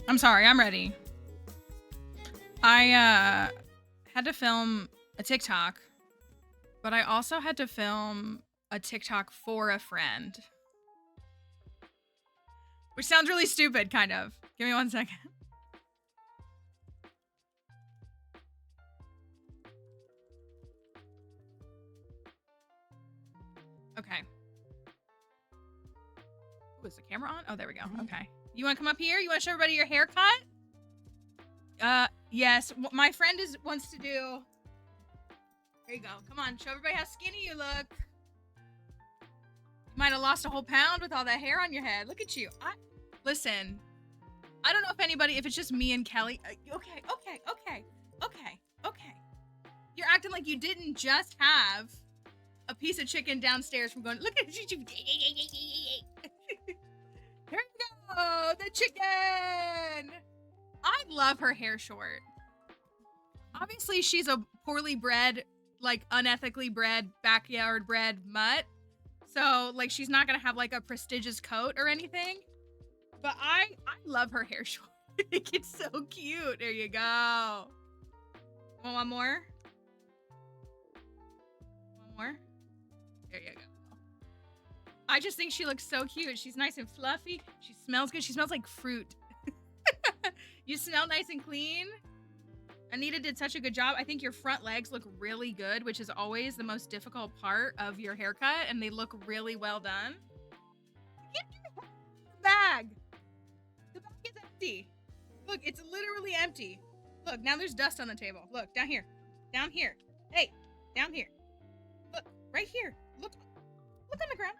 I'm sorry, I'm ready. I had to film a TikTok, but I also had to film a TikTok for a friend. Which sounds really stupid, kind of. Give me 1 second. Okay. Ooh, is the camera on? Oh, there we go. Okay. You want to come up here? You want to show everybody your haircut? Yes. My friend wants to do... There you go. Come on, show everybody how skinny you look. You might have lost a whole pound with all that hair on your head. Look at you. Listen, I don't know if it's just me and Kelly. Okay. You're acting like you didn't just have a piece of chicken downstairs from going, look at you. Here you go, the chicken. I love her hair short. Obviously, she's a poorly bred, like unethically bred, backyard bred mutt. So, like, she's not gonna have like a prestigious coat or anything. But I love her hair short. I think it's so cute. There you go. Want one more? One more? There you go. I just think she looks so cute. She's nice and fluffy. She smells good. She smells like fruit. You smell nice and clean. Anita did such a good job. I think your front legs look really good, which is always the most difficult part of your haircut, and they look really well done. Get your bag. The bag is empty. Look, it's literally empty. Look, now there's dust on the table. Look, down here. Down here. Hey, down here. Look, right here. Look on the ground.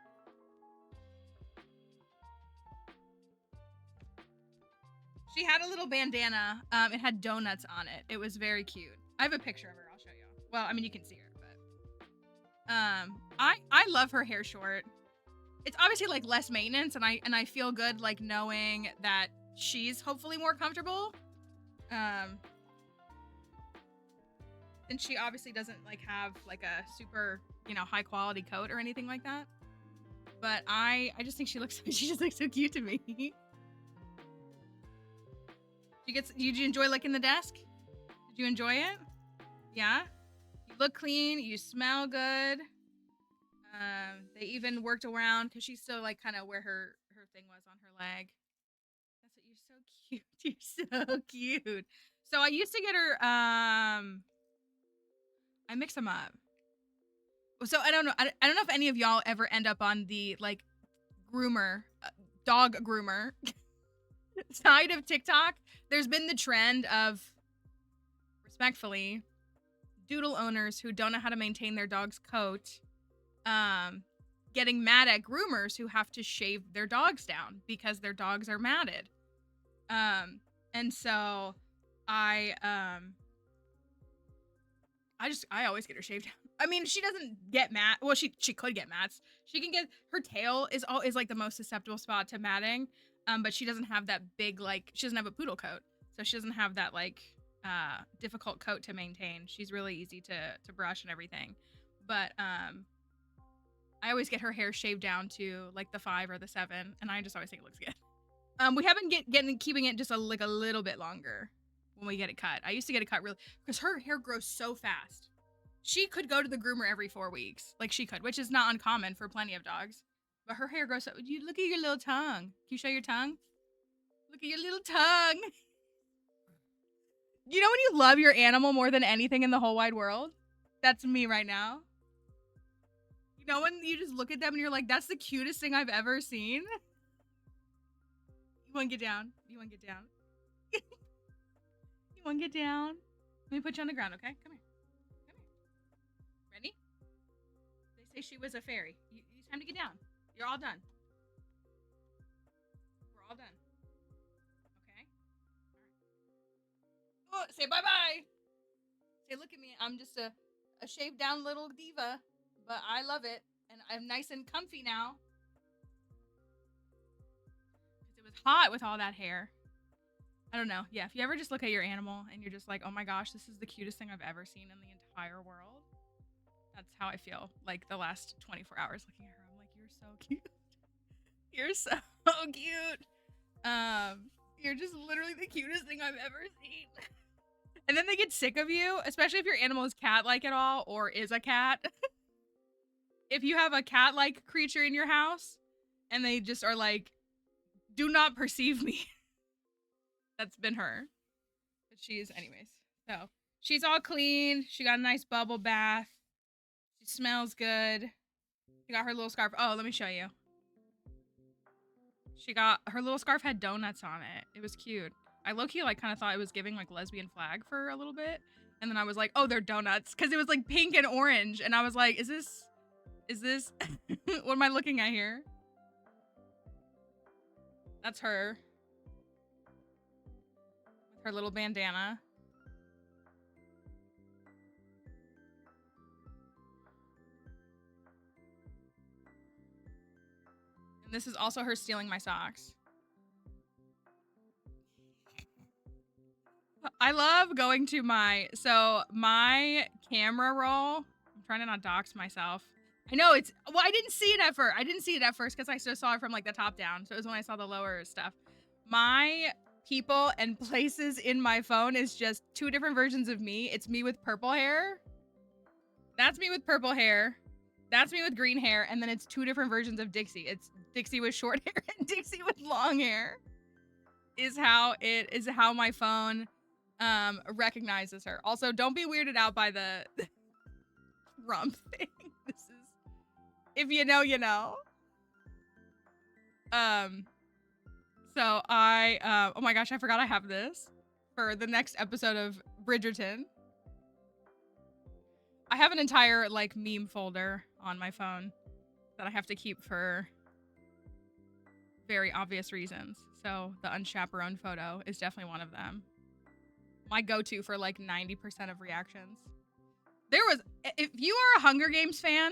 She had a little bandana. It had donuts on it. It was very cute. I have a picture of her. I'll show you. Well, I mean, you can see her, but I love her hair short. It's obviously like less maintenance, and I feel good like knowing that she's hopefully more comfortable. Since she obviously doesn't like have like a super, you know, high quality coat or anything like that. But I just think she just looks so cute to me. Did you enjoy licking the desk? Did you enjoy it? Yeah? You look clean, you smell good. They even worked around because she's still like kind of where her thing was on her leg. That's what, you're so cute. You're so cute. So I used to get her I mix them up. So I don't know if any of y'all ever end up on the like groomer, dog groomer side of TikTok. There's been the trend of, respectfully, doodle owners who don't know how to maintain their dog's coat, getting mad at groomers who have to shave their dogs down because their dogs are matted. And so I always get her shaved down. I mean, she doesn't get mat. Well, she could get mats. She can get, her tail is like the most susceptible spot to matting. But she doesn't have that big, like, she doesn't have a poodle coat. So she doesn't have that like difficult coat to maintain. She's really easy to brush and everything. But I always get her hair shaved down to like the 5 or the 7, and I just always think it looks good. We haven't keeping it just a little bit longer when we get it cut. I used to get it cut really, because her hair grows so fast. She could go to the groomer every 4 weeks, like she could, which is not uncommon for plenty of dogs. But her hair grows so. You look at your little tongue. Can you show your tongue? Look at your little tongue. You know when you love your animal more than anything in the whole wide world? That's me right now. You know when you just look at them and you're like, that's the cutest thing I've ever seen? You want to get down? You want to get down? You want to get down? Let me put you on the ground, okay? Come here. Come here. Ready? They say she was a fairy. It's time to get down. You're all done. We're all done. Okay? All right. Oh, say bye-bye. Say, look at me. I'm just a shaved down little diva, but I love it. And I'm nice and comfy now. It was hot with all that hair. I don't know. Yeah, if you ever just look at your animal and you're just like, oh my gosh, this is the cutest thing I've ever seen in the entire world. That's how I feel like the last 24 hours looking at her. I'm like, you're so cute. You're so cute. You're just literally the cutest thing I've ever seen. And then they get sick of you, especially if your animal is cat-like at all or is a cat. If you have a cat-like creature in your house and they just are like, do not perceive me. That's been her. But anyways. So she's all clean. She got a nice bubble bath. She smells good. She got her little scarf. Oh, let me show you. She got, her little scarf had donuts on it. It was cute. I low-key like kind of thought it was giving like lesbian flag for a little bit. And then I was like, oh, they're donuts. Because it was like pink and orange. And I was like, is this what am I looking at here? That's her. With her little bandana. And this is also her stealing my socks. I love going to my camera roll. I'm trying to not dox myself. I know it's, well, I didn't see it at first. I didn't see it at first because I just saw it from like the top down. So it was when I saw the lower stuff. My people and places in my phone is just 2 different versions of me. It's me with purple hair. That's me with purple hair. That's me with green hair. And then it's 2 different versions of Dixie. It's Dixie with short hair and Dixie with long hair. Is how my phone recognizes her. Also, don't be weirded out by the rump thing. This is, if you know, you know. So I oh my gosh, I forgot I have this for the next episode of Bridgerton. I have an entire like meme folder on my phone that I have to keep for very obvious reasons. So the unchaperoned photo is definitely one of them. My go-to for like 90% of reactions. There was, if you are a Hunger Games fan,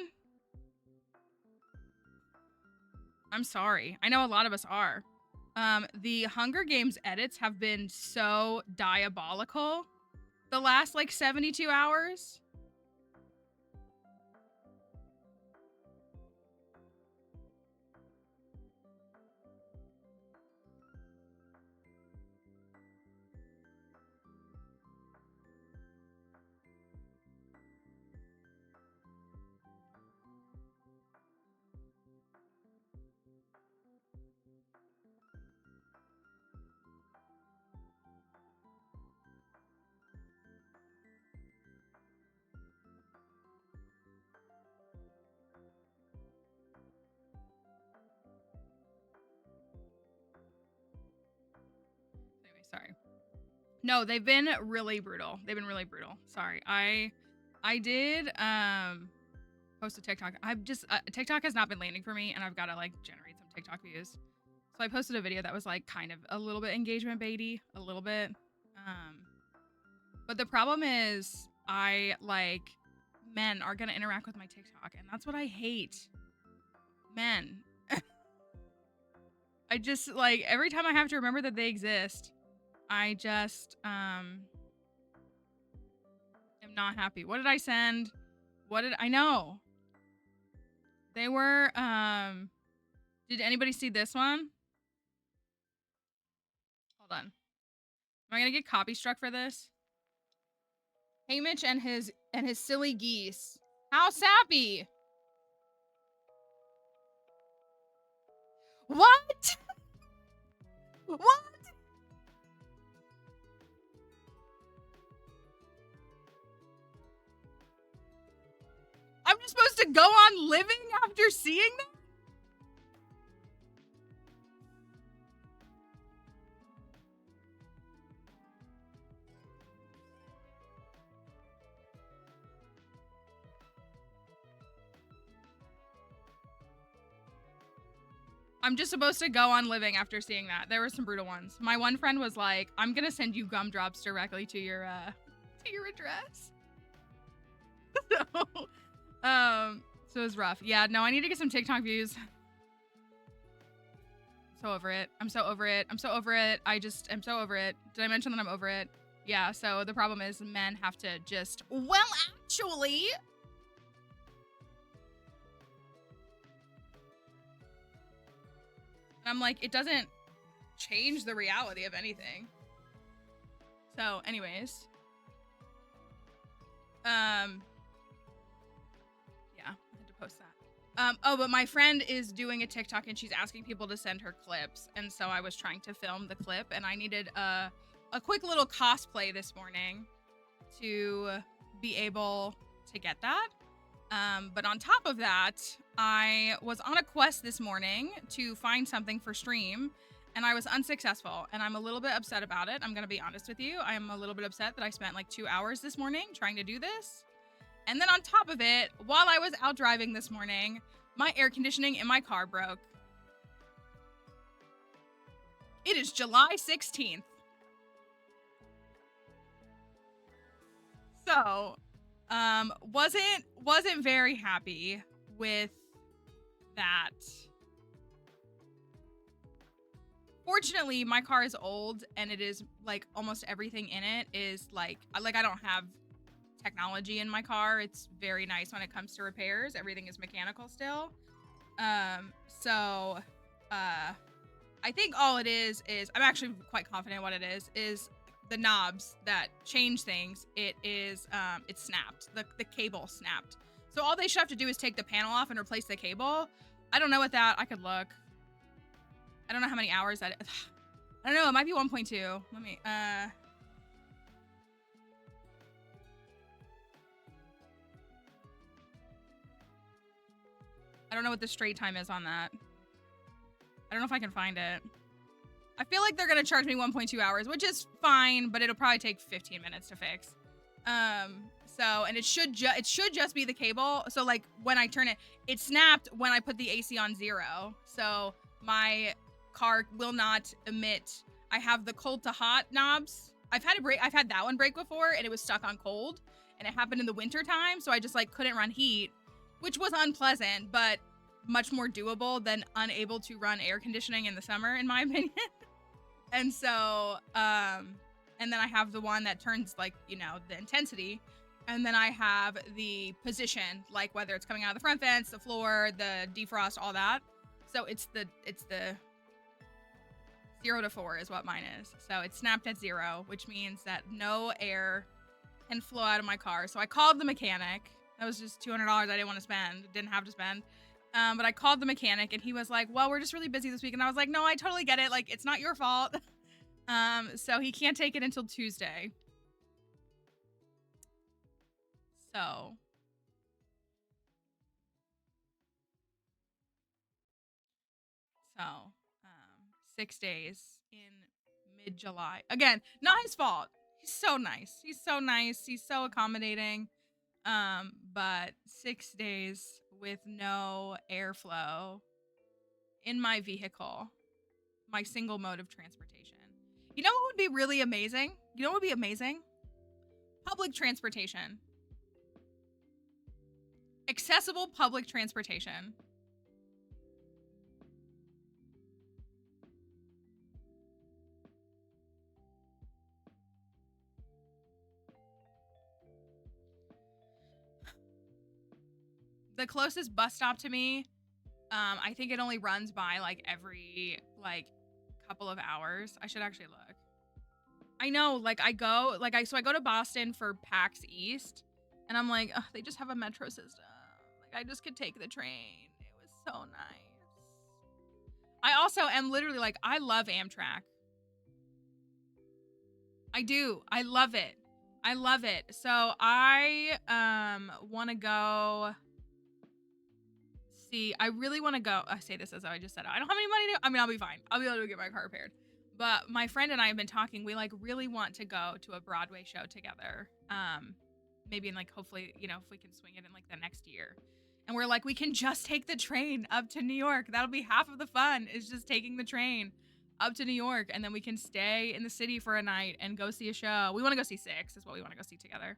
I'm sorry. I know a lot of us are. The Hunger Games edits have been so diabolical the last like 72 hours. Sorry. No, they've been really brutal. They've been really brutal. Sorry. I did post a TikTok. I've just TikTok has not been landing for me, and I've got to like generate some TikTok views. So I posted a video that was like kind of a little bit engagement baity, a little bit. But the problem is men are gonna interact with my TikTok, and that's what I hate. Men. I just like every time I have to remember that they exist, I just am not happy. What did I send? What did I know? They were did anybody see this one? Hold on. Am I gonna get copy struck for this? Haymitch and his silly geese. How sappy! What? What? I'm just supposed to go on living after seeing that? I'm just supposed to go on living after seeing that. There were some brutal ones. My one friend was like, I'm gonna send you gumdrops directly to your address. So it was rough. Yeah, no, I need to get some TikTok views. So over it. I'm so over it. I'm so over it. I'm so over it. Did I mention that I'm over it? Yeah, so the problem is men have to just, well, actually. I'm like, it doesn't change the reality of anything. So, anyways. Yeah, I had to post that. Oh, but my friend is doing a TikTok and she's asking people to send her clips. And so I was trying to film the clip and I needed a quick little cosplay this morning to be able to get that. But on top of that, I was on a quest this morning to find something for stream, and I was unsuccessful, and I'm a little bit upset about it. I'm going to be honest with you. I'm a little bit upset that I spent like 2 hours this morning trying to do this. And then on top of it, while I was out driving this morning, my air conditioning in my car broke. It is July 16th. So, wasn't very happy with that. Fortunately, my car is old, and it is like almost everything in it is like I don't have technology in my car. It's very nice when it comes to repairs. Everything is mechanical still. So I think all it is I'm actually quite confident what it is the knobs that change things. It is it's snapped. The cable snapped. So all they should have to do is take the panel off and replace the cable. I don't know what that. I could look. I don't know how many hours that. I don't know. It might be 1.2. Let me. I don't know what the straight time is on that. I don't know if I can find it. I feel like they're gonna charge me 1.2 hours, which is fine, but it'll probably take 15 minutes to fix. So, and it should just be the cable. So like when I turn it, it snapped when I put the AC on 0. So my car will not emit. I have the cold to hot knobs. I've had that one break before, and it was stuck on cold, and it happened in the winter time. So I just like couldn't run heat, which was unpleasant, but much more doable than unable to run air conditioning in the summer, in my opinion. And so, and then I have the one that turns like, you know, the intensity. And then I have the position, like whether it's coming out of the front fence, the floor, the defrost, all that. So it's the 0 to 4 is what mine is. So it's snapped at 0, which means that no air can flow out of my car. So I called the mechanic. That was just $200 I didn't want to spend, didn't have to spend. But I called the mechanic, and he was like, well, we're just really busy this week. And I was like, no, I totally get it. Like, it's not your fault. So he can't take it until Tuesday. So 6 days in mid-July. Again, not his fault. He's so nice. He's so nice. He's so accommodating. But 6 days with no airflow in my vehicle, my single mode of transportation. You know what would be really amazing? You know what would be amazing? Public transportation. Accessible public transportation. The closest bus stop to me, I think it only runs by like every like couple of hours. I should actually look. I know, like I go to Boston for PAX East, and I'm like, they just have a metro system. Like I just could take the train. It was so nice. I also am literally like, I love Amtrak. I do. I love it. I love it. So I want to go. I really want to go. I say this as I just said. I don't have any money I mean, I'll be fine. I'll be able to get my car repaired. But my friend and I have been talking. We like really want to go to a Broadway show together. Maybe in like, hopefully, you know, if we can swing it in like the next year. And we're like, we can just take the train up to New York. That'll be half of the fun, is just taking the train up to New York. And then we can stay in the city for a night and go see a show. We want to go see Six is what we want to go see together.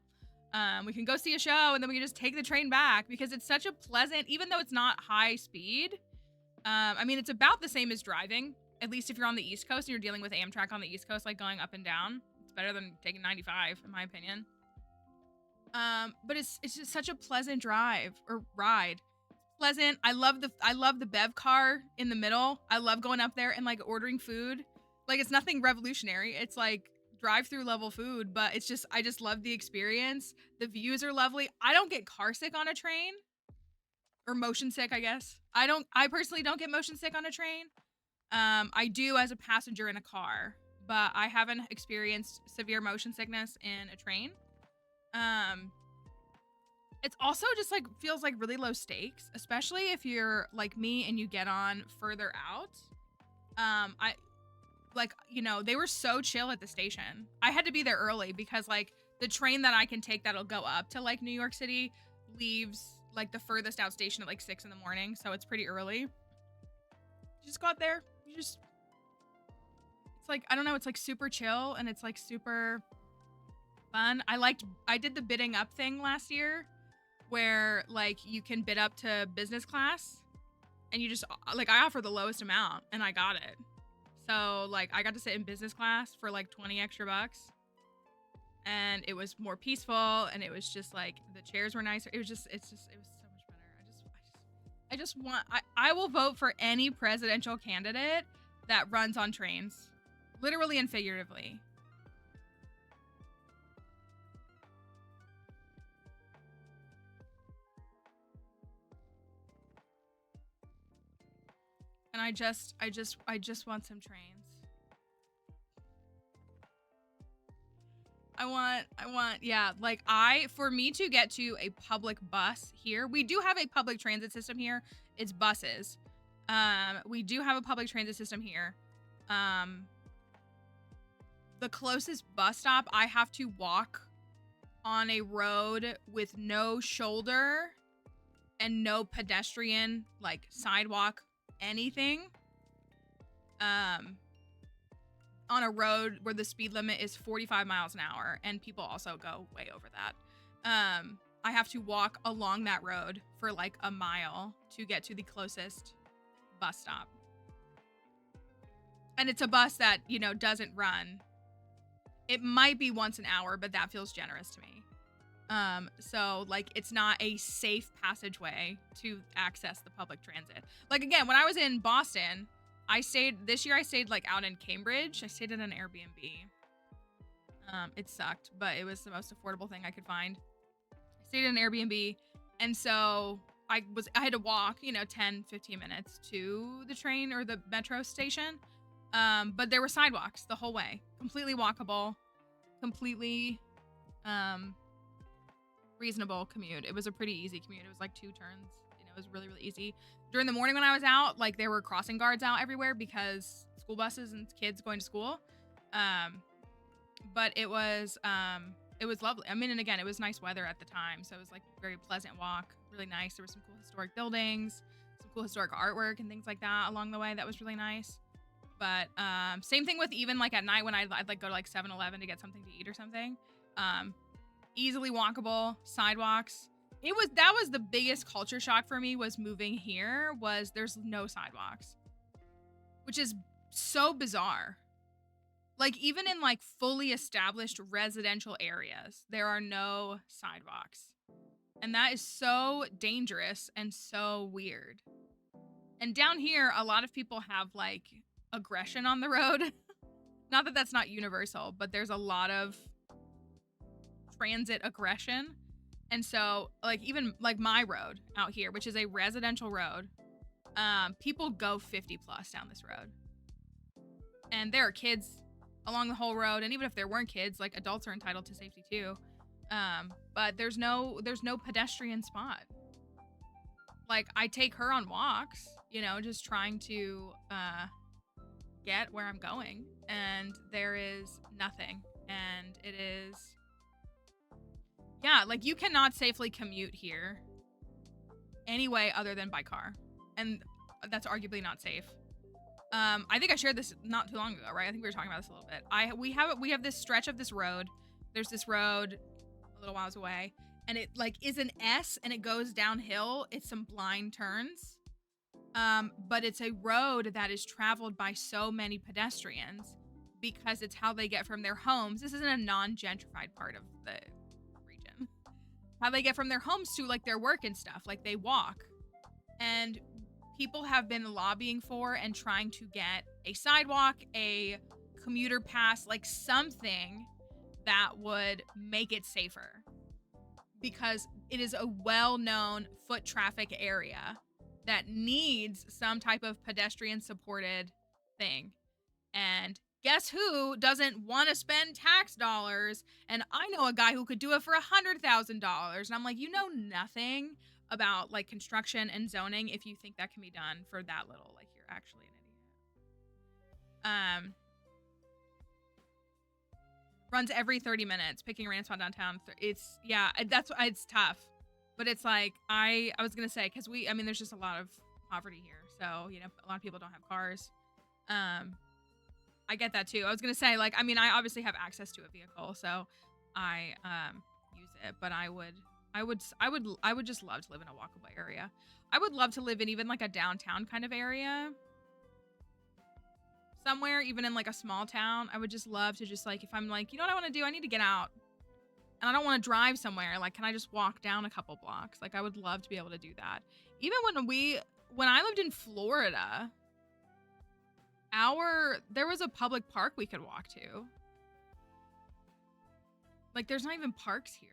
We can go see a show, and then we can just take the train back, because it's such a pleasant, even though it's not high speed. I mean, it's about the same as driving, at least if you're on the East Coast and you're dealing with Amtrak on the East Coast, like going up and down. It's better than taking 95, in my opinion. But it's just such a pleasant drive or ride. Pleasant. I love the Bev car in the middle. I love going up there and like ordering food. Like, it's nothing revolutionary. It's like drive-through level food, but it's just, I just love the experience. The views are lovely. I don't get car sick on a train, or motion sick, I guess. I personally don't get motion sick on a train. I do as a passenger in a car, but I haven't experienced severe motion sickness in a train. It's also just like feels like really low stakes, especially if you're like me and you get on further out. They were so chill at the station. I had to be there early because like the train that I can take that'll go up to like New York City leaves like the furthest out station at like 6 in the morning. So it's pretty early. You just got there. It's like, I don't know. It's like super chill and it's like super fun. I did the bidding up thing last year where like you can bid up to business class and you just like, I offered the lowest amount and I got it. So like I got to sit in business class for like 20 extra bucks. And it was more peaceful, and it was just like the chairs were nicer. It was so much better. I will vote for any presidential candidate that runs on trains, literally and figuratively. And I just want some trains. I want, yeah, like for me to get to a public bus here, we do have a public transit system here. It's buses. We do have a public transit system here. The closest bus stop, I have to walk on a road with no shoulder and no pedestrian, like sidewalk, anything. On a road where the speed limit is 45 miles an hour, and people also go way over that. I have to walk along that road for like a mile to get to the closest bus stop. And it's a bus that, you know, doesn't run. It might be once an hour, but that feels generous to me. So like it's not a safe passageway to access the public transit. Like again, when I was in Boston, this year I stayed like out in Cambridge. I stayed at an Airbnb. It sucked, but it was the most affordable thing I could find. I stayed at an Airbnb, and so I had to walk, you know, 10, 15 minutes to the train or the metro station. But there were sidewalks the whole way. Completely walkable, completely reasonable commute. It was a pretty easy commute. It was like 2 turns. You know, it was really, really easy. During the morning when I was out, like there were crossing guards out everywhere because school buses and kids going to school. But it was lovely. I mean, and again, it was nice weather at the time. So it was like a very pleasant walk, really nice. There were some cool historic buildings, some cool historic artwork and things like that along the way. That was really nice. But same thing with even like at night when I'd like go to like 7-Eleven to get something to eat or something. Easily walkable, sidewalks. That was the biggest culture shock for me was moving here was there's no sidewalks, which is so bizarre. Like even in like fully established residential areas, there are no sidewalks. And that is so dangerous and so weird. And down here, a lot of people have like aggression on the road. Not that that's not universal, but there's a lot of transit aggression. And so like even like my road out here, which is a residential road, people go 50 plus down this road. And there are kids along the whole road. And even if there weren't kids, like adults are entitled to safety too. But there's no pedestrian spot. Like I take her on walks, you know, just trying to get where I'm going, and there is nothing. And it is, yeah, like you cannot safely commute here any way other than by car, and that's arguably not safe. I think I shared this not too long ago, right? I think we were talking about this a little bit. We have this stretch of this road. There's this road a little miles away, and it like is an S, and it goes downhill. It's some blind turns. But it's a road that is traveled by so many pedestrians because it's how they get from their homes. This isn't a non-gentrified part of the region. How they get from their homes to like their work and stuff. Like they walk. And people have been lobbying for and trying to get a sidewalk, a commuter pass, like something that would make it safer. Because it is a well-known foot traffic area that needs some type of pedestrian supported thing. And guess who doesn't want to spend tax dollars? And I know a guy who could do it for $100,000. And I'm like, you know nothing about like construction and zoning if you think that can be done for that little. Like you're actually an idiot. Runs every 30 minutes, picking a random spot downtown. It's tough. But it's like, I was going to say, because there's just a lot of poverty here. So, you know, a lot of people don't have cars. I get that too. I was going to say, like, I obviously have access to a vehicle, so I use it. But I would just love to live in a walkable area. I would love to live in even like a downtown kind of area. somewhere, even in like a small town, I would just love to just like, if I'm like, you know what I want to do? I need to get out and I don't want to drive somewhere. Like, can I just walk down a couple blocks? Like, I would love to be able to do that. Even when I lived in Florida, there was a public park we could walk to. Like, there's not even parks here.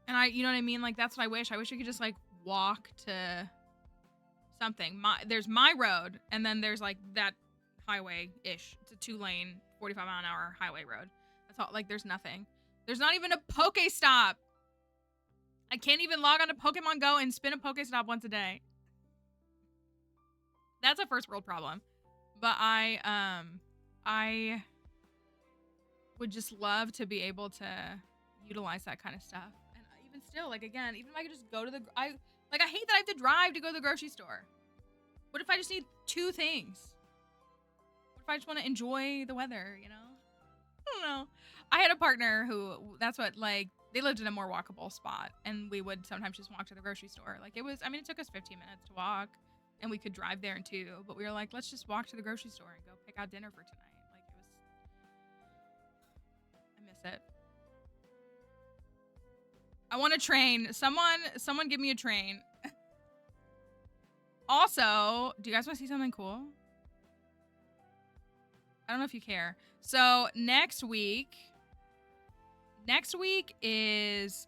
And you know what I mean? Like, that's what I wish. I wish I could just like walk to something. There's my road, and then there's like that highway-ish. It's a 2-lane, 45-mile-an-hour highway road. That's all. Like, there's nothing. There's not even a Pokestop. I can't even log on to Pokemon Go and spin a Pokestop once a day. That's a first world problem. But I would just love to be able to utilize that kind of stuff. And even still, like, again, even if I could just go to I hate that I have to drive to go to the grocery store. What if I just need 2 things? What if I just want to enjoy the weather, you know? I don't know. I had a partner who, that's what, like, they lived in a more walkable spot, and we would sometimes just walk to the grocery store. Like, it took us 15 minutes to walk, and we could drive there in 2, but we were like, let's just walk to the grocery store and go pick out dinner for tonight. Like, I miss it. I want a train. Someone give me a train. Also, do you guys want to see something cool? I don't know if you care. So next week is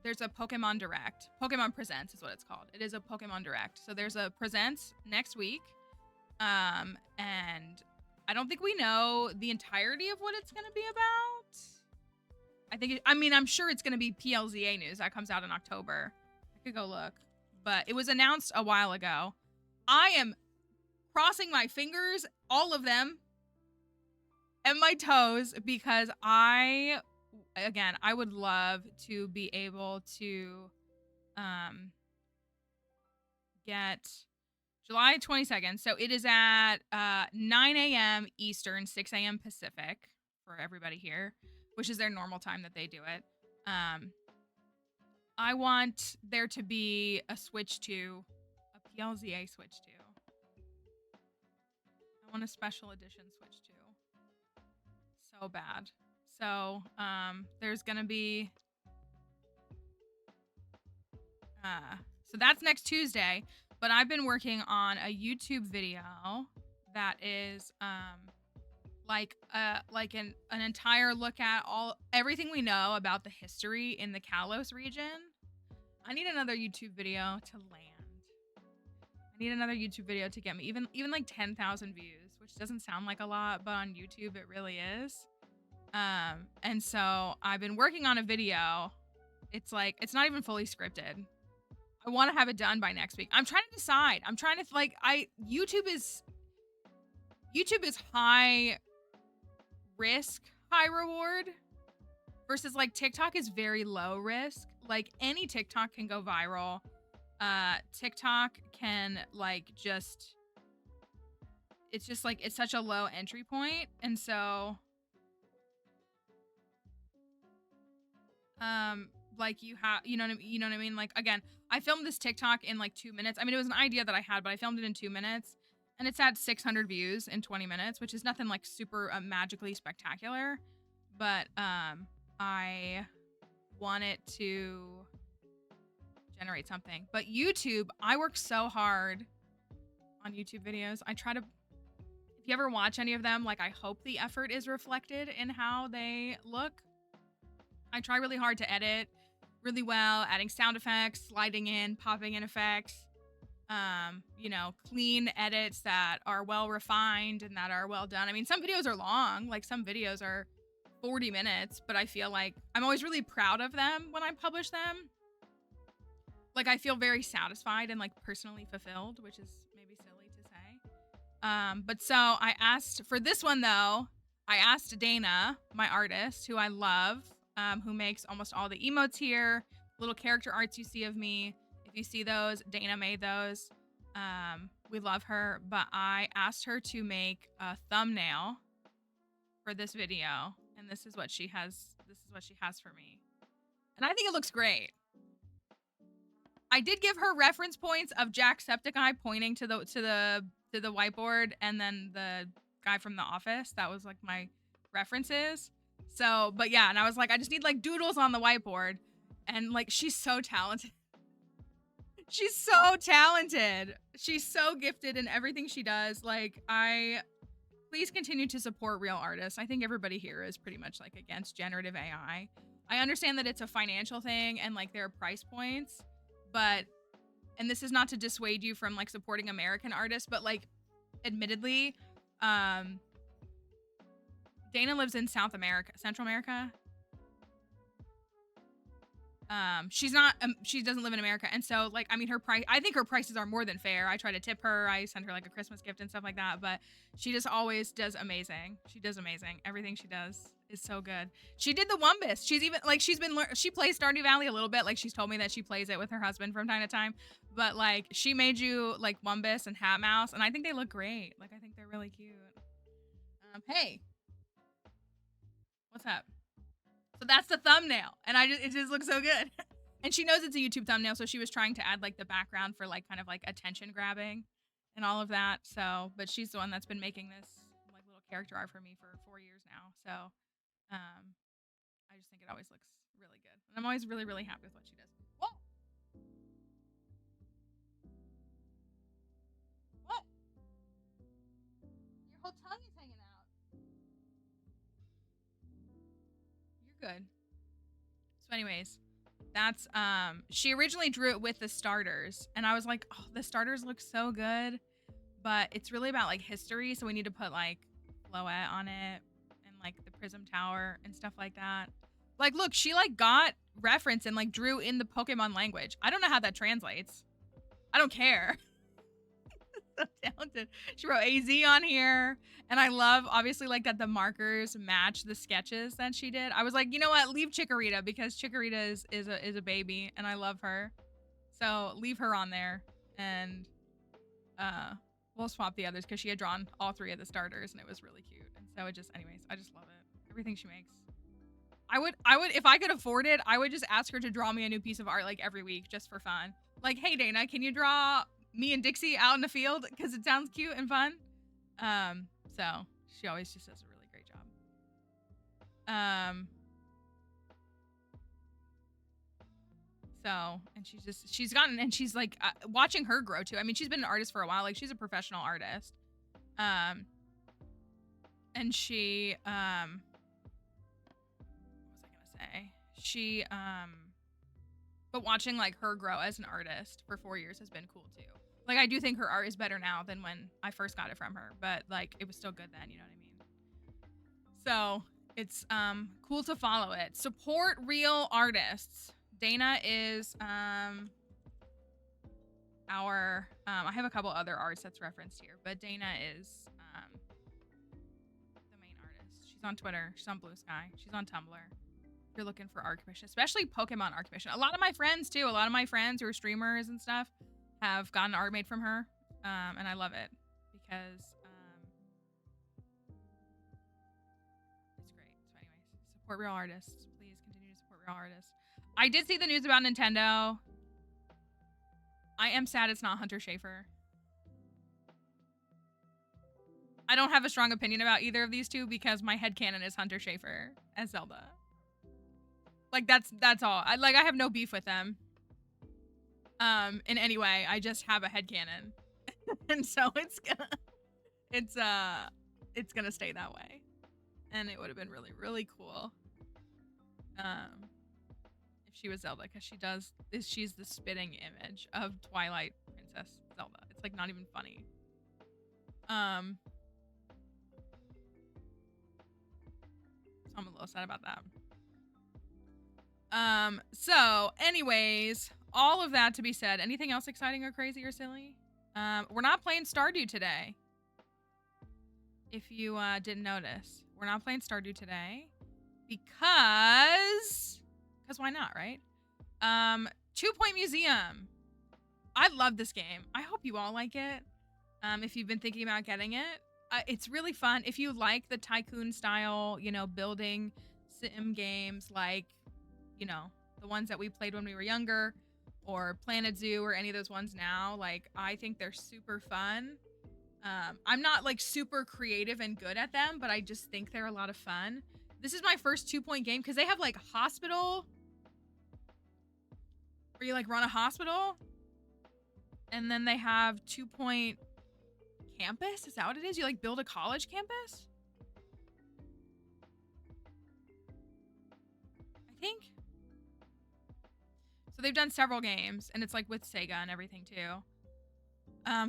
there's a Pokemon Direct. Pokemon Presents is what it's called. It is a Pokemon Direct. So there's a Presents next week. And I don't think we know the entirety of what it's going to be about. I'm sure it's going to be PLZA news. That comes out in October. I could go look. But it was announced a while ago. I am crossing my fingers, all of them, and my toes, because I would love to be able to get July 22nd. So it is at 9 a.m. Eastern, 6 a.m. Pacific for everybody here, which is their normal time that they do it. I want there to be a PLZA Switch 2. I want a special edition Switch 2. So bad. So, there's gonna be... so that's next Tuesday, but I've been working on a YouTube video that is, an entire look at everything we know about the history in the Kalos region. I need another YouTube video to land. I need another YouTube video to get me even like 10,000 views, which doesn't sound like a lot, but on YouTube it really is. And so I've been working on a video. It's not even fully scripted. I want to have it done by next week. I'm trying to decide. I'm trying to YouTube is high risk, high reward, versus like TikTok is very low risk. Like, any TikTok can go viral. TikTok can it's such a low entry point. And so, you know what I mean? Like, again, I filmed this TikTok in like 2 minutes. I mean, it was an idea that I had, but I filmed it in 2 minutes, and it's had 600 views in 20 minutes, which is nothing like super magically spectacular. But, I want it to generate something. But YouTube, I work so hard on YouTube videos. If you ever watch any of them, like, I hope the effort is reflected in how they look. I try really hard to edit really well, adding sound effects, sliding in, popping in effects, clean edits that are well refined and that are well done. I mean, some videos are long, like some videos are 40 minutes, but I feel like I'm always really proud of them when I publish them. Like, I feel very satisfied and like personally fulfilled, which is maybe silly to say. But so I asked for this one though, I asked Dana, my artist, who I love, who makes almost all the emotes here, little character arts you see of me. If you see those, Dana made those. We love her, but I asked her to make a thumbnail for this video, and this is what she has for me. And I think it looks great. I did give her reference points of Jacksepticeye pointing to the whiteboard, and then the guy from The Office. That was like my references. So, but yeah, and I was like, I just need like doodles on the whiteboard, and like she's so talented. She's so talented. She's so gifted in everything she does. Like, please continue to support real artists. I think everybody here is pretty much like against generative AI. I understand that it's a financial thing and like there are price points, but, and this is not to dissuade you from like supporting American artists, but like, admittedly, Dana lives in Central America. She's not, she doesn't live in America. And so like, I mean, I think her prices are more than fair. I try to tip her. I send her like a Christmas gift and stuff like that, but she just always does amazing. She does amazing. Everything she does is so good. She did the Wumbus. She's even like, she plays Stardew Valley a little bit. Like she's told me that she plays it with her husband from time to time, but like she made you like Wumbus and Hat Mouse. And I think they look great. Like, I think they're really cute. Hey, what's up? So that's the thumbnail, and it just looks so good. And she knows it's a YouTube thumbnail, so she was trying to add like the background for like kind of like attention grabbing and all of that. So, but she's the one that's been making this like little character art for me for 4 years now. So, I just think it always looks really good, and I'm always really, really happy with what she does. Whoa! What? Your whole tongue is hanging out. You're good. So anyways, that's she originally drew it with the starters, and I was like, oh, the starters look so good, but it's really about like history, so we need to put like Floette on it and like the Prism Tower and stuff like that. Like, look, she like got reference and like drew in the Pokemon language. I don't know how that translates. I don't care. So talented. She wrote AZ on here, and I love obviously like that the markers match the sketches that she did. I was like, you know what, leave Chikorita, because Chikorita is a baby and I love her, so leave her on there, and we'll swap the others because she had drawn all 3 of the starters and it was really cute. And so it just, anyways, I just love it, everything she makes. I would if I could afford it, I would just ask her to draw me a new piece of art like every week just for fun. Like, hey Dana, can you draw me and Dixie out in the field, because it sounds cute and fun. So she always just does a really great job. So, and she's like watching her grow too. I mean, she's been an artist for a while. Like, she's a professional artist. And she, what was I gonna say? She, but watching like her grow as an artist for 4 years has been cool too. Like, I do think her art is better now than when I first got it from her, but like it was still good then, you know what I mean? So it's cool to follow it. Support real artists. Dana is our I have a couple other arts that's referenced here, but Dana is the main artist. She's on Twitter, she's on Blue Sky, she's on Tumblr. If you're looking for art commission, especially Pokemon art commission. A lot of my friends too, a lot of my friends who are streamers and stuff have gotten art made from her, and I love it because it's great. So anyways, support real artists. Please continue to support real artists. I did see the news about Nintendo. I am sad it's not Hunter Schafer. I don't have a strong opinion about either of these two because my headcanon is Hunter Schafer as Zelda. Like, that's all. I have no beef with them. In any way, I just have a headcanon. And so it's gonna stay that way. And it would have been really, really cool. If she was Zelda, because she's the spitting image of Twilight Princess Zelda. It's like not even funny. So I'm a little sad about that. So anyways, all of that to be said, anything else exciting or crazy or silly? We're not playing Stardew today. If you didn't notice, we're not playing Stardew today because why not, right? 2 Point Museum. I love this game. I hope you all like it. If you've been thinking about getting it, it's really fun. If you like the tycoon style, you know, building sim games, like, you know, the ones that we played when we were younger, or Planet Zoo or any of those ones now. Like, I think they're super fun. I'm not like super creative and good at them, but I just think they're a lot of fun. This is my first 2 Point game because they have like hospital, where you like run a hospital, and then they have 2 Point campus. Is that what it is? You like build a college campus? I think. So they've done several games, and it's like with SEGA and everything too.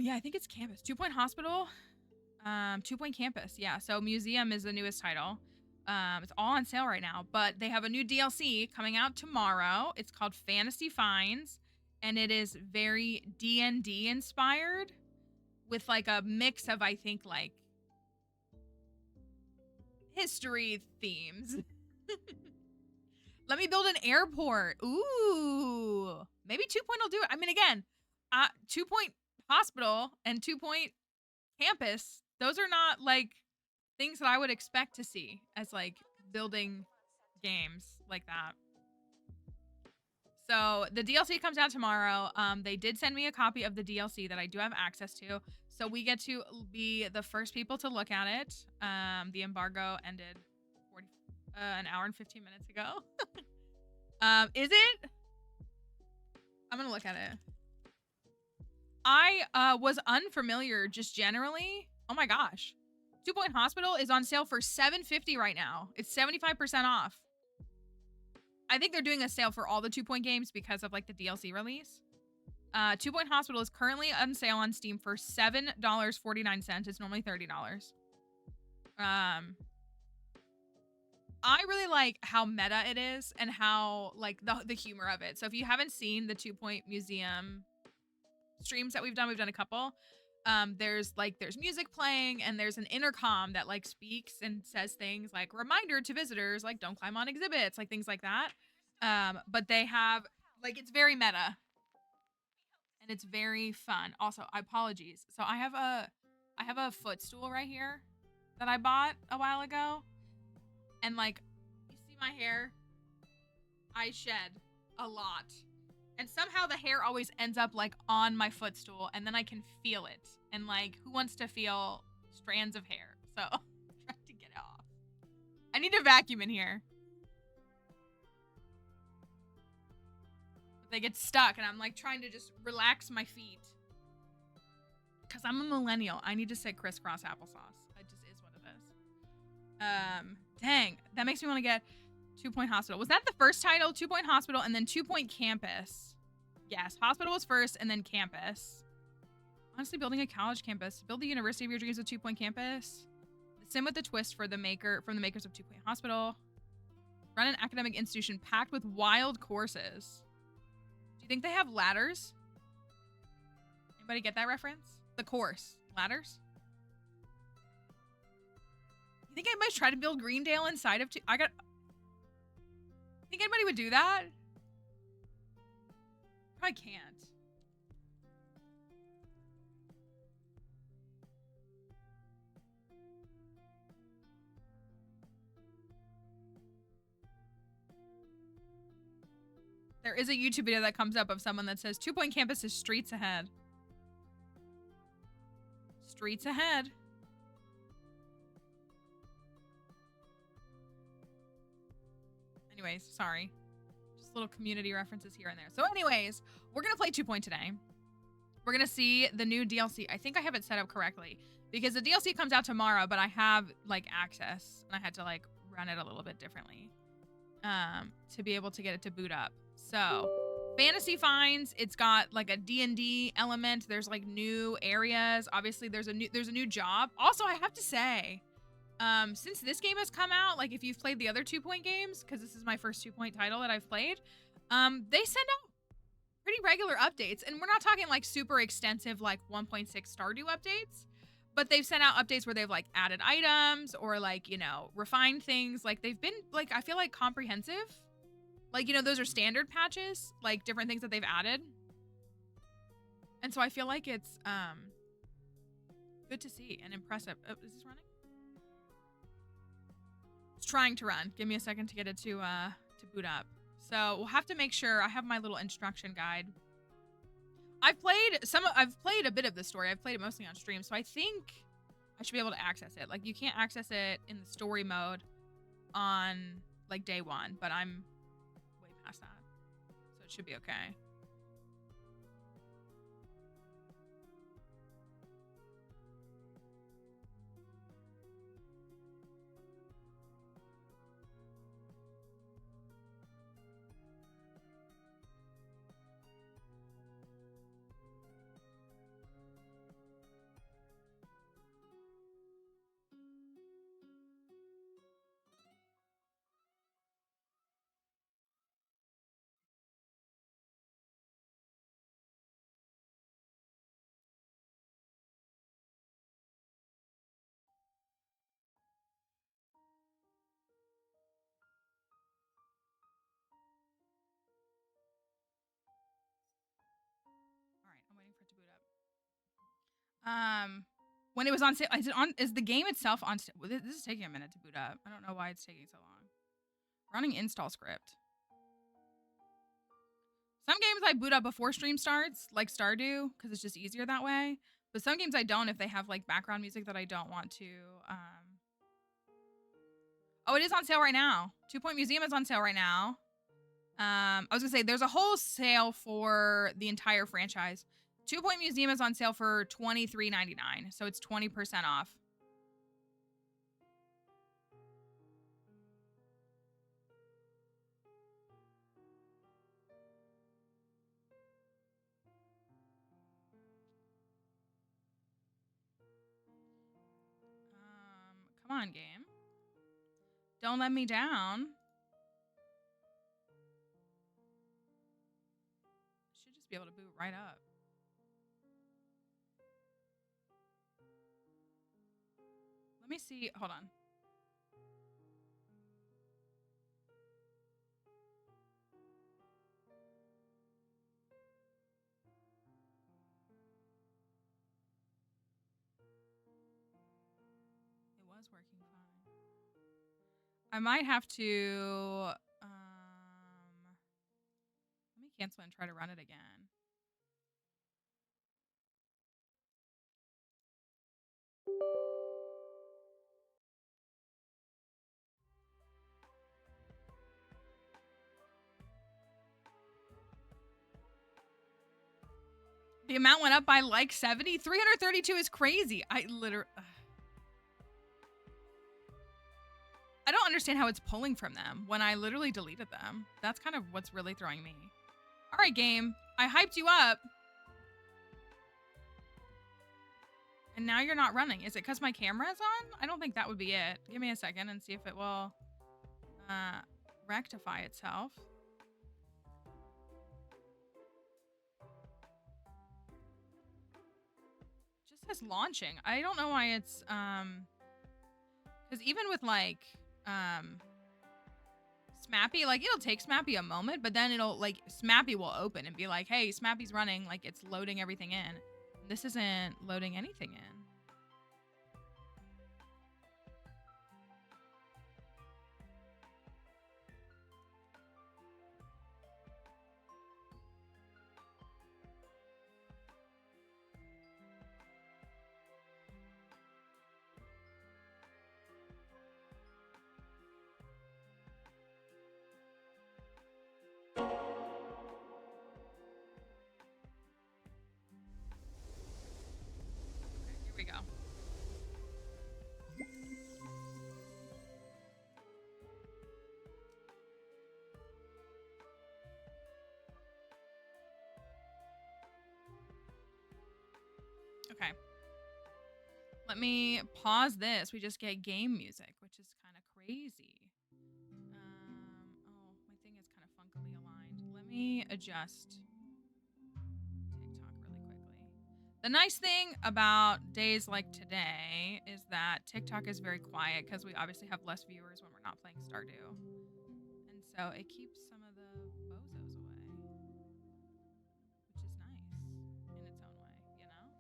Yeah, I think it's campus. 2 Point Hospital, 2 Point Campus. Yeah, so Museum is the newest title. It's all on sale right now, but they have a new DLC coming out tomorrow. It's called Fantasy Finds, and it is very D&D inspired with like a mix of, I think, like history themes. Let me build an airport. Ooh, maybe 2 Point will do it. I mean, again, 2 Point Hospital and 2 Point Campus, those are not like things that I would expect to see as like building games like that. So the DLC comes out tomorrow. They did send me a copy of the DLC that I do have access to, so we get to be the first people to look at it. The embargo ended an hour and 15 minutes ago. Is it? I'm gonna look at it. I was unfamiliar just generally. Oh my gosh. 2 Point Hospital is on sale for $7.50 right now. It's 75% off. I think they're doing a sale for all the 2 Point games because of like the DLC release. 2 Point Hospital is currently on sale on Steam for $7.49. It's normally $30. I really like how meta it is and how like the humor of it. So if you haven't seen the 2 Point Museum streams that we've done a couple. There's music playing, and there's an intercom that like speaks and says things like reminder to visitors, like don't climb on exhibits, like things like that. But they have like, it's very meta and it's very fun. Also, apologies. So I have a footstool right here that I bought a while ago, and like, you see my hair? I shed a lot. And somehow the hair always ends up like on my footstool, and then I can feel it. And like, who wants to feel strands of hair? So I'm trying to get it off. I need a vacuum in here. But they get stuck, and I'm like trying to just relax my feet. Because I'm a millennial. I need to say crisscross applesauce. It just is what it is. Dang. That makes me want to get 2 Point Hospital. Was that the first title? 2 Point Hospital and then 2 Point Campus. Yes, Hospital was first and then Campus. Honestly, building a college campus. Build the university of your dreams with 2 Point Campus. The sim with the twist from the makers of 2 Point Hospital. Run an academic institution packed with wild courses. Do you think they have ladders? Anybody get that reference? The course. Ladders? You think I might try to build Greendale inside of think anybody would do that? Probably can't. There is a YouTube video that comes up of someone that says 2 Point Campus is streets ahead. Streets ahead. Anyways, sorry. Just little community references here and there. So anyways, we're going to play 2 Point today. We're going to see the new DLC. I think I have it set up correctly because the DLC comes out tomorrow, but I have like access and I had to like run it a little bit differently to be able to get it to boot up. So Fantasy Finds, it's got like a D&D element. There's like new areas. Obviously there's a new job. Also, I have to say, since this game has come out, like if you've played the other 2 Point games, because this is my first 2 Point title that I've played, they send out pretty regular updates. And we're not talking like super extensive, like 1.6 Stardew updates, but they've sent out updates where they've like added items or like, you know, refined things. Like they've been like, I feel like comprehensive. Like, you know, those are standard patches, like different things that they've added. And so I feel like it's good to see and impressive. Oh, is this running? It's trying to run. Give me a second to get it to boot up. So we'll have to make sure I have my little instruction guide I've played a bit of the story. I've played it mostly on stream, so I think I should be able to access it. Like, you can't access it in the story mode on, like, day one, but I'm way past that. So it should be okay. All right, I'm waiting for it to boot up. When it was on sale, is the game itself on sale? Well, this is taking a minute to boot up. I don't know why it's taking so long. Running install script. Some games I boot up before stream starts, like Stardew, because it's just easier that way. But some games I don't if they have like background music that I don't want to. Oh, it is on sale right now. 2 Point Museum is on sale right now. I was gonna say there's a whole sale for the entire franchise. 2 Point Museum is on sale for $23.99, so it's 20% off. Come on, game. Don't let me down. Should just be able to boot right up. Let me see. Hold on. It was working fine. I might have to. Let me cancel and try to run it again. The amount went up by like 70. 332 is crazy. I don't understand how it's pulling from them when I literally deleted them. That's kind of what's really throwing me. All right, game. I hyped you up. And now you're not running. Is it because my camera's on? I don't think that would be it. Give me a second and see if it will rectify itself. It just says launching. I don't know why it's because even with like Smappy, like it'll take Smappy a moment, but then it'll like Smappy will open and be like, hey, Smappy's running, like it's loading everything in. This isn't loading anything in. We go. Okay. Let me pause this. We just get game music, which is kind of crazy. Oh, my thing is kind of funkily aligned. Let me adjust TikTok really quickly. The nice thing about days like today is that TikTok is very quiet because we obviously have less viewers when we're not playing Stardew. And so it keeps some of the bozos away, which is nice in its own way, you know?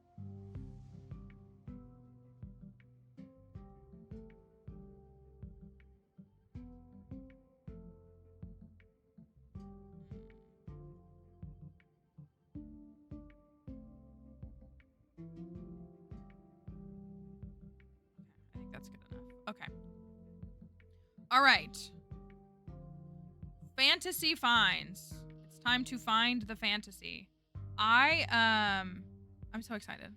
All right. Fantasy finds. It's time to find the fantasy. I'm so excited.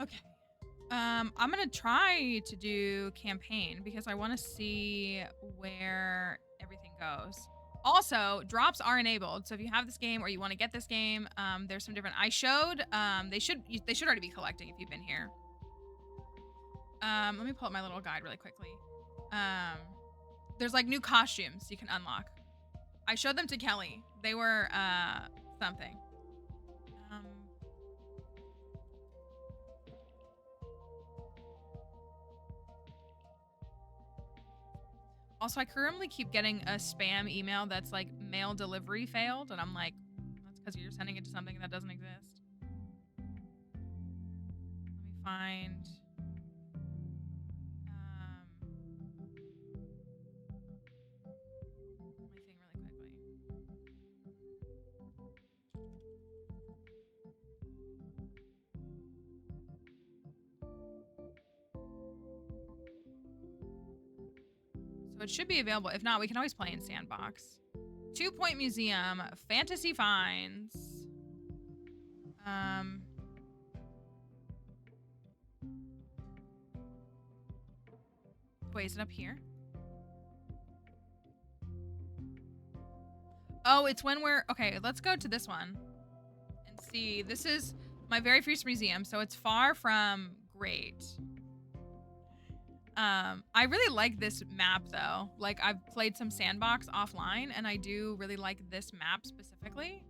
Okay. I'm gonna try to do campaign because I want to see where everything goes. Also, drops are enabled, so if you have this game or you want to get this game, there's some different. I showed. They should already be collecting if you've been here. Let me pull up my little guide really quickly. There's like new costumes you can unlock. I showed them to Kelly. They were something. Also, I currently keep getting a spam email that's like mail delivery failed, and I'm like, that's because you're sending it to something that doesn't exist. Let me find. My thing really quickly. So it should be available. If not, we can always play in Sandbox. 2 Point Museum, Fantasy Finds. Wait, is it up here? Oh, it's when we're... Okay, let's go to this one. And see. This is my very first museum, so it's far from great. I really like this map, though. Like, I've played some Sandbox offline, and I do really like this map specifically.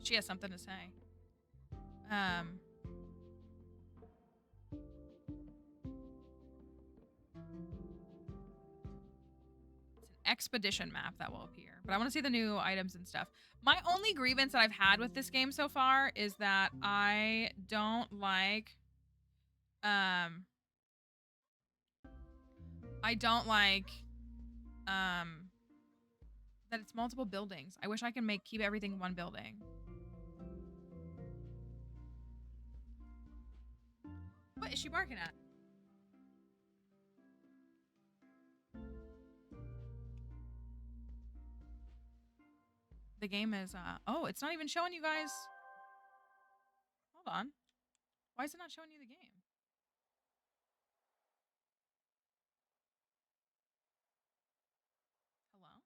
She has something to say. It's an expedition map that will appear. But I want to see the new items and stuff. My only grievance that I've had with this game so far is that I don't like... that it's multiple buildings. I wish I could keep everything one building. What is she barking at? The game is, oh, it's not even showing you guys. Hold on. Why is it not showing you the game? Hello?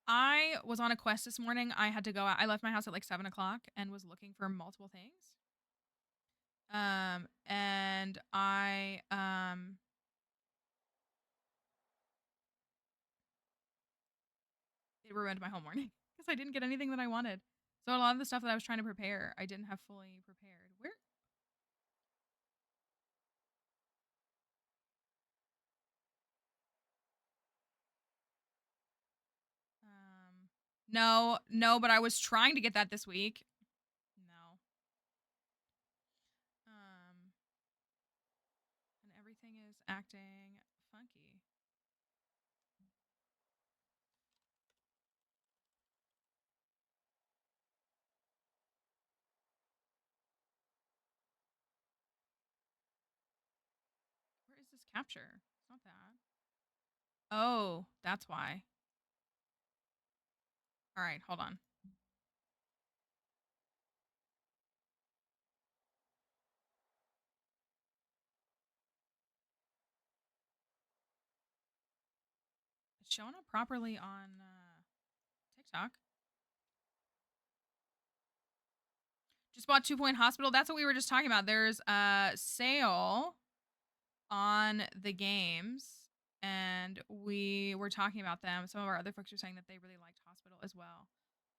I was on a quest this morning. I had to go out. I left my house at like 7 o'clock and was looking for multiple things. And it ruined my whole morning because I didn't get anything that I wanted. So a lot of the stuff that I was trying to prepare, I didn't have fully prepared. Where? No, but I was trying to get that this week. No. And everything is acting funky. Where is this capture? It's not that. Oh, that's why. All right, hold on. It's showing up properly on TikTok. Just bought 2 Point Hospital. That's what we were just talking about. There's a sale on the games, and we were talking about them. Some of our other folks are saying that they really liked Hospital as well.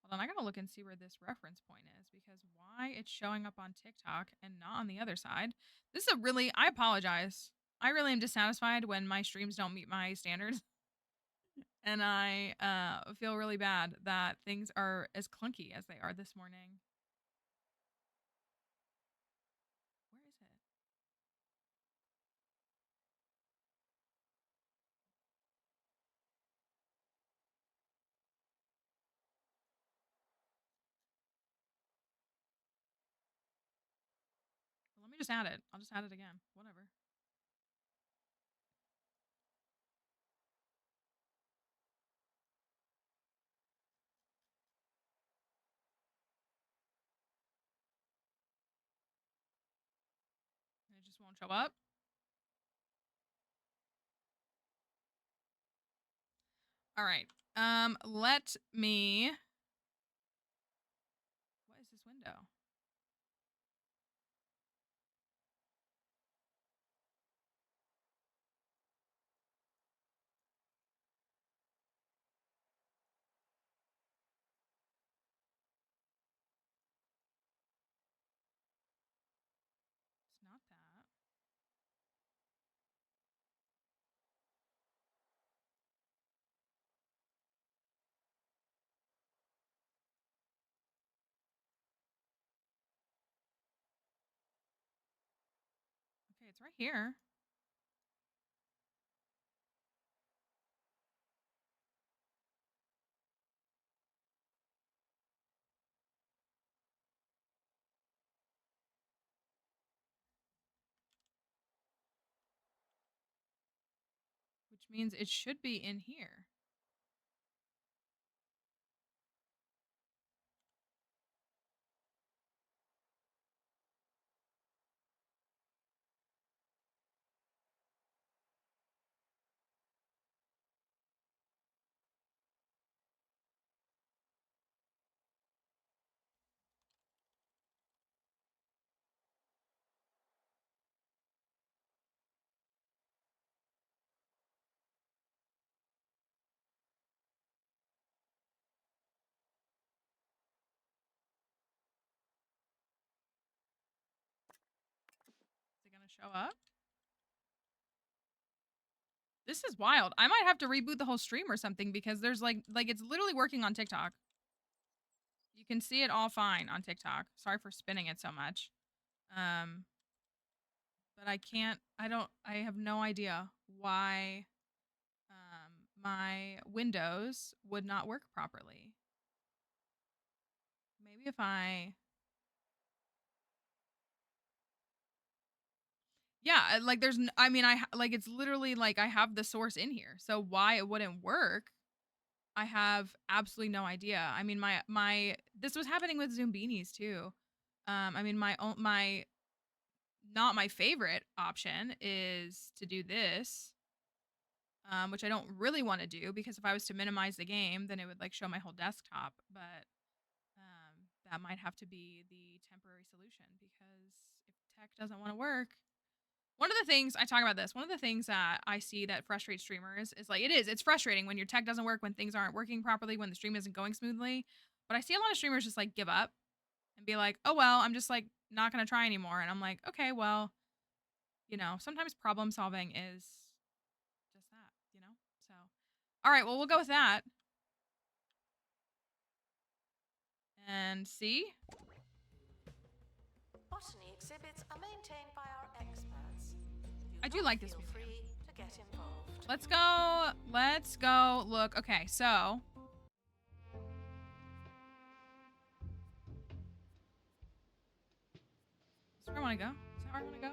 Hold on, I gotta look and see where this reference point is because why it's showing up on TikTok and not on the other side. This is a really, I apologize. I really am dissatisfied when my streams don't meet my standards. And I feel really bad that things are as clunky as they are this morning. Where is it? Well, let me just add it. I'll just add it again. Whatever. And it just won't show up. All right. Let me. What is this window? It's not that. Okay, it's right here. Which means it should be in here. Is it gonna show up? This is wild. I might have to reboot the whole stream or something because there's like it's literally working on TikTok. You can see it all fine on TikTok. Sorry for spinning it so much. But I can't, I have no idea why my Windows would not work properly. Maybe if yeah, like there's, I mean, like it's literally like I have the source in here. So why it wouldn't work, I have absolutely no idea. I mean, this was happening with Zoom beanies too. I mean, not my favorite option is to do this, which I don't really want to do because if I was to minimize the game, then it would like show my whole desktop. But that might have to be the temporary solution because if tech doesn't want to work, one of the things I talk about this, one of the things that I see that frustrates streamers is like it's frustrating when your tech doesn't work, when things aren't working properly, when the stream isn't going smoothly. But I see a lot of streamers just like give up and be like, oh well, I'm just like not gonna try anymore. And I'm like, okay, well, sometimes problem solving is just that. So all right, well, we'll go with that. And see? Botany exhibits are maintained by our experts. I do like this museum. museum. Free to get involved. Let's go look. Okay, so is this where I want to go? Is that where I want to go?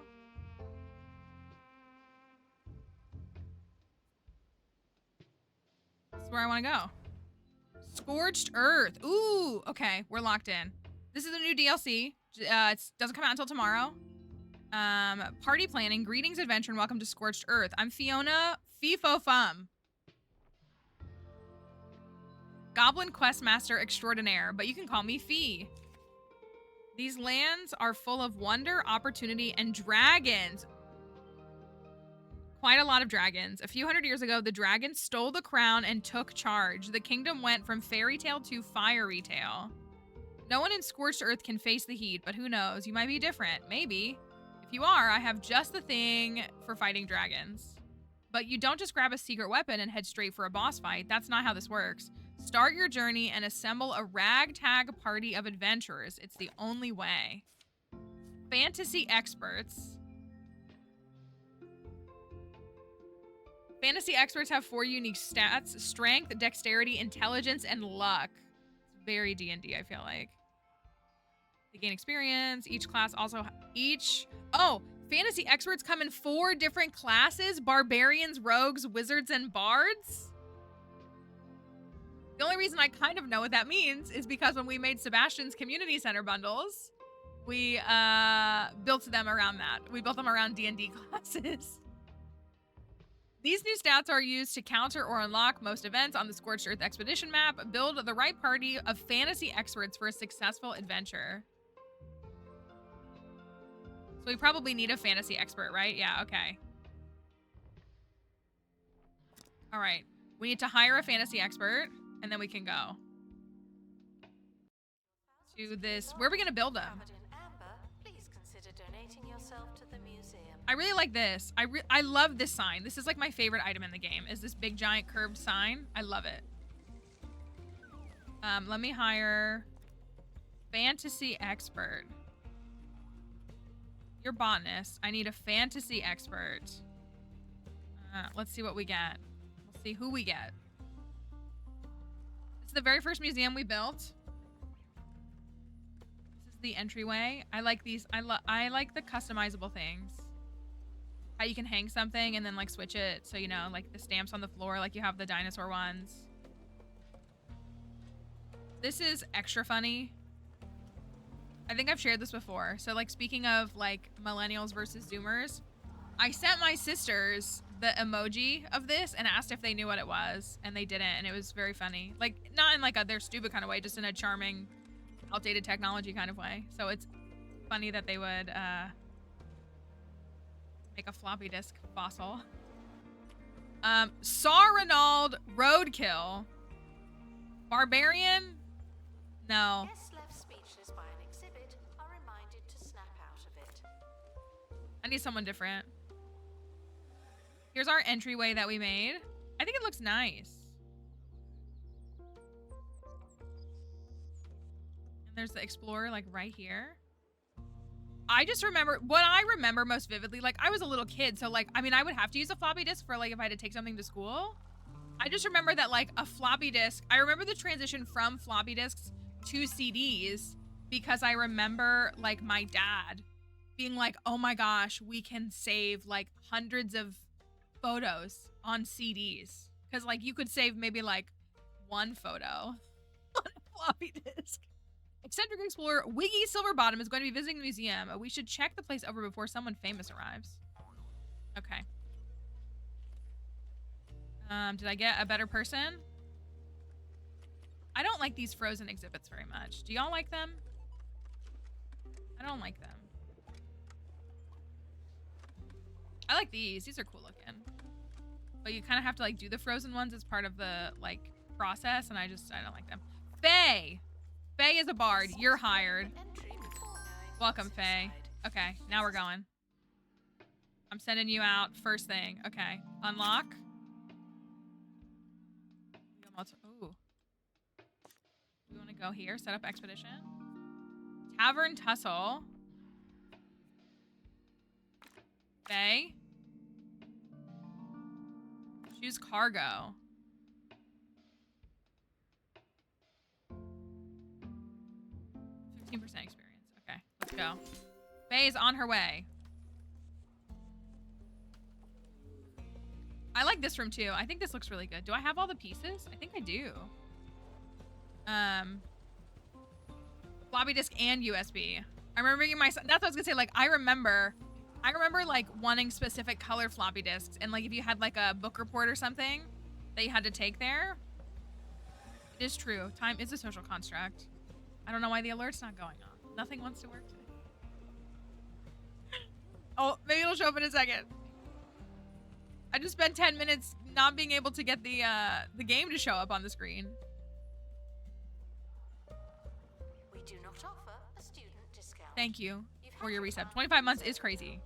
This is where I want to go. Scorched Earth. Ooh, okay, we're locked in. This is a new DLC. It doesn't come out until tomorrow. Party planning, greetings, adventure, and welcome to Scorched Earth. I'm Fiona Fee-Fo-Fum, Goblin Questmaster Extraordinaire, but you can call me Fee. These lands are full of wonder, opportunity, and dragons. Quite a lot of dragons. A few hundred years ago, the dragons stole the crown and took charge. The kingdom went from fairy tale to fiery tale. No one in Scorched Earth can face the heat, but who knows? You might be different. Maybe. If you are, I have just the thing for fighting dragons. But you don't just grab a secret weapon and head straight for a boss fight. That's not how this works. Start your journey and assemble a ragtag party of adventurers. It's the only way. Fantasy experts. Fantasy experts have 4 unique stats: strength, dexterity, intelligence, and luck. It's very D&D, I feel like. They gain experience. Each class also... Oh! Fantasy experts come in 4 different classes: barbarians, rogues, wizards, and bards. The only reason I kind of know what that means is because when we made Sebastian's community center bundles, we built them around that. We built them around D&D classes. These new stats are used to counter or unlock most events on the Scorched Earth Expedition map. Build the right party of fantasy experts for a successful adventure. So we probably need a fantasy expert, right? Yeah, okay. All right. We need to hire a fantasy expert, and then we can go to this. Where are we going to build them? I really like this. I love this sign. This is like my favorite item in the game, is this big giant curved sign. I love it. Let me hire fantasy expert. You're botanist. I need a fantasy expert. Let's see what we get. We'll see who we get. This is the very first museum we built. This is the entryway. I like these. I like the customizable things. How you can hang something and then like switch it. So, you know, like the stamps on the floor, like you have the dinosaur ones. This is extra funny. I think I've shared this before. So like speaking of like millennials versus zoomers, I sent my sisters the emoji of this and asked if they knew what it was, and they didn't, and it was very funny. Like not in like a they're stupid kind of way, just in a charming, outdated technology kind of way. So it's funny that they would make a floppy disk fossil. Saw Ronald Roadkill. Barbarian? No. Guests left speechless by an exhibit are reminded to snap out of it. I need someone different. Here's our entryway that we made. I think it looks nice. And there's the explorer like right here. I just remember, what I remember most vividly, like I was a little kid, so like, I mean, I would have to use a floppy disk for like if I had to take something to school. I just remember that like a floppy disk, I remember the transition from floppy disks to CDs because I remember like my dad being like, oh my gosh, we can save like hundreds of photos on CDs. Because like you could save maybe like one photo on a floppy disk. Eccentric explorer Wiggy Silverbottom is going to be visiting the museum. We should check the place over before someone famous arrives. Okay. Did I get a better person? I don't like these frozen exhibits very much. Do y'all like them? I don't like them. I like these. These are cool looking. But you kind of have to like do the frozen ones as part of the like process, and I don't like them. Faye! Faye is a bard. You're hired. Welcome, Faye. Okay, now we're going. I'm sending you out first thing. Okay, unlock. Ooh. We want to go here. Set up expedition. Tavern Tussle. Faye. Choose cargo. 15% experience. Okay, let's go. Faye is on her way. I like this room too. I think this looks really good. Do I have all the pieces? I think I do. Floppy disk and USB. I remember bringing my, that's what I was gonna say. Like, I remember like wanting specific color floppy disks, and like if you had like a book report or something that you had to take there. It is true. Time is a social construct. I don't know why the alert's not going on. Nothing wants to work today. Oh, maybe it'll show up in a second. I just spent 10 minutes not being able to get the game to show up on the screen. We do not offer a student discount. Thank you for your resub. 25 months is crazy.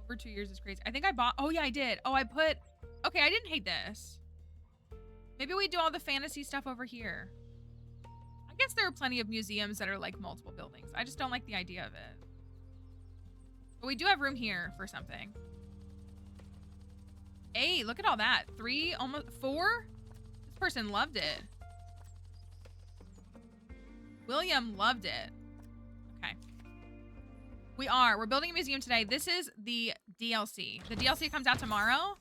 Over 2 years is crazy. I think I bought... Oh, yeah, I did. Oh, I put... Okay, I didn't hate this. Maybe we do all the fantasy stuff over here. I guess there are plenty of museums that are like multiple buildings. I just don't like the idea of it. But we do have room here for something. Hey, look at all that. 3, almost 4? This person loved it. William loved it. Okay. We're building a museum today. This is the DLC. The DLC comes out tomorrow.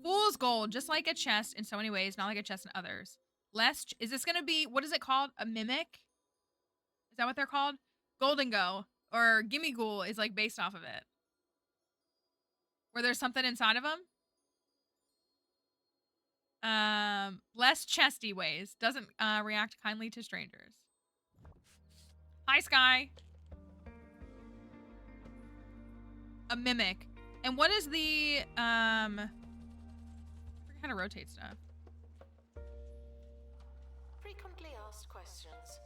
Fool's gold, just like a chest in so many ways, not like a chest in others. Is this gonna be, what is it called? A mimic? Is that what they're called? Golden Go or Gimme Ghoul is like based off of it. Where there's something inside of them. Less chesty ways. Doesn't react kindly to strangers. Hi, Sky. A mimic. And what is the I forget how to rotate stuff. Frequently asked questions.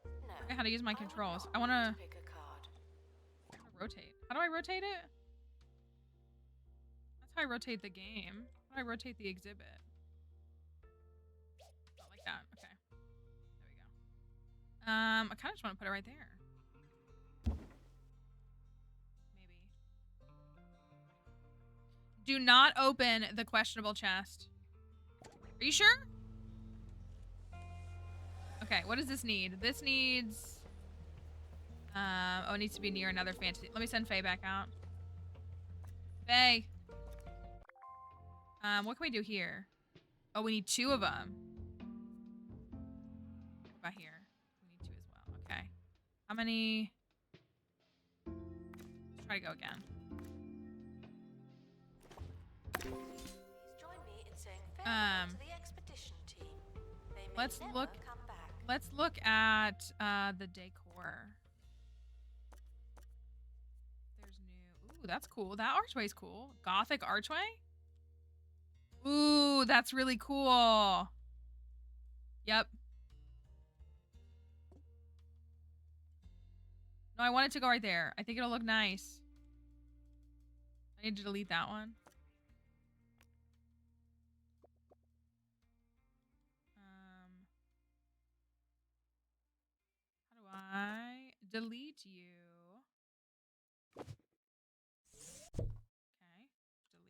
No. I forget how to use my controls. I wanna pick a card. rotate. How do I rotate it? That's how I rotate the game. How do I rotate the exhibit? Not like that. Okay. There we go. I kind of just want to put it right there. Maybe. Do not open the questionable chest. Are you sure? Okay, what does this need? This needs... it needs to be near another fantasy. Let me send Faye back out. Faye! What can we do here? Oh, we need 2 of them. What about here? We need 2 as well. Okay. How many? Let's try to go again. Please join me in saying farewell to the expedition team. They may Let's never look. come back. Let's look at the decor. There's new. Ooh, that's cool. That archway's cool. Gothic archway. Ooh, that's really cool. Yep. No, I want it to go right there. I think it'll look nice. I need to delete that one. How do I delete you? Okay,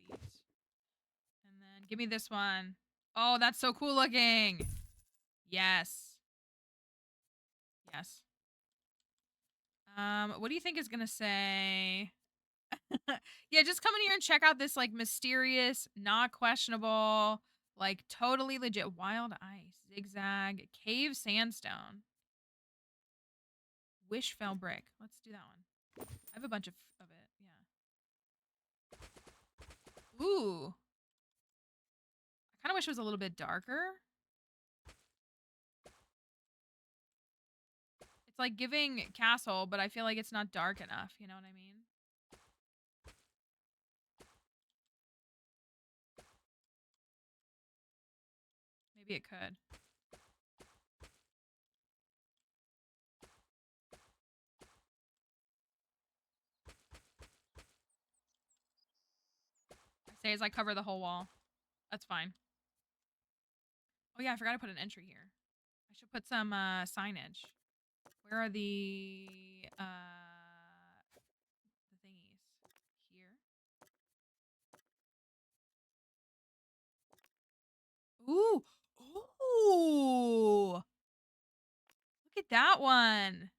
delete. And then give me this one. Oh, that's so cool looking. Yes. Yes. What do you think is gonna say? Yeah, just come in here and check out this like mysterious, not questionable, like totally legit wild ice, zigzag, cave sandstone, wishfell brick. Let's do that one. I have a bunch of it. Yeah. Ooh. I kind of wish it was a little bit darker. It's like giving castle, but I feel like it's not dark enough. You know what I mean? Maybe it could. I say as I cover the whole wall. That's fine. Oh yeah, I forgot to put an entry here. I should put some signage. Where are the thingies? Here. Ooh. Ooh. Look at that one.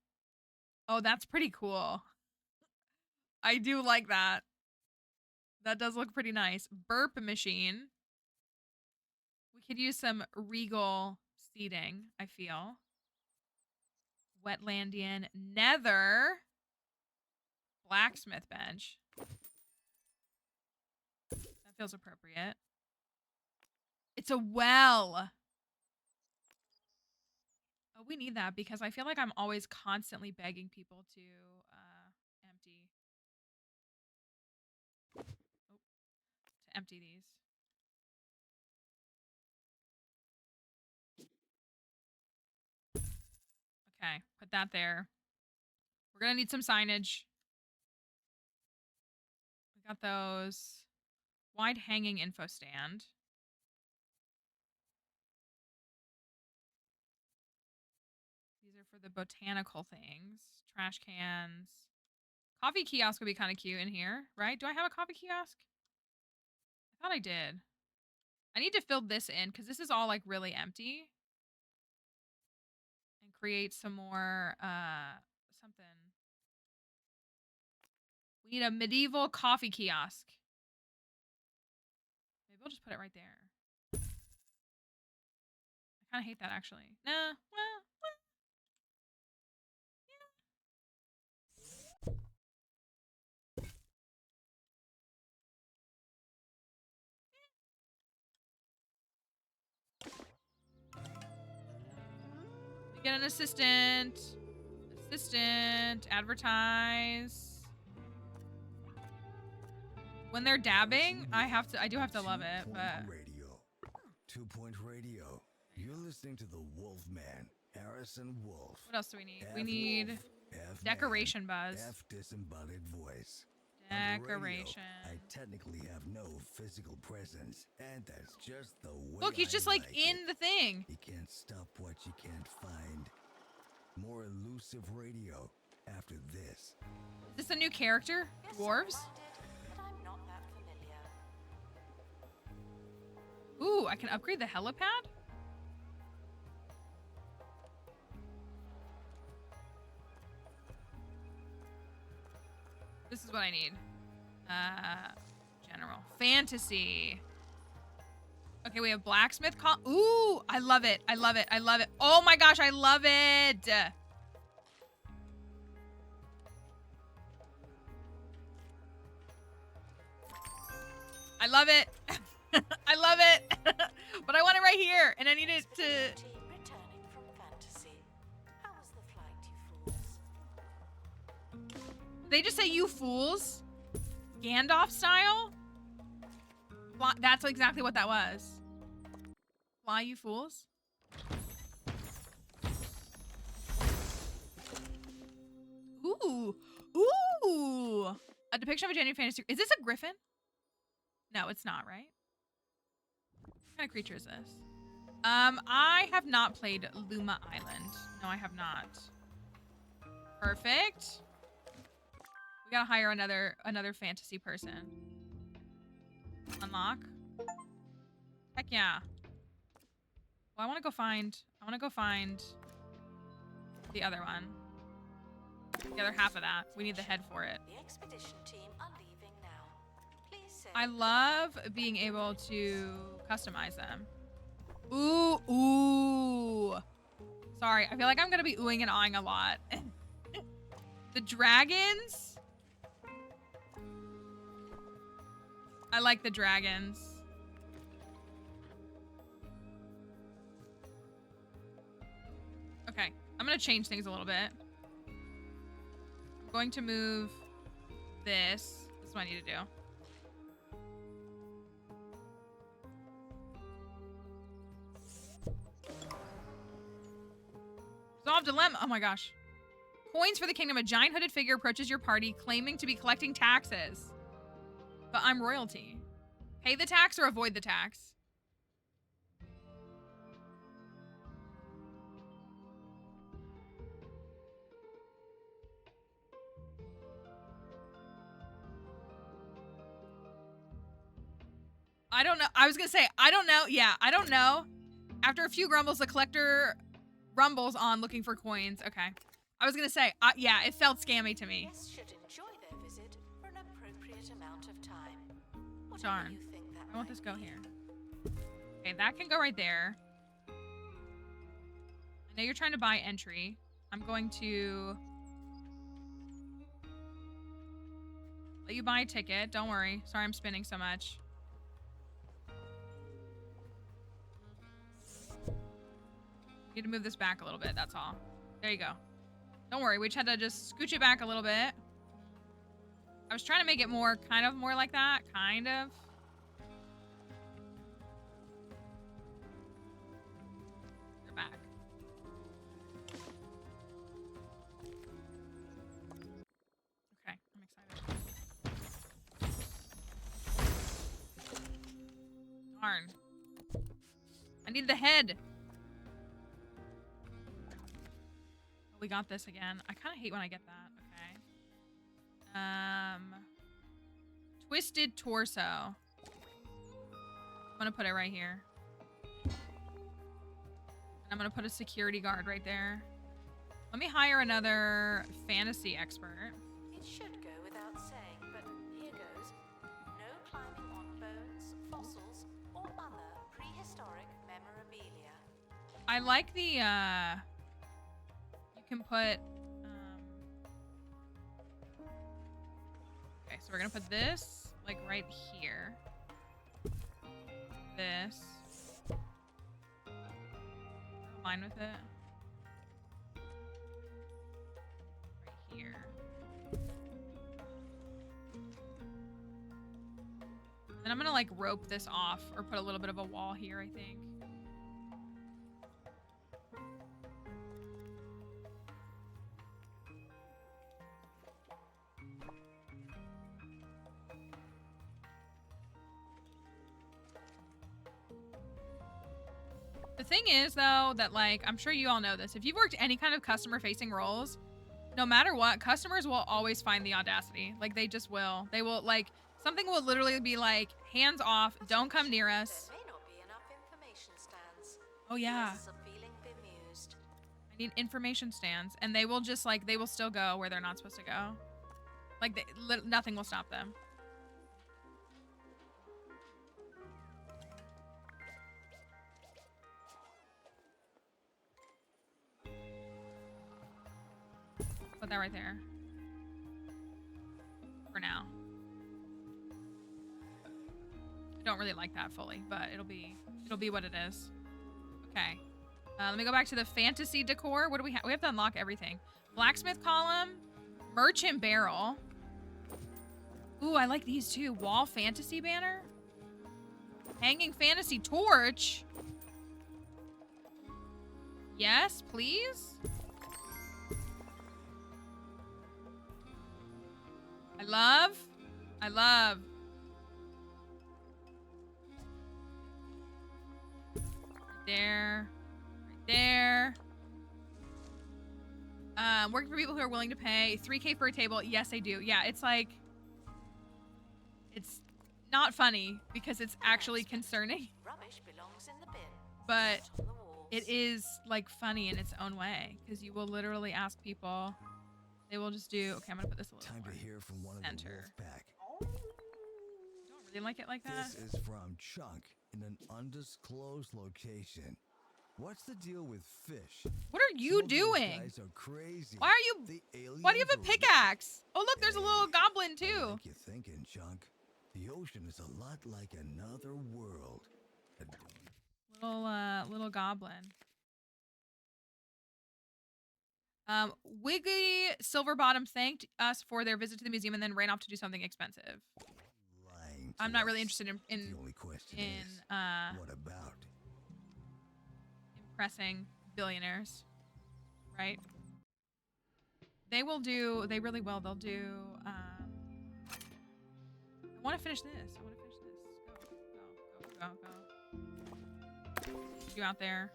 Oh, that's pretty cool. I do like that. That does look pretty nice. Burp machine. We could use some regal seating, I feel. Wetlandian nether. Blacksmith bench. That feels appropriate. It's a well. Oh, we need that because I feel like I'm always constantly begging people to empty. empty these. Okay, put that there. We're gonna need some signage. We got those. Wide hanging info stand. These are for the botanical things. Trash cans. Coffee kiosk would be kind of cute in here, right? Do I have a coffee kiosk? I thought I did. I need to fill this in because this is all like really empty. And create some more something. We need a medieval coffee kiosk. Maybe I'll just put it right there. I kind of hate that actually. Nah, well, get an assistant. Assistant. Advertise. When they're dabbing, I do have to love it, but. Radio. 2 Point Radio. You're listening to the Wolfman, Harrison Wolf. What else do we need? Half We need wolf, half decoration man, buzz. half disembodied voice. On the radio, Decoration. I technically have no physical presence, and that's just the way Look, he's just I like in it. the thing. You can't stop what you can't find. More elusive radio after this. Is this a new character? Yes, Dwarves? I did, but I'm not that familiar. Ooh, I can upgrade the helipad? This is what I need. General. Fantasy. Okay, we have blacksmith. Ooh, I love it. I love it. I love it. Oh my gosh, I love it. I love it. I love it. But I want it right here, and I need it to... Team returning from fantasy. How was the flight, you fools? They just say you fools? Gandalf style? That's exactly what that was. Fly, you fools? Ooh. Ooh. A depiction of a genuine fantasy. Is this a griffin? No, it's not, right? What kind of creature is this? I have not played Luma Island. No, I have not. Perfect. We gotta hire another fantasy person. Unlock. Heck yeah. Well, I wanna go find the other one. The other half of that. We need the head for it. The expedition team are leaving now. Please say I love being able to customize them. Ooh, ooh. Sorry, I feel like I'm gonna be oohing and awing a lot. The dragons. I like the dragons. Okay, I'm gonna change things a little bit. I'm going to move this. This is what I need to do. Resolve dilemma. Oh my gosh. Coins for the kingdom. A giant hooded figure approaches your party claiming to be collecting taxes. But I'm royalty. Pay the tax or avoid the tax. I don't know. I was gonna say, I don't know. Yeah, I don't know. After a few grumbles, the collector rumbles on looking for coins. Okay. I was gonna say, yeah, it felt scammy to me. guests should enjoy their visit for an appropriate amount of time. Whatever Darn. you think that I want might this go be. here. Okay, that can go right there. I know you're trying to buy entry. I'm going to let you buy a ticket. Don't worry. Sorry I'm spinning so much. Need to move this back a little bit, that's all. There you go. Don't worry, we just had to just scooch it back a little bit. I was trying to make it more, kind of more like that. Kind of. Darn. I need the head. Oh, we got this again. I kind of hate when I get that. Okay. Twisted torso. I'm gonna put it right here. And I'm gonna put a security guard right there. Let me hire another fantasy expert. It should go without saying, but here goes. No climbing on bones, fossils, or other prehistoric memorabilia. I like the, you can put, okay, so we're gonna put this, like, right here. This. Fine with it. Right here. And then I'm gonna, like, rope this off, or put a little bit of a wall here, I think. The thing is, though, that, like, I'm sure you all know this. If you've worked any kind of customer-facing roles, no matter what, customers will always find the audacity. Like, they just will. They will, like, something will literally be like, hands off, don't come near us. There may not be enough information stands. Oh, yeah. Guests are feeling bemused. I need information stands. And they will just, like, they will still go where they're not supposed to go. Like, nothing will stop them. Put that right there. For now. I don't really like that fully, but it'll be what it is. Okay. Let me go back to the fantasy decor. What do we have? We have to unlock everything. Blacksmith column, merchant barrel. Ooh, I like these too. Wall fantasy banner. Hanging fantasy torch. Yes, please. I love. Right there. Right there. Working for people who are willing to pay $3K for a table. Yes, I do. Yeah, it's like, it's not funny because it's actually concerning. Rubbish belongs in the bin. But not on the walls. it is like funny in its own way because you will literally ask people. They will just do, okay, I'm gonna put this a little Time more to hear from one center. of the wolf pack. Don't really like it like that. This is from Chunk in an undisclosed location. What's the deal with fish? What are you Some of those doing? guys are crazy. Why are you? Why do you have a pickaxe? Oh, look, there's a little goblin too. Like you're thinking, Chunk. The ocean is a lot like another world. Little goblin. Wiggly Silverbottom thanked us for their visit to the museum and then ran off to do something expensive. Lying to I'm not really us. interested in The only question in is, what about? impressing billionaires, right? They will do. They really will. They'll do. I want to finish this. Go. You out there?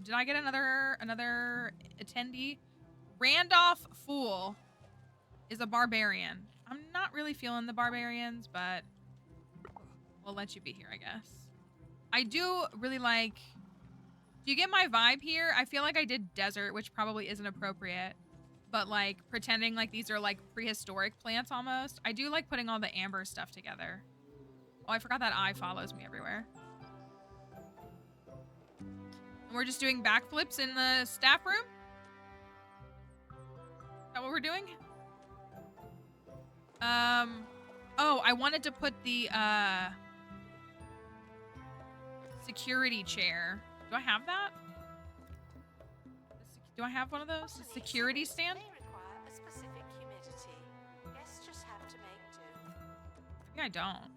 Did I get another attendee? Randolph Fool is a barbarian. I'm not really feeling the barbarians, but we'll let you be here, I guess. I do really like. Do you get my vibe here? I feel like I did desert, which probably isn't appropriate, but like pretending like these are like prehistoric plants almost. I do like putting all the amber stuff together. Oh, I forgot that eye follows me everywhere. And we're just doing backflips in the staff room? Is that what we're doing? Oh, I wanted to put the, security chair. Do I have that? Do I have one of those? A security stand? They require a specific humidity. Guests just have to make do. Maybe I don't.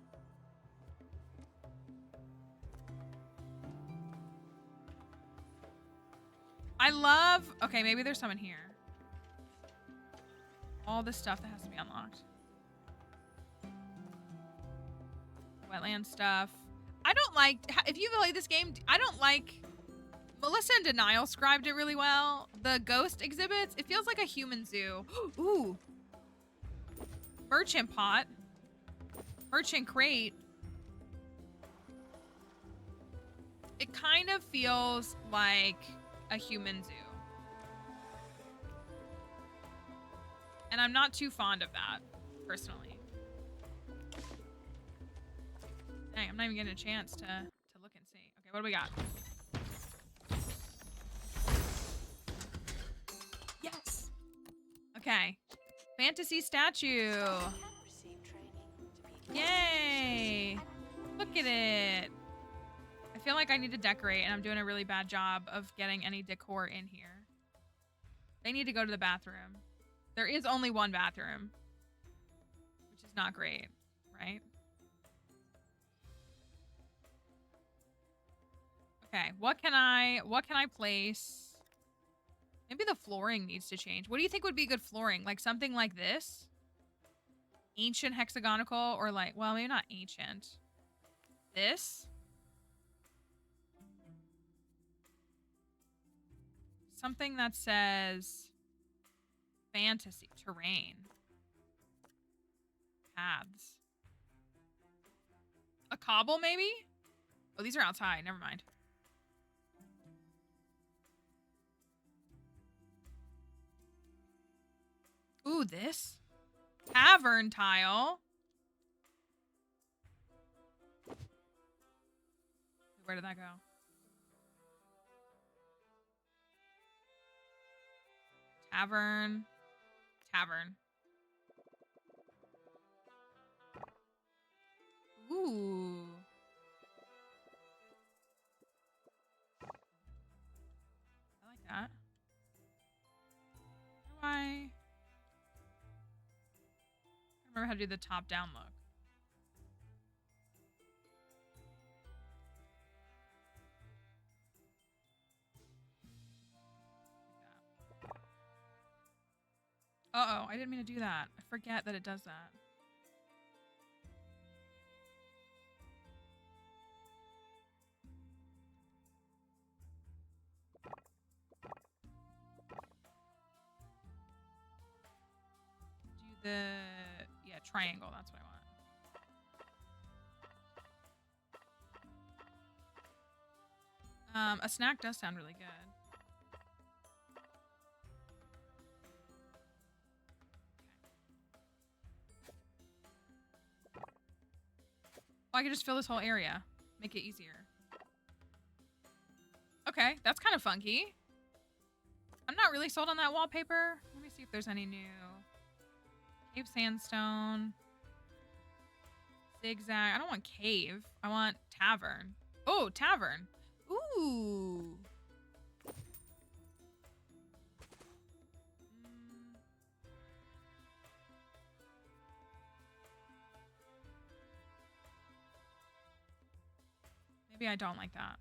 I love... Okay, maybe there's some in here. All this stuff that has to be unlocked. Wetland stuff. I don't like, if you play this game, I don't like, Melissa and Denial scribed it really well. The ghost exhibits, it feels like a human zoo. Ooh. Merchant pot. Merchant crate. It kind of feels like a human zoo. And I'm not too fond of that, personally. Dang, I'm not even getting a chance to look and see. Okay, what do we got? Yes! Okay. Fantasy statue. Can receive training to be Yay! Look at it. I feel like I need to decorate, and I'm doing a really bad job of getting any decor in here. They need to go to the bathroom. There is only one bathroom, which is not great, right? Okay, what can I place? Maybe the flooring needs to change. What do you think would be good flooring? Like something like this? Ancient hexagonal, or like, well, maybe not ancient. This? Something that says fantasy terrain. Paths. A cobble, maybe? Oh, these are outside. Never mind. Ooh, this? Tavern tile. Where did that go? Tavern. Tavern. Ooh. I like that. How do I remember how to do the top-down look. Uh-oh, I didn't mean to do that. I forget that it does that. Do the, yeah, triangle, that's what I want. A snack does sound really good. Oh, I could just fill this whole area. Make it easier. Okay, that's kind of funky. I'm not really sold on that wallpaper. Let me see if there's any new. Cave sandstone. Zigzag. I don't want cave. I want tavern. Oh, tavern. Ooh. Maybe I don't like that.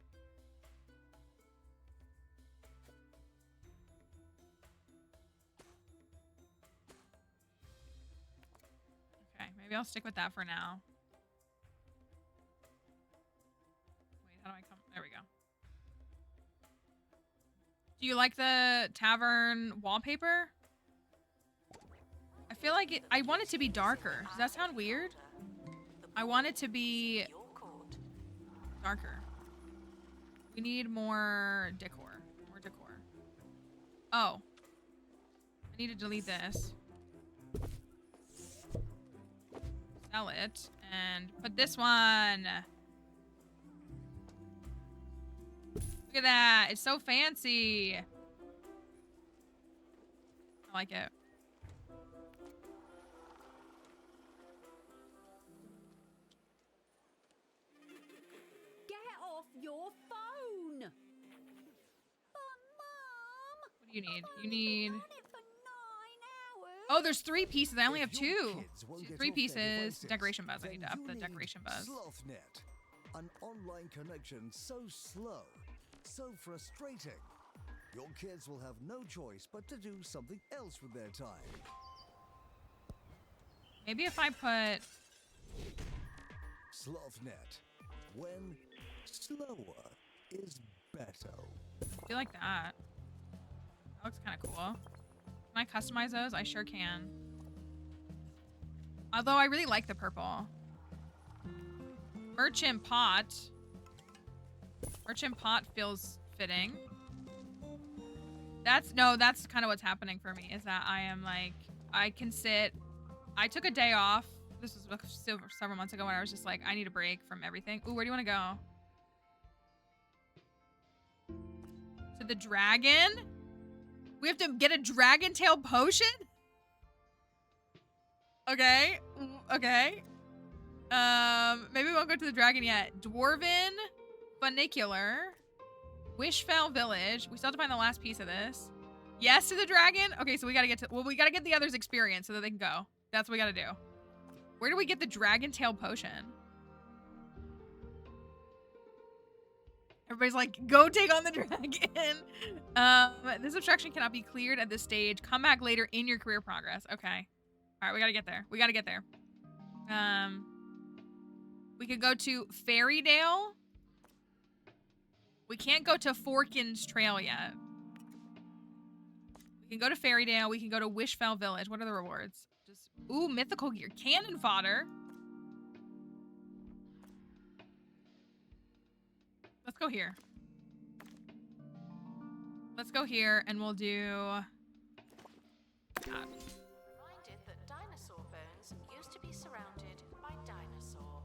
Okay, maybe I'll stick with that for now. Wait, how do I come? There we go. Do you like the tavern wallpaper? I feel like I want it to be darker. Does that sound weird? I want it to be darker. We need more decor. More decor. Oh. I need to delete this. Sell it. And put this one. Look at that. It's so fancy. I like it. Your phone. But Mom, What do you need? You need. on it for 9 hours. Oh, there's 3 pieces. I only have If your 2. kids won't get 3 off their pieces. devices, Decoration buzz. I then need to up you the need decoration buzz. SlothNet, an online connection so slow, so frustrating. Your kids will have no choice but to do something else with their time. Maybe if I put. SlothNet, when slower is better. I feel like that. That looks kind of cool. Can I customize those? I sure can. Although I really like the purple. Merchant pot. Merchant pot feels fitting. That's kind of what's happening for me, is that I am like, I can sit. I took a day off. This was several months ago when I was just like, I need a break from everything. Ooh, where do you want to go? To the dragon? We have to get a dragon tail potion? Okay. Okay. Maybe we won't go to the dragon yet. Dwarven funicular. Wishfell village. We still have to find the last piece of this. Yes to the dragon? Okay, so we gotta get to, well, we gotta get the others experience so that they can go. That's what we gotta do. Where do we get the dragon tail potion? Everybody's like, go take on the dragon. This obstruction cannot be cleared at this stage. Come back later in your career progress. Okay. All right, we gotta get there. We gotta get there. We could go to Fairydale. We can't go to Forkins Trail yet. We can go to Fairydale. We can go to Wishfell Village. What are the rewards? Just, ooh, mythical gear. Cannon fodder. Let's go here. Let's go here and we'll do... God. Reminded that dinosaur bones used to be surrounded by dinosaur.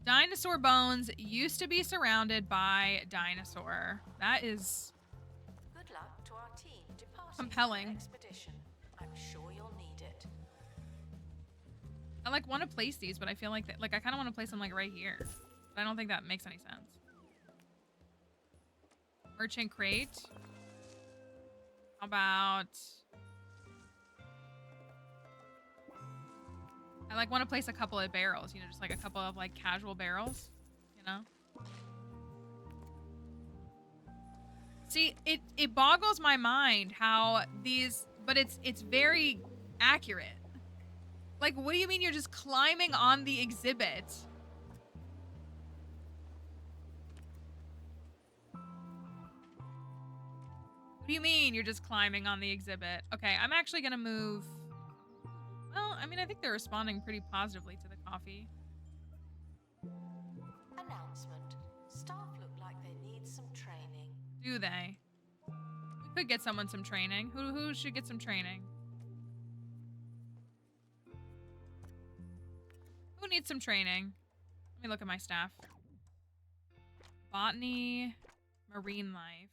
Dinosaur bones used to be surrounded by dinosaur. That is Good luck to our team departing compelling. on the expedition. I'm sure you'll need it. I like want to place these, but I feel like that, like I kind of want to place them like right here. But I don't think that makes any sense. Merchant crate. How about... I like want to place a couple of barrels, you know, just like a couple of like casual barrels, you know? See, it boggles my mind how these, but it's very accurate. Like, what do you mean you're just climbing on the exhibit? What do you mean you're just climbing on the exhibit? Okay, I'm actually gonna move. Well, I mean, I think they're responding pretty positively to the coffee. Announcement. Staff look like they need some training. Do they? We could get someone some training. Who should get some training? Who needs some training? Let me look at my staff. Botany, marine life.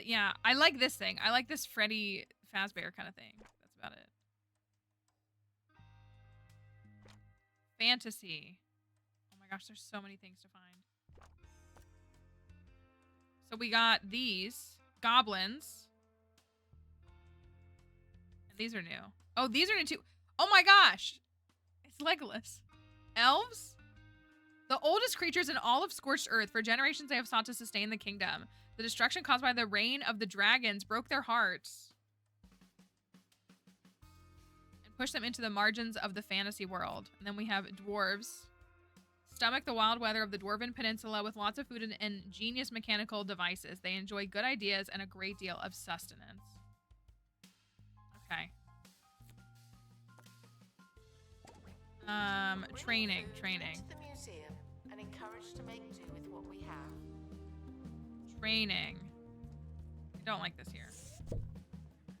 Yeah, I like this thing. I like this Freddy Fazbear kind of thing. That's about it. Fantasy. Oh my gosh, there's so many things to find. So we got these. Goblins. And these are new. Oh, these are new too. Oh my gosh. It's Legolas. Elves? The oldest creatures in all of Scorched Earth. For generations they have sought to sustain the kingdom. The destruction caused by the reign of the dragons broke their hearts and pushed them into the margins of the fantasy world. And then we have dwarves. Stomach the wild weather of the Dwarven Peninsula with lots of food and ingenious mechanical devices. They enjoy good ideas and a great deal of sustenance. Okay. Training. To the museum and encouraged to make do with what we have. Training. I don't like this here.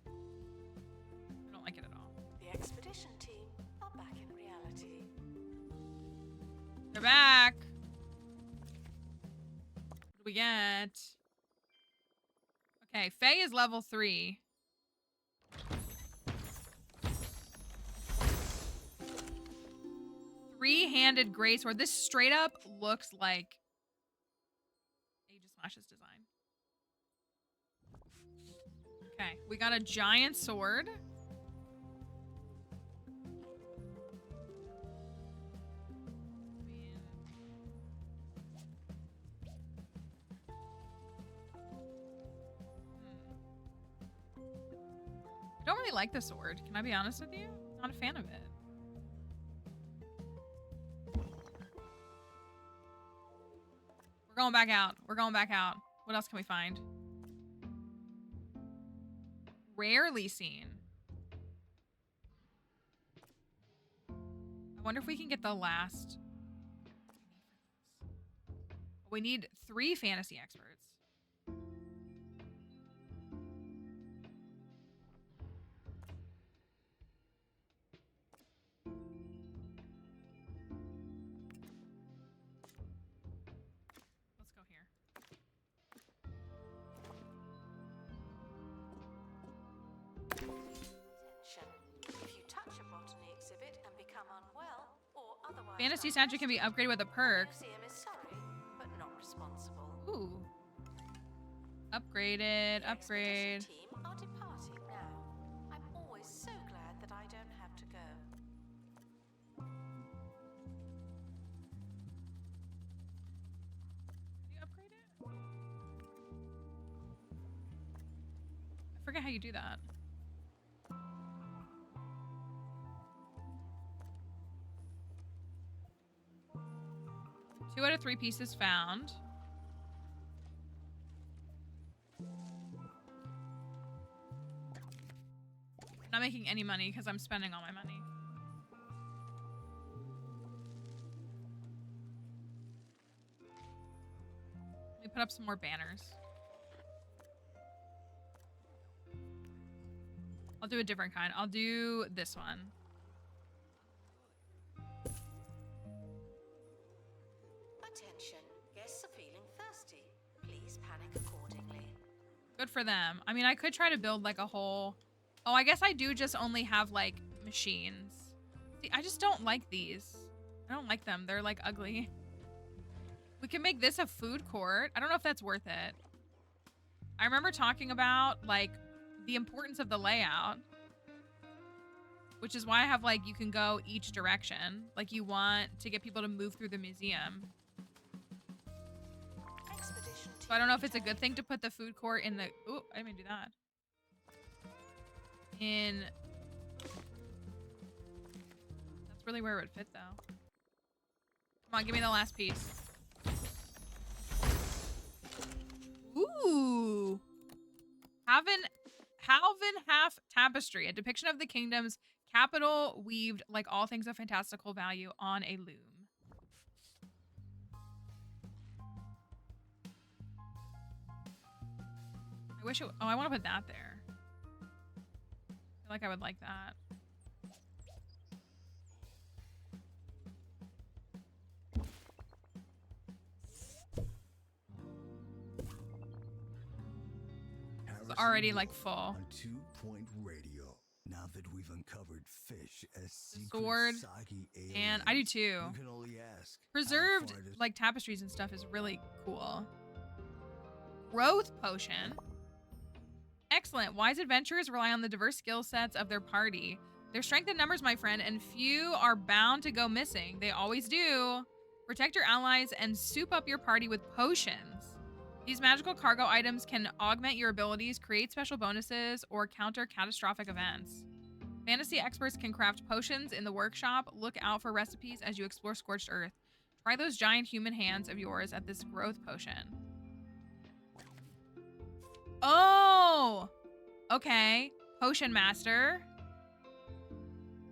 I don't like it at all. The expedition team are back in reality. They're back. What do we get? Okay, Faye is level 3. Three-handed greatsword. This straight up looks like Aegis design. Okay, we got a giant sword. I don't really like the sword. Can I be honest with you? Not a fan of it. We're going back out. We're going back out. What else can we find? Rarely seen. I wonder if we can get the last. We need 3 fantasy experts. Let's go here. Attention. If you touch a botany exhibit and become unwell or otherwise Fantasy Sanctuary can be upgraded with a perk. the museum is sorry, but not responsible. Ooh. Upgraded. The Upgrade. expedition team are departing now. I'm always so glad that I don't have to go. Did you upgrade it? I forget how you do that. Two out of 3 pieces found. I'm not making any money because I'm spending all my money. Let me put up some more banners. I'll do a different kind. I'll do this one. Attention. Guests are feeling thirsty. Please panic accordingly. Good for them. I mean, I could try to build like a whole... Oh, I guess I do just only have like machines. See, I just don't like these. I don't like them. They're like ugly. We can make this a food court. I don't know if that's worth it. I remember talking about like the importance of the layout, which is why I have like you can go each direction. Like you want to get people to move through the museum. Expedition So I don't know if it's a good thing to put the food court in the... Ooh, I didn't mean to do that. In... That's really where it would fit, though. Come on, give me the last piece. Ooh! Halvin Half Tapestry, a depiction of the kingdom's capital weaved like all things of fantastical value on a loom. I wish it... Oh, I want to put that there. I feel like I would like that. It's already like full. On 2 Point Radio. Now that we've uncovered fish as secret Sword, soggy and I do aliens, too. you can only ask, how Preserved far does- like tapestries and stuff is really cool. Growth potion. Excellent. Wise adventurers rely on the diverse skill sets of their party. Their strength in numbers, my friend, and few are bound to go missing. They always do. Protect your allies and soup up your party with potions. These magical cargo items can augment your abilities, create special bonuses, or counter catastrophic events. Fantasy experts can craft potions in the workshop. Look out for recipes as you explore Scorched Earth. Try those giant human hands of yours at this growth potion. Oh! Okay. Potion Master.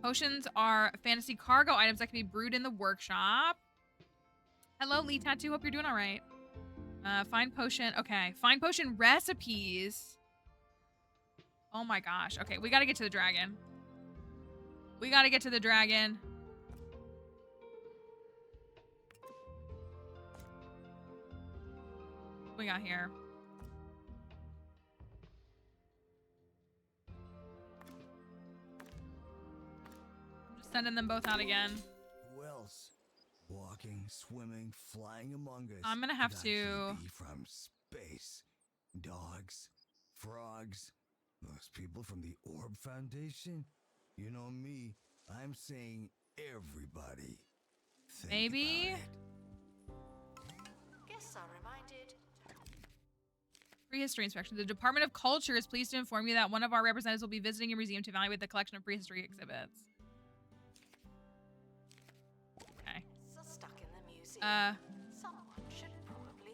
Potions are fantasy cargo items that can be brewed in the workshop. Hello, Lee Tattoo. Hope you're doing all right. Find potion. Okay. Find potion recipes. Oh my gosh. Okay, we gotta get to the dragon. We gotta get to the dragon. What we got here? I'm just sending them both out again. Who else? Walking, swimming, flying among us. I'm gonna have That to- can be from space. Dogs, frogs, those people from the Orb Foundation. You know me, I'm saying everybody. Think Maybe? about it. Guests are reminded. Prehistory inspection. The Department of Culture is pleased to inform you that one of our representatives will be visiting your museum to evaluate the collection of prehistory exhibits. Okay. So stuck in the museum. Uh, Someone should probably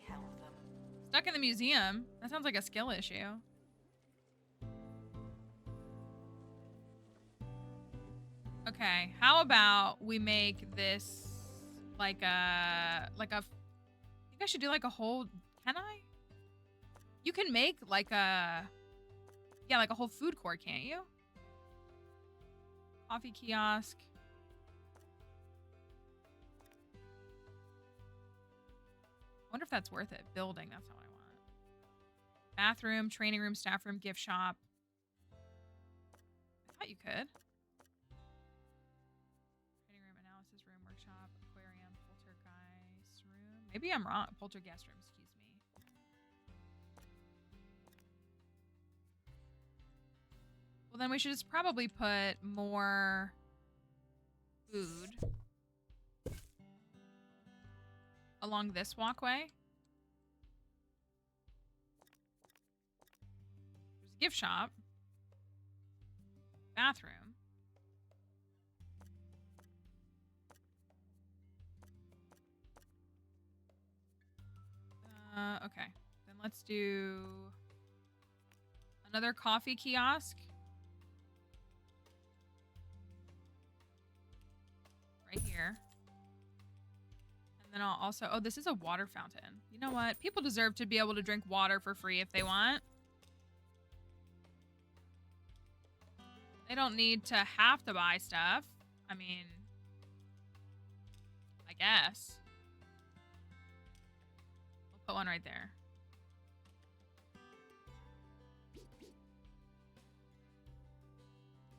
Stuck in the museum. That sounds like a skill issue. Okay, how about we make this like a I think I should do like a whole, can I? You can make like a, yeah, like a whole food court, can't you? Coffee kiosk. I wonder if that's worth it. Building, that's not what I want. Bathroom, training room, staff room, gift shop. I thought you could. Training room, analysis room, workshop, aquarium, poltergeist room. Maybe I'm wrong. Poltergeist room, excuse me. Well, then we should just probably put more food along this walkway. There's a gift shop. Bathroom. Okay. Then let's do another coffee kiosk. Right here. And then I'll also, oh, this is a water fountain. You know what? People deserve to be able to drink water for free if they want. They don't need to have to buy stuff. I mean, I guess. We'll put one right there.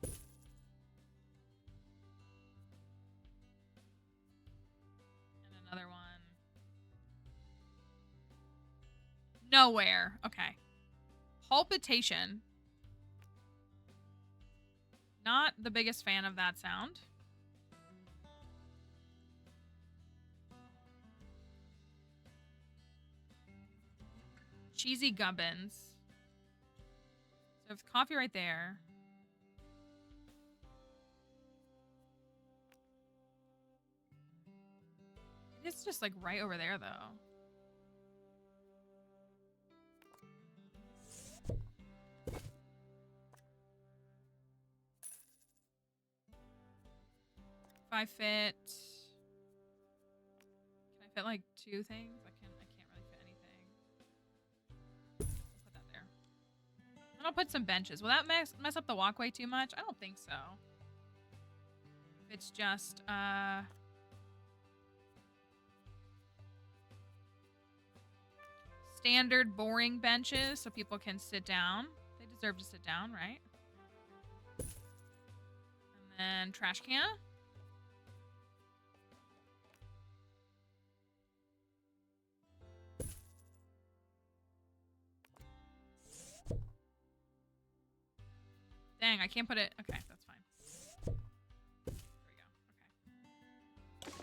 And another one. Nowhere. Okay. Palpitation. Not the biggest fan of that sound. Cheesy gubbins. So there's coffee right there. It's just like right over there though. If I fit, can I fit like two things? I can't really fit anything. I'll put that there. And I'll put some benches. Will that mess up the walkway too much? I don't think so. If it's just standard boring benches so people can sit down. They deserve to sit down, right? And then trash can. Dang, I can't put it. Okay, that's fine. There we go. Okay.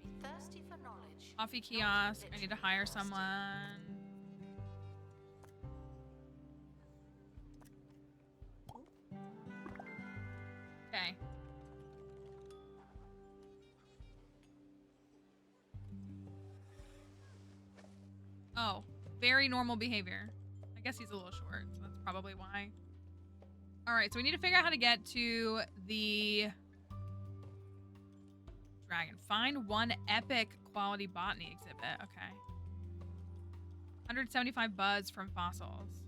Be thirsty for knowledge. Coffee kiosk. I need to hire someone. Okay. Oh, very normal behavior. I guess he's a little short, so that's probably why. All right, so we need to figure out how to get to the dragon. Find one epic quality botany exhibit. Okay. 175 buds from fossils.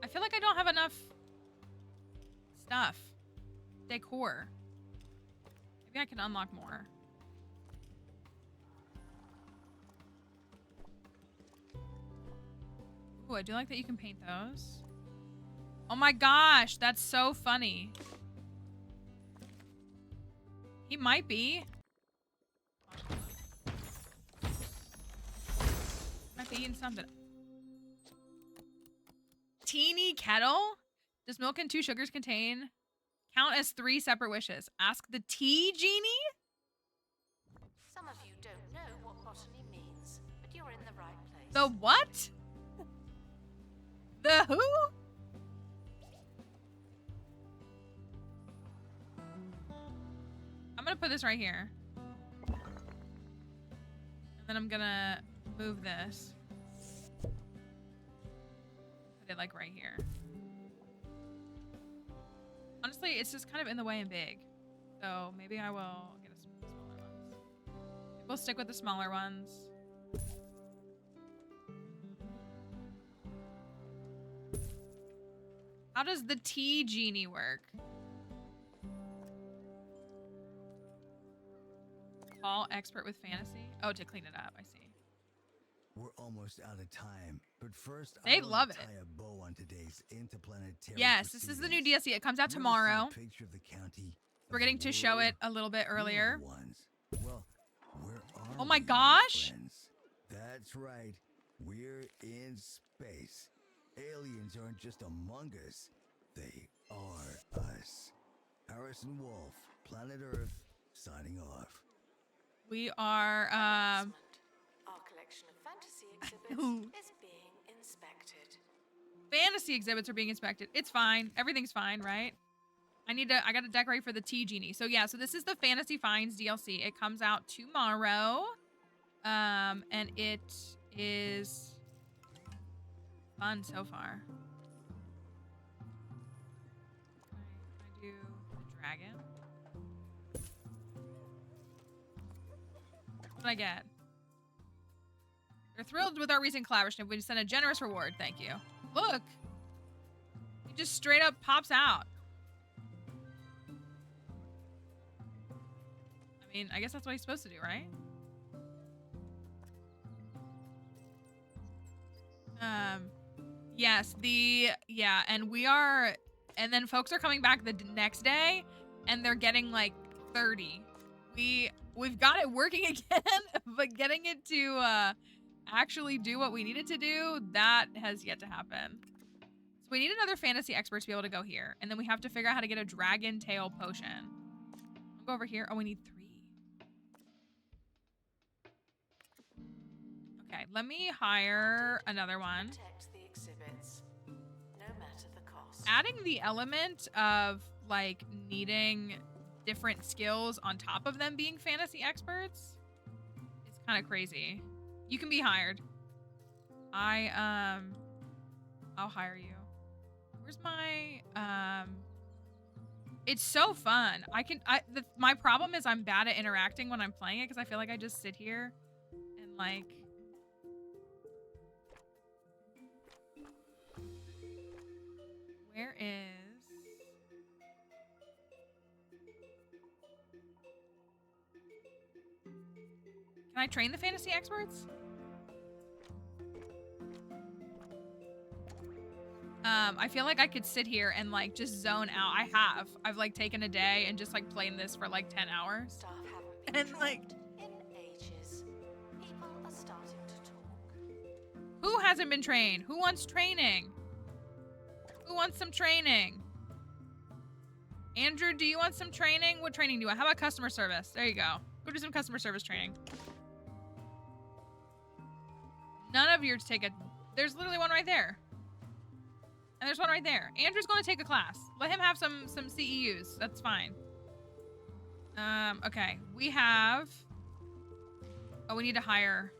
I feel like I don't have enough stuff. Decor. Maybe I can unlock more. Ooh, I do like that you can paint those. Oh my gosh, that's so funny. He might be. Might be eating something. Teeny kettle? Does milk and 2 sugars contain? Count as 3 separate wishes. Ask the tea genie? Some of you don't know what botany means, but you're in the right place. The what? The who? put this right here. And then I'm gonna move this. Put it like right here. Honestly, it's just kind of in the way and big. So maybe I will get a smaller ones. We'll stick with the smaller ones. How does the tea genie work? Call expert with fantasy. Oh, to clean it up. I see. We're almost out of time, but first They I wanna love it. tie a bow on today's interplanetary. Yes, this is the new proceedings. DLC. It comes out You ever see a tomorrow. picture of the county We're of getting the to show world? it a little bit You know the earlier. ones. Well, where are Oh my we, gosh. friends? That's right. We're in space. Aliens aren't just among us. They are us. Harrison Wolf, Planet Earth, signing off. We are, Our collection of fantasy exhibits Ooh. is being inspected. fantasy exhibits are being inspected. It's fine. Everything's fine, right? I gotta decorate for the tea genie. So yeah, so this is the Fantasy Finds DLC. It comes out tomorrow. And it is fun so far. Can I do the dragon? What did I get? They're thrilled with our recent collaboration. We sent a generous reward. Thank you. Look! He just straight up pops out. I mean, I guess that's what he's supposed to do, right? Yes, and we are, and then folks are coming back the next day, and they're getting like 30. We've got it working again, but getting it to actually do what we need it to do, that has yet to happen. So we need another fantasy expert to be able to go here, and then we have to figure out how to get a dragon tail potion. I'll go over here. Oh, we need 3. Okay, let me hire another one. Protect the exhibits, no matter the cost. Adding the element of like needing different skills on top of them being fantasy experts is kind of crazy. You can be hired. I'll hire you. Where's my it's so fun. My problem is I'm bad at interacting when I'm playing it because I feel like I just sit here and like where is... Can I train the fantasy experts? I feel like I could sit here and like just zone out. I've like taken a day and just like played this for like 10 hours. Staff haven't been And like, trained in ages. People are starting to talk. who hasn't been trained? Who wants training? Who wants some training? Andrew, do you want some training? What training do you want? How about customer service? There you go. Go do some customer service training. None of yours take a... There's literally one right there. And there's one right there. Andrew's going to take a class. Let him have some CEUs. That's fine. Okay. We have... Oh, we need to hire...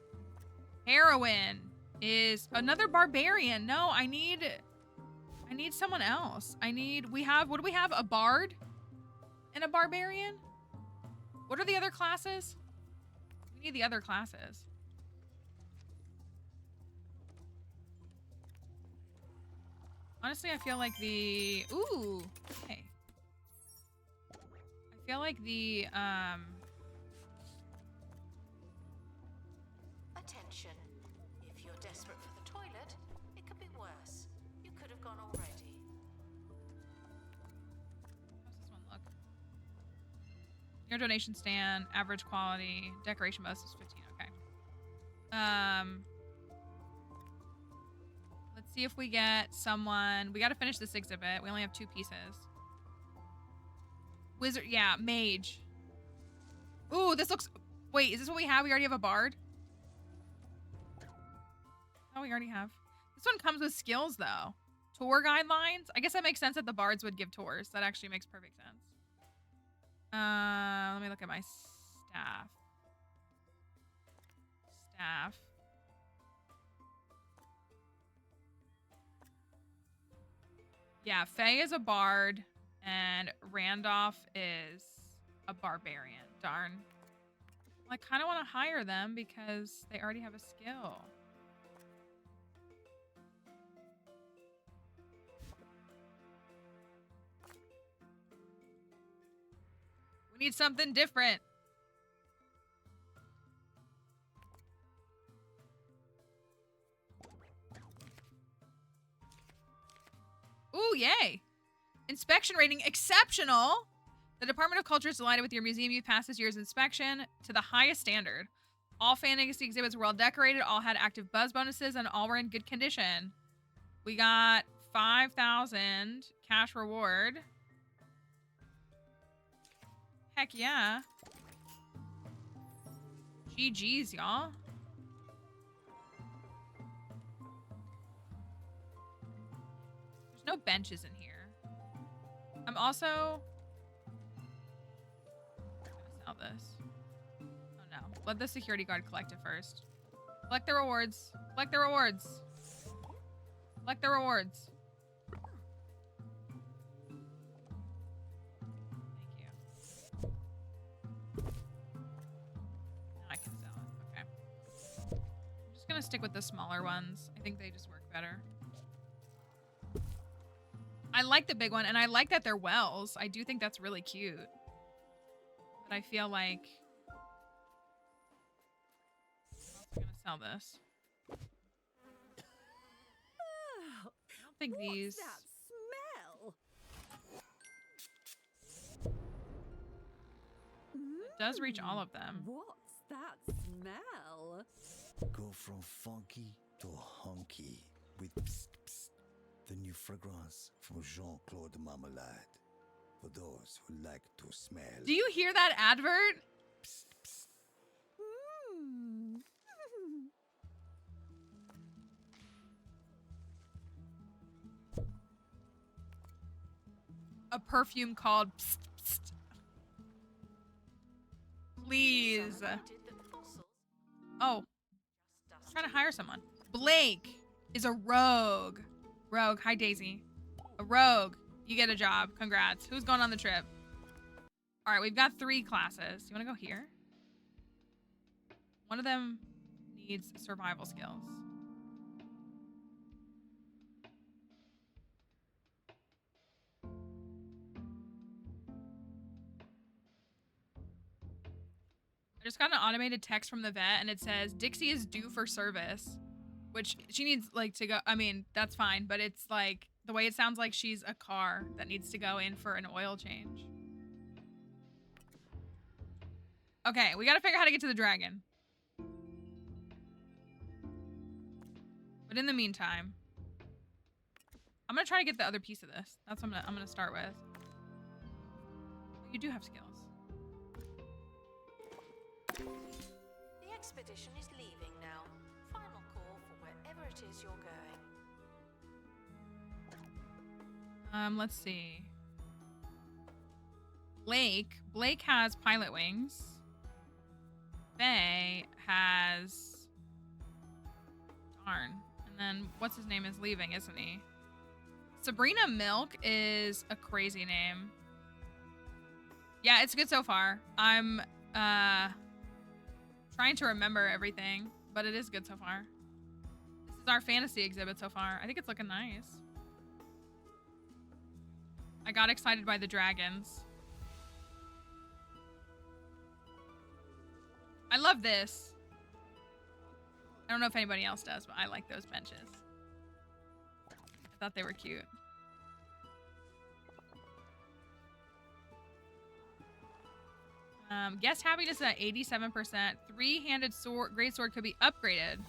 Heroine is another barbarian. No, I need someone else. What do we have? A bard and a barbarian? What are the other classes? We need the other classes. Honestly, I feel like the... Ooh, okay. I feel like the, Attention. If you're desperate for the toilet, it could be worse. You could have gone already. How's this one look? Your donation stand, average quality, decoration bonus is 15, okay. Let's see if we get someone. We gotta finish this exhibit. We only have 2 pieces. Wizard, yeah, mage. Ooh, this looks... Wait, is this what we have? We already have a bard? Oh, we already have. This one comes with skills, though. Tour guidelines. I guess that makes sense that the bards would give tours. That actually makes perfect sense. Let me look at my staff. Yeah, Faye is a bard, and Randolph is a barbarian. Darn. Well, I kind of want to hire them because they already have a skill. We need something different. Ooh, yay. Inspection rating exceptional. The Department of Culture is delighted with your museum. You passed this year's inspection to the highest standard. All fantasy exhibits were well decorated, all had active buzz bonuses, and all were in good condition. We got 5,000 cash reward. Heck yeah. GG's, y'all. There's no benches in here. I'm also gonna sell this. Oh no. Let the security guard collect it first. Collect the rewards. Collect the rewards. Collect the rewards. I can sell it. Okay. I'm just gonna stick with the smaller ones. I think they just work better. I like the big one, and I like that they're wells. I do think that's really cute. But I feel like I'm gonna sell this. I don't think these. What's that smell? It does reach all of them. What's that smell? Go from funky to hunky with psst, psst, the new fragrance from Jean-Claude Marmalade. For those who like to smell. Do you hear that advert? Psst, psst. Mm. A perfume called Psst, Psst. Please. Some noted that fossils Oh, just I'm trying to hire someone. Blake is a rogue. Rogue. Hi, Daisy. A rogue. You get a job. Congrats. Who's going on the trip? All right, we've got 3 classes. You want to go here? One of them needs survival skills. I just got an automated text from the vet, and it says Dixie is due for service, which she needs like to go. I mean, that's fine, but it's like the way it sounds like she's a car that needs to go in for an oil change. Okay, we got to figure out how to get to the dragon. But in the meantime, I'm gonna try to get the other piece of this. That's what I'm gonna start with. You do have skills. The expedition is leaving now. Final call for wherever it is you're going. Let's see. Blake has pilot wings. Faye has... Darn. And then, what's his name is leaving, isn't he? Sabrina Milk is a crazy name. Yeah, it's good so far. I'm, trying to remember everything, but it is good so far. This is our fantasy exhibit so far. I think it's looking nice. I got excited by the dragons. I love this. I don't know if anybody else does, but I like those benches. I thought they were cute. Guest happiness is at 87%. 3-handed sword, great sword could be upgraded.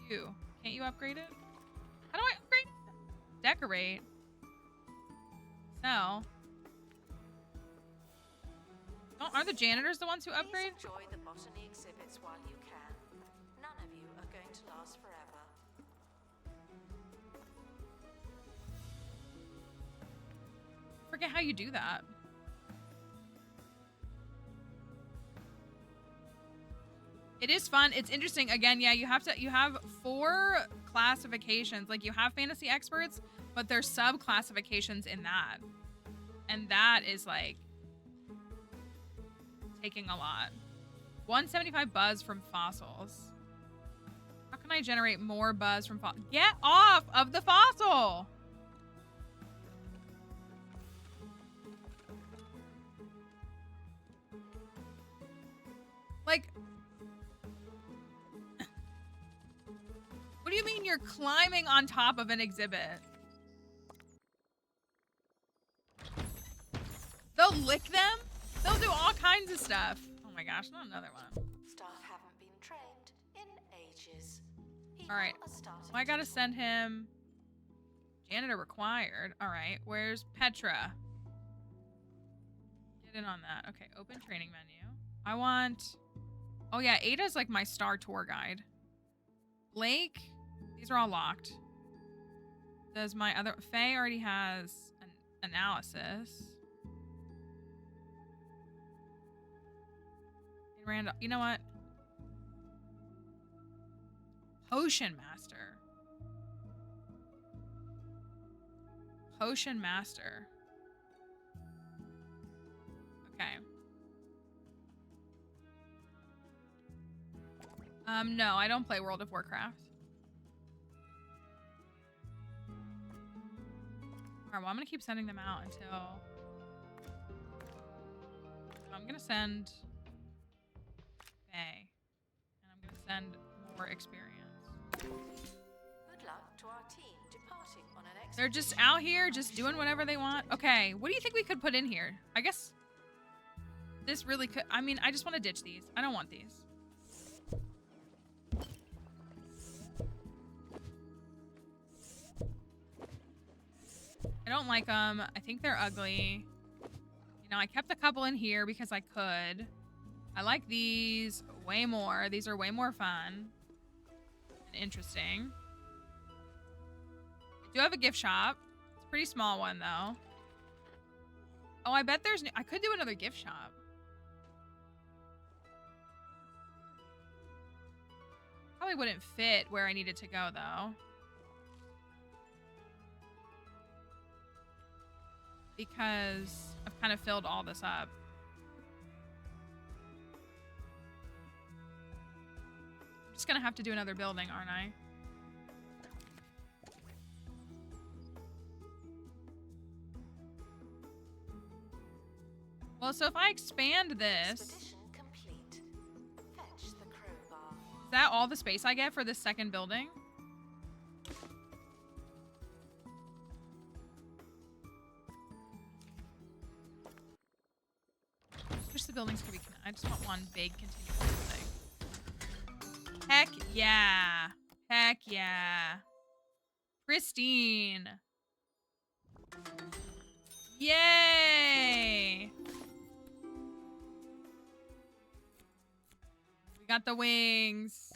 Can't you upgrade it? How do I upgrade it? Decorate. Sell. Aren't the janitors the ones who upgrade? Please enjoy the botany exhibits while you can. None of you are going to last forever. forget how you do that. It is fun. It's interesting. Again, yeah, you have 4 classifications. Like, you have fantasy experts, but there's sub-classifications in that. And that is, like, taking a lot. 175 buzz from fossils. How can I generate more buzz from fossils? Get off of the fossil! Like... What do you mean you're climbing on top of an exhibit? They'll lick them? They'll do all kinds of stuff. Oh my gosh, not another one. Staff haven't been trained in ages. All right. Well, I gotta send him... Janitor required. All right. Where's Petra? Get in on that. Okay, open training menu. I want... Oh yeah, Ada's like my star tour guide. Lake... These are all locked. Does my other... Faye already has an analysis. And Randall... You know what? Potion Master. Potion Master. Okay. No, I don't play World of Warcraft. Alright, well, I'm gonna keep sending them out until... I'm gonna send... Faye. And I'm gonna send more experience. Good luck to our team departing on an They're just out here, just doing whatever they want. Okay, what do you think we could put in here? I guess... This really could... I mean, I just want to ditch these. I don't want these. I don't like them. I think they're ugly. You know, I kept a couple in here because I could. I like these way more. These are way more fun and interesting. I do have a gift shop. It's a pretty small one, though. Oh, I bet there's... I could do another gift shop. Probably wouldn't fit where I needed to go, though. Because I've kind of filled all this up. I'm just gonna have to do another building, aren't I? Well, so if I expand this... Expedition complete. Fetch the crowbar. Is that all the space I get for this second building? Wish the buildings could be... I just want one big continuous building. Heck yeah. Heck yeah. Pristine. Yay! We got the wings.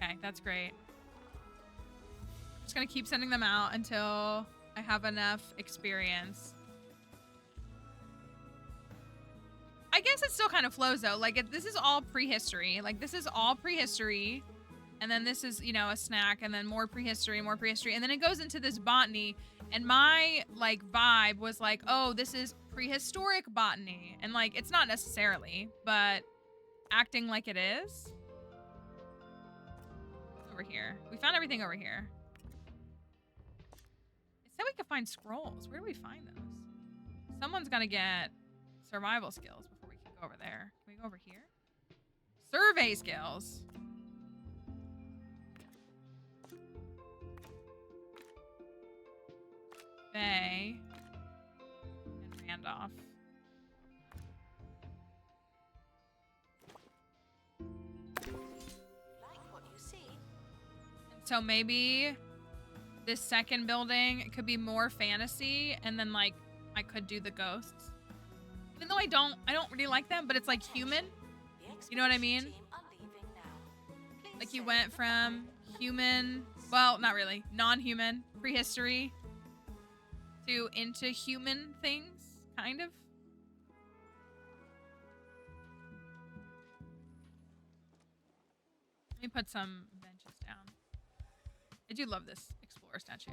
Okay, that's great. I'm just gonna keep sending them out until I have enough experience. I guess it still kind of flows though. Like, this is all prehistory. Like, this is all prehistory. And then this is, you know, a snack. And then more prehistory, more prehistory. And then it goes into this botany. And my, like, vibe was like, oh, this is prehistoric botany. And, like, it's not necessarily. But acting like it is. Over here. We found everything over here. It said we could find scrolls. Where do we find those? Someone's got to get survival skills before we can go over there. Can we go over here? Survey skills. Faye and Randolph. Like what you see. So maybe this second building could be more fantasy, and then like I could do the ghosts. Even though I don't really like them, but it's like human. You know what I mean? Like you went from human, well, not really, non-human, prehistory, to into human things, kind of. Let me put some benches down. I do love this explorer statue.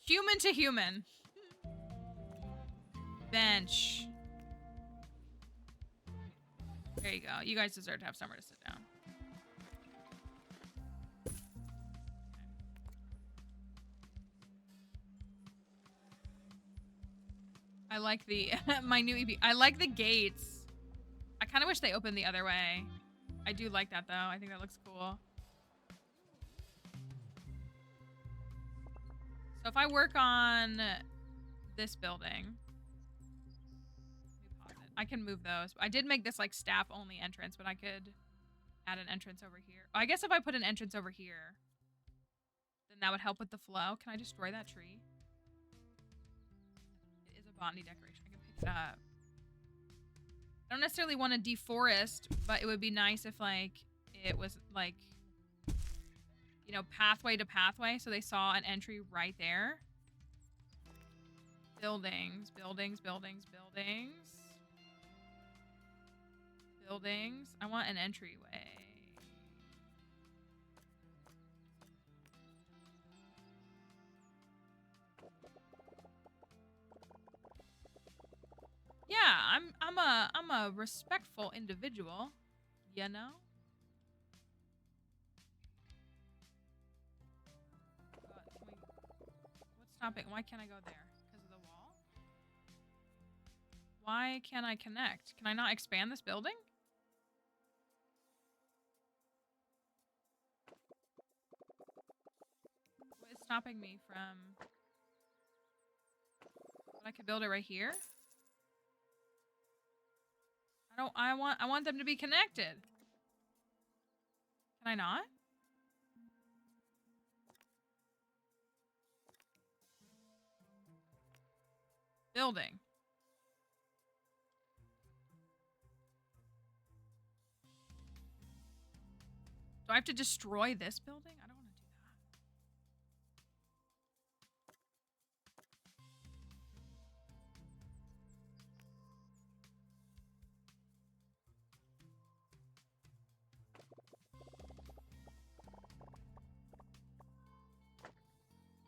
Human to human. Bench. There you go. You guys deserve to have somewhere to sit down. I like the my new EP. I like the gates. I kind of wish they opened the other way. I do like that though. I think that looks cool. So if I work on this building, let me pause it. I can move those. I did make this like staff only entrance, but I could add an entrance over here. I guess if I put an entrance over here, then that would help with the flow. Can I destroy that tree? It is a botany decoration. I can pick it up. I don't necessarily want to deforest, but it would be nice if like it was like, you know, pathway to pathway, so they saw an entry right there. Buildings, buildings, buildings, buildings. Buildings. I want an entryway. Yeah, I'm a respectful individual, you know? What's stopping? Why can't I go there? Because of the wall? Why can't I connect? Can I not expand this building? What is stopping me from... I could build it right here? I want them to be connected. Can I not? Building. Do I have to destroy this building? I don't want to do that.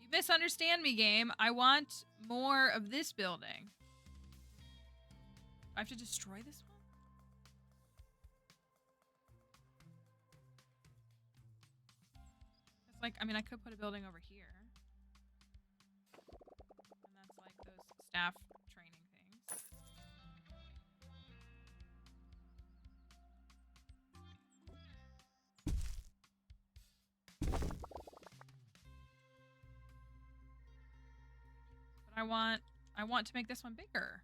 You misunderstand me, game. I want more of this building. Do I have to destroy this one? It's like, I mean, I could put a building over here. And that's like those staff training things. But I want to make this one bigger.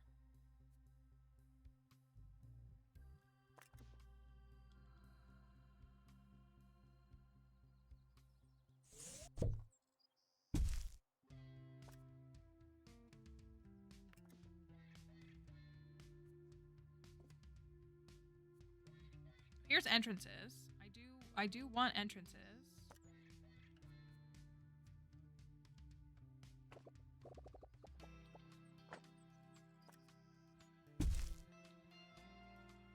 Here's entrances. I do want entrances.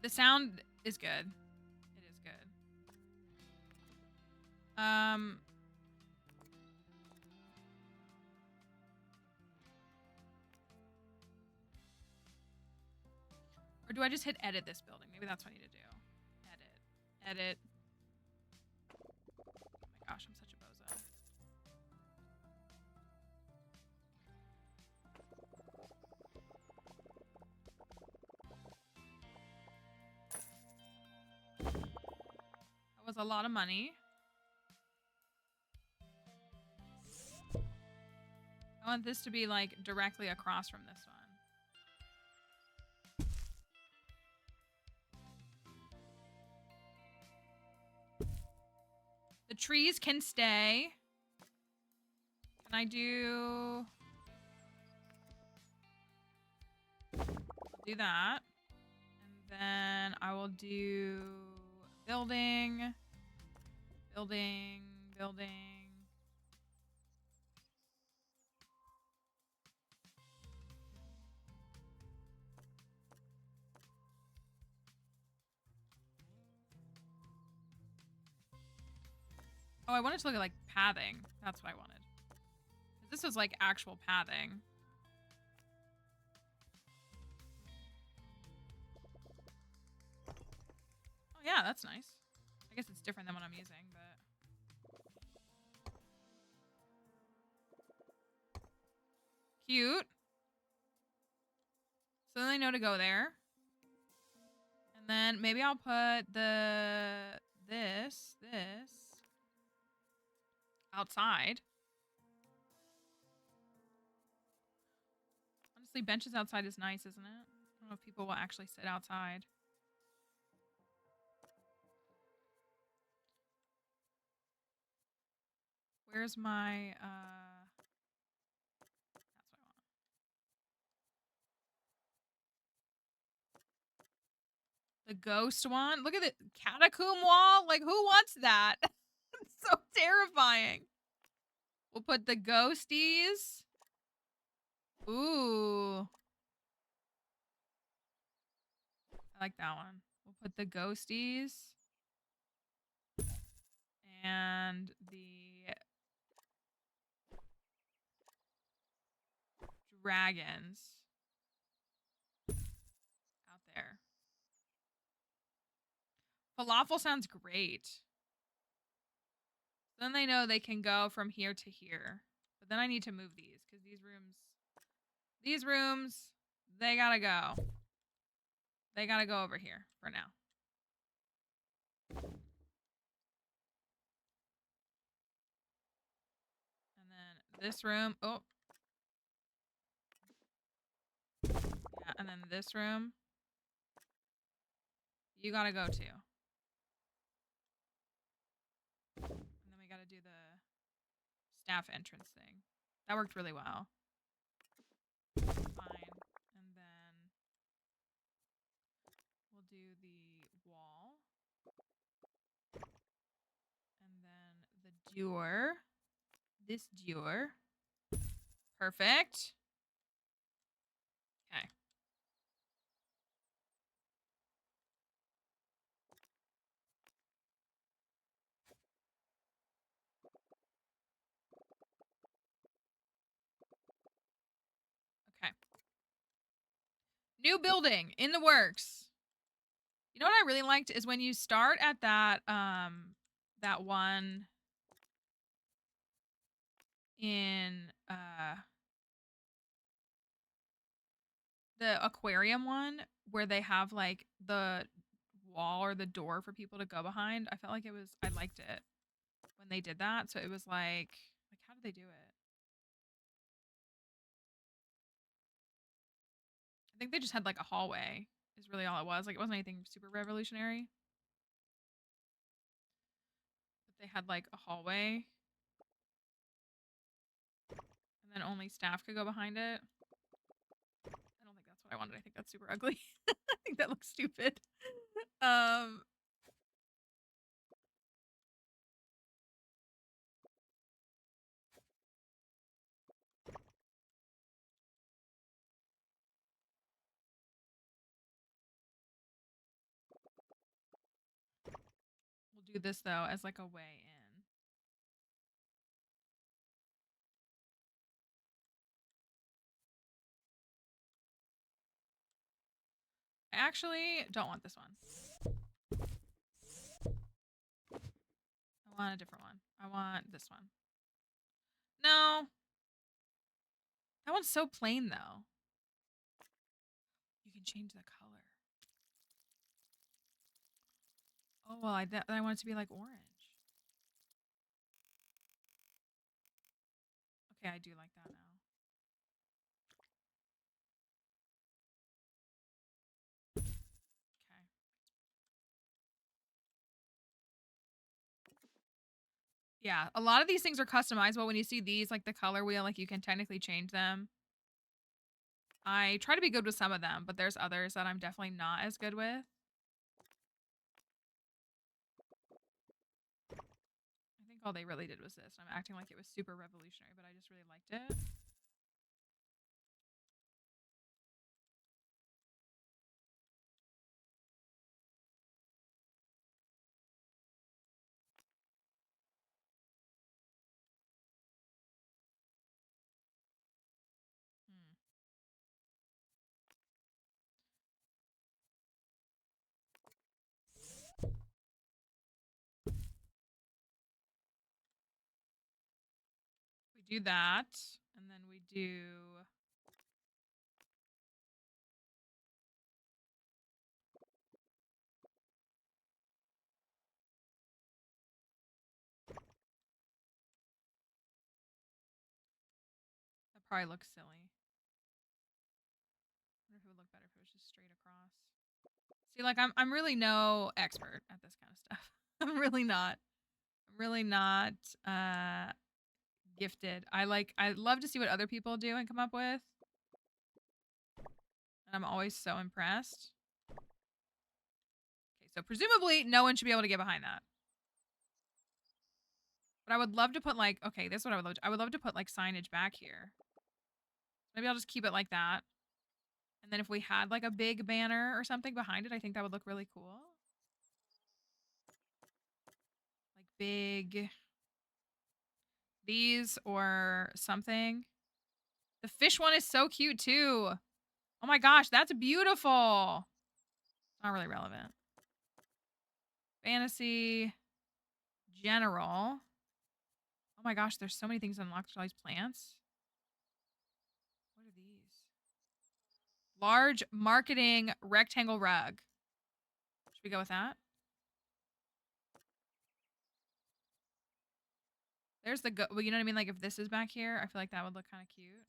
The sound is good. It is good. Or do I just hit edit this building? Maybe that's what I need to do. Edit. Oh my gosh, I'm such a bozo. That was a lot of money. I want this to be like directly across from this one. The trees can stay. Can I do... I'll do that. And then I will do building, building, building. Oh, I wanted to look at like pathing. That's what I wanted. This was like actual pathing. Oh yeah, that's nice. I guess it's different than what I'm using, but cute. So then they know to go there. And then maybe I'll put this outside. Honestly, benches outside is nice, isn't it? I don't know if people will actually sit outside. Where's my, that's what I want. The ghost one? Look at the catacomb wall. Like, who wants that? It's so terrifying. We'll put the ghosties. Ooh. I like that one. We'll put the ghosties. And the dragons out there. Falafel sounds great. Then they know they can go from here to here. But then I need to move these because these rooms, they gotta go. They gotta go over here for now. And then this room, oh. Yeah, and then this room, you gotta go to. And then we gotta do the staff entrance thing. That worked really well. Fine. And then we'll do the wall. And then the door. This door. Perfect. Okay. Okay. New building in the works. You know what I really liked is when you start at that that one in the aquarium one where they have like the wall or the door for people to go behind. I felt like I liked it when they did that. So it was like how did they do it? I think they just had like a hallway is really all it was. Like it wasn't anything super revolutionary. But they had like a hallway. And then only staff could go behind it. I don't think that's what I wanted. I think that's super ugly. I think that looks stupid. We'll do this though as like a way in. I actually don't want this one. I want a different one. I want this one. No. That one's so plain though. You can change the color. Oh, well, I want it to be like orange. Okay, I do like that now. Okay. Yeah, a lot of these things are customizable. When you see these, like the color wheel, like you can technically change them. I try to be good with some of them, but there's others that I'm definitely not as good with. I think think all they really did was this. I'm acting like it was super revolutionary, but I just really liked it. We do that, and then we do... That probably looks silly. I wonder if it would look better if it was just straight across. See, like, I'm really no expert at this kind of stuff. I'm really not. I'm really not gifted. I love to see what other people do and come up with. And I'm always so impressed. Okay, so presumably no one should be able to get behind that. But I would love to put like, okay, this is what I would love to, I would love to put like signage back here. Maybe I'll just keep it like that. And then if we had like a big banner or something behind it, I think that would look really cool. Like big these or something. The fish one is so cute too. Oh my gosh, that's beautiful. Not really relevant. Fantasy. General. Oh my gosh, there's so many things unlocked with all these plants. What are these? Large marketing rectangle rug. Should we go with that? There's the well, you know what I mean? Like if this is back here, I feel like that would look kind of cute.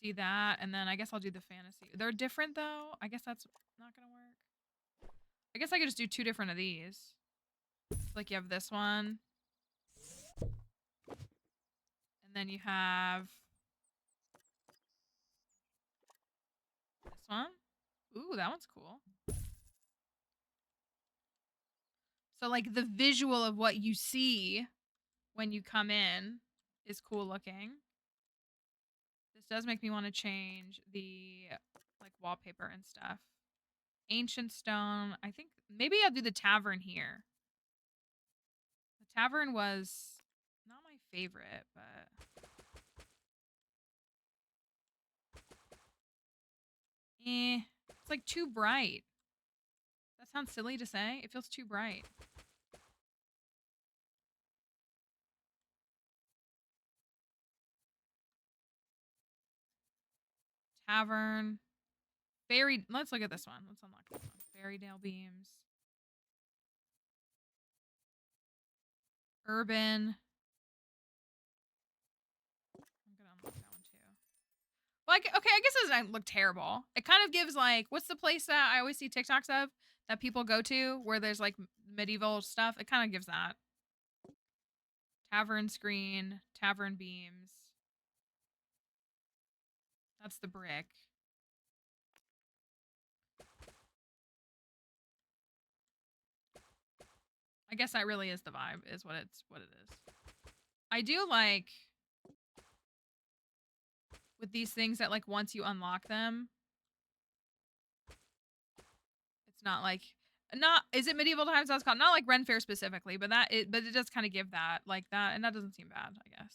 See that, and then I guess I'll do the fantasy. They're different though. I guess that's not gonna work. I guess I could just do two different of these. Like you have this one. And then you have this one. Ooh, that one's cool. So like the visual of what you see when you come in is cool looking. This does make me want to change the like wallpaper and stuff. Ancient stone. I think maybe I'll do the tavern here. The tavern was not my favorite, but it's like too bright. That sounds silly to say. It feels too bright. Tavern. Fairy. Let's look at this one. Let's unlock this one. Fairytale beams. Urban. I'm gonna unlock that one too. Like, okay, I guess it doesn't look terrible. It kind of gives like, what's the place that I always see TikToks of that people go to where there's like medieval stuff? It kind of gives that. Tavern screen, tavern beams. That's the brick. I guess that really is the vibe, is what it is. I do like with these things that like once you unlock them, it's not like is it medieval times that's called? Not like Ren Fair specifically, but it does kind of give that like that, and that doesn't seem bad, I guess.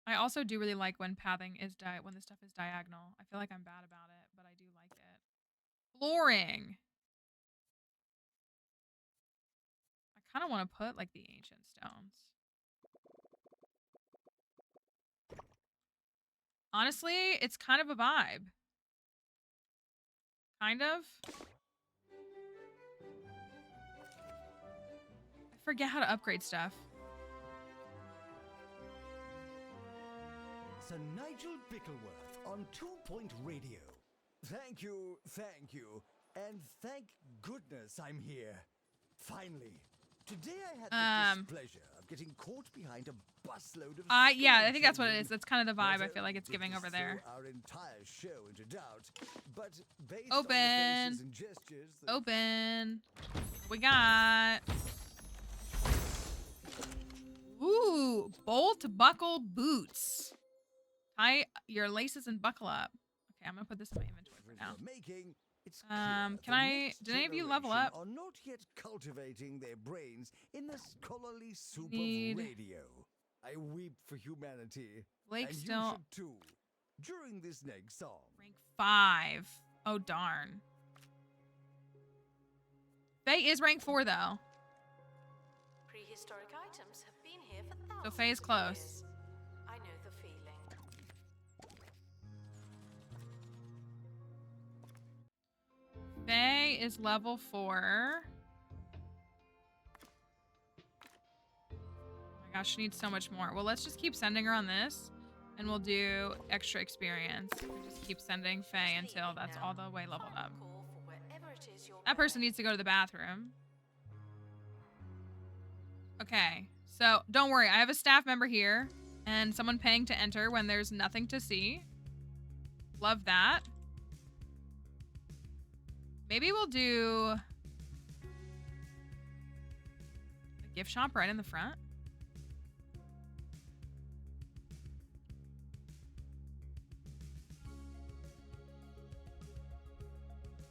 I also do really like when pathing is when the stuff is diagonal. I feel like I'm bad about it, but I do like it. Flooring. I kind of want to put like the ancient stones. Honestly, it's kind of a vibe. Kind of. I forget how to upgrade stuff. Sir Nigel Bickleworth on 2 Point Radio. Thank you, and thank goodness I'm here. Finally. Today I had the displeasure of getting caught behind a busload of yeah, I school think that's what it children. is. That's kind of the vibe Not I feel like only it's did giving this over there. throw our entire show into doubt, but based Open. on the faces and gestures that Open. We got. Ooh, bolt buckle boots. Tie your laces and buckle up. Okay, I'm gonna put this in my inventory for now. making, it's Can clear I? the next Did any of you level generation up? Are not yet cultivating their brains in the scholarly soup Need- of radio. I weep for humanity, Blake and still you should too. During this next song. rank 5. Oh darn. Faye is rank 4 though. Prehistoric items have been here for thousands So Faye is of close. years. I know the feeling. Faye is level 4. Oh my gosh, she needs so much more. Well, let's just keep sending her on this, and we'll do extra experience. And just keep sending Faye until that's all the way leveled up. Call for wherever it is you're That person going. needs to go to the bathroom. Okay, so don't worry. I have a staff member here, and someone paying to enter when there's nothing to see. Love that. Maybe we'll do a gift shop right in the front.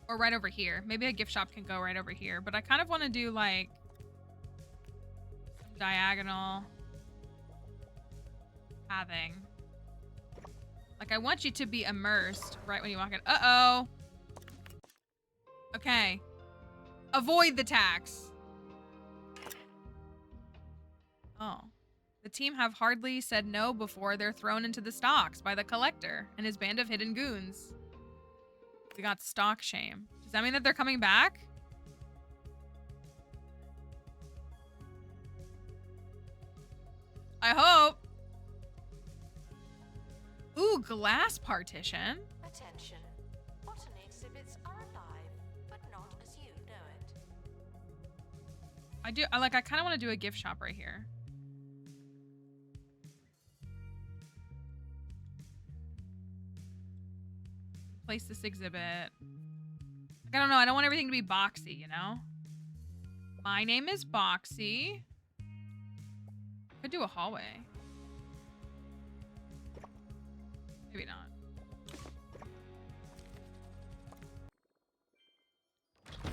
Or right over here. Maybe a gift shop can go right over here. But I kind of want to do like some diagonal pathing. Like I want you to be immersed right when you walk in. Uh-oh. Okay. Avoid the tax. Oh. The team have hardly said no before they're thrown into the stocks by the collector and his band of hidden goons. We got stock shame. Does that mean that they're coming back? I hope. Ooh, glass partition. Attention. Botany exhibits are alive, but not as you know it. I kind of want to do a gift shop right here. Place this exhibit. Like, I don't know. I don't want everything to be boxy, you know? My name is Boxy. Could do a hallway. Maybe not.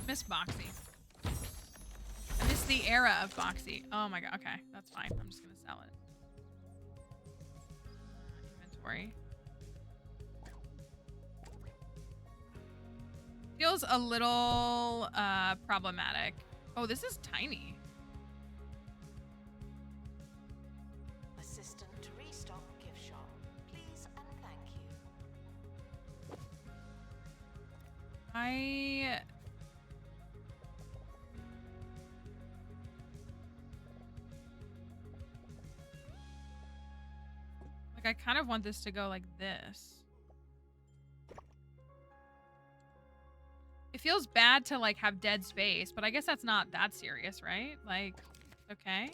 Miss Boxy. I miss the era of Boxy. Oh my god. Okay, that's fine. I'm just gonna sell it. Inventory. Feels a little problematic. Oh, this is tiny. Assistant to restock gift shop. Please and thank you. I kind of want this to go like this. It feels bad to like have dead space, but I guess that's not that serious, right? Like, okay.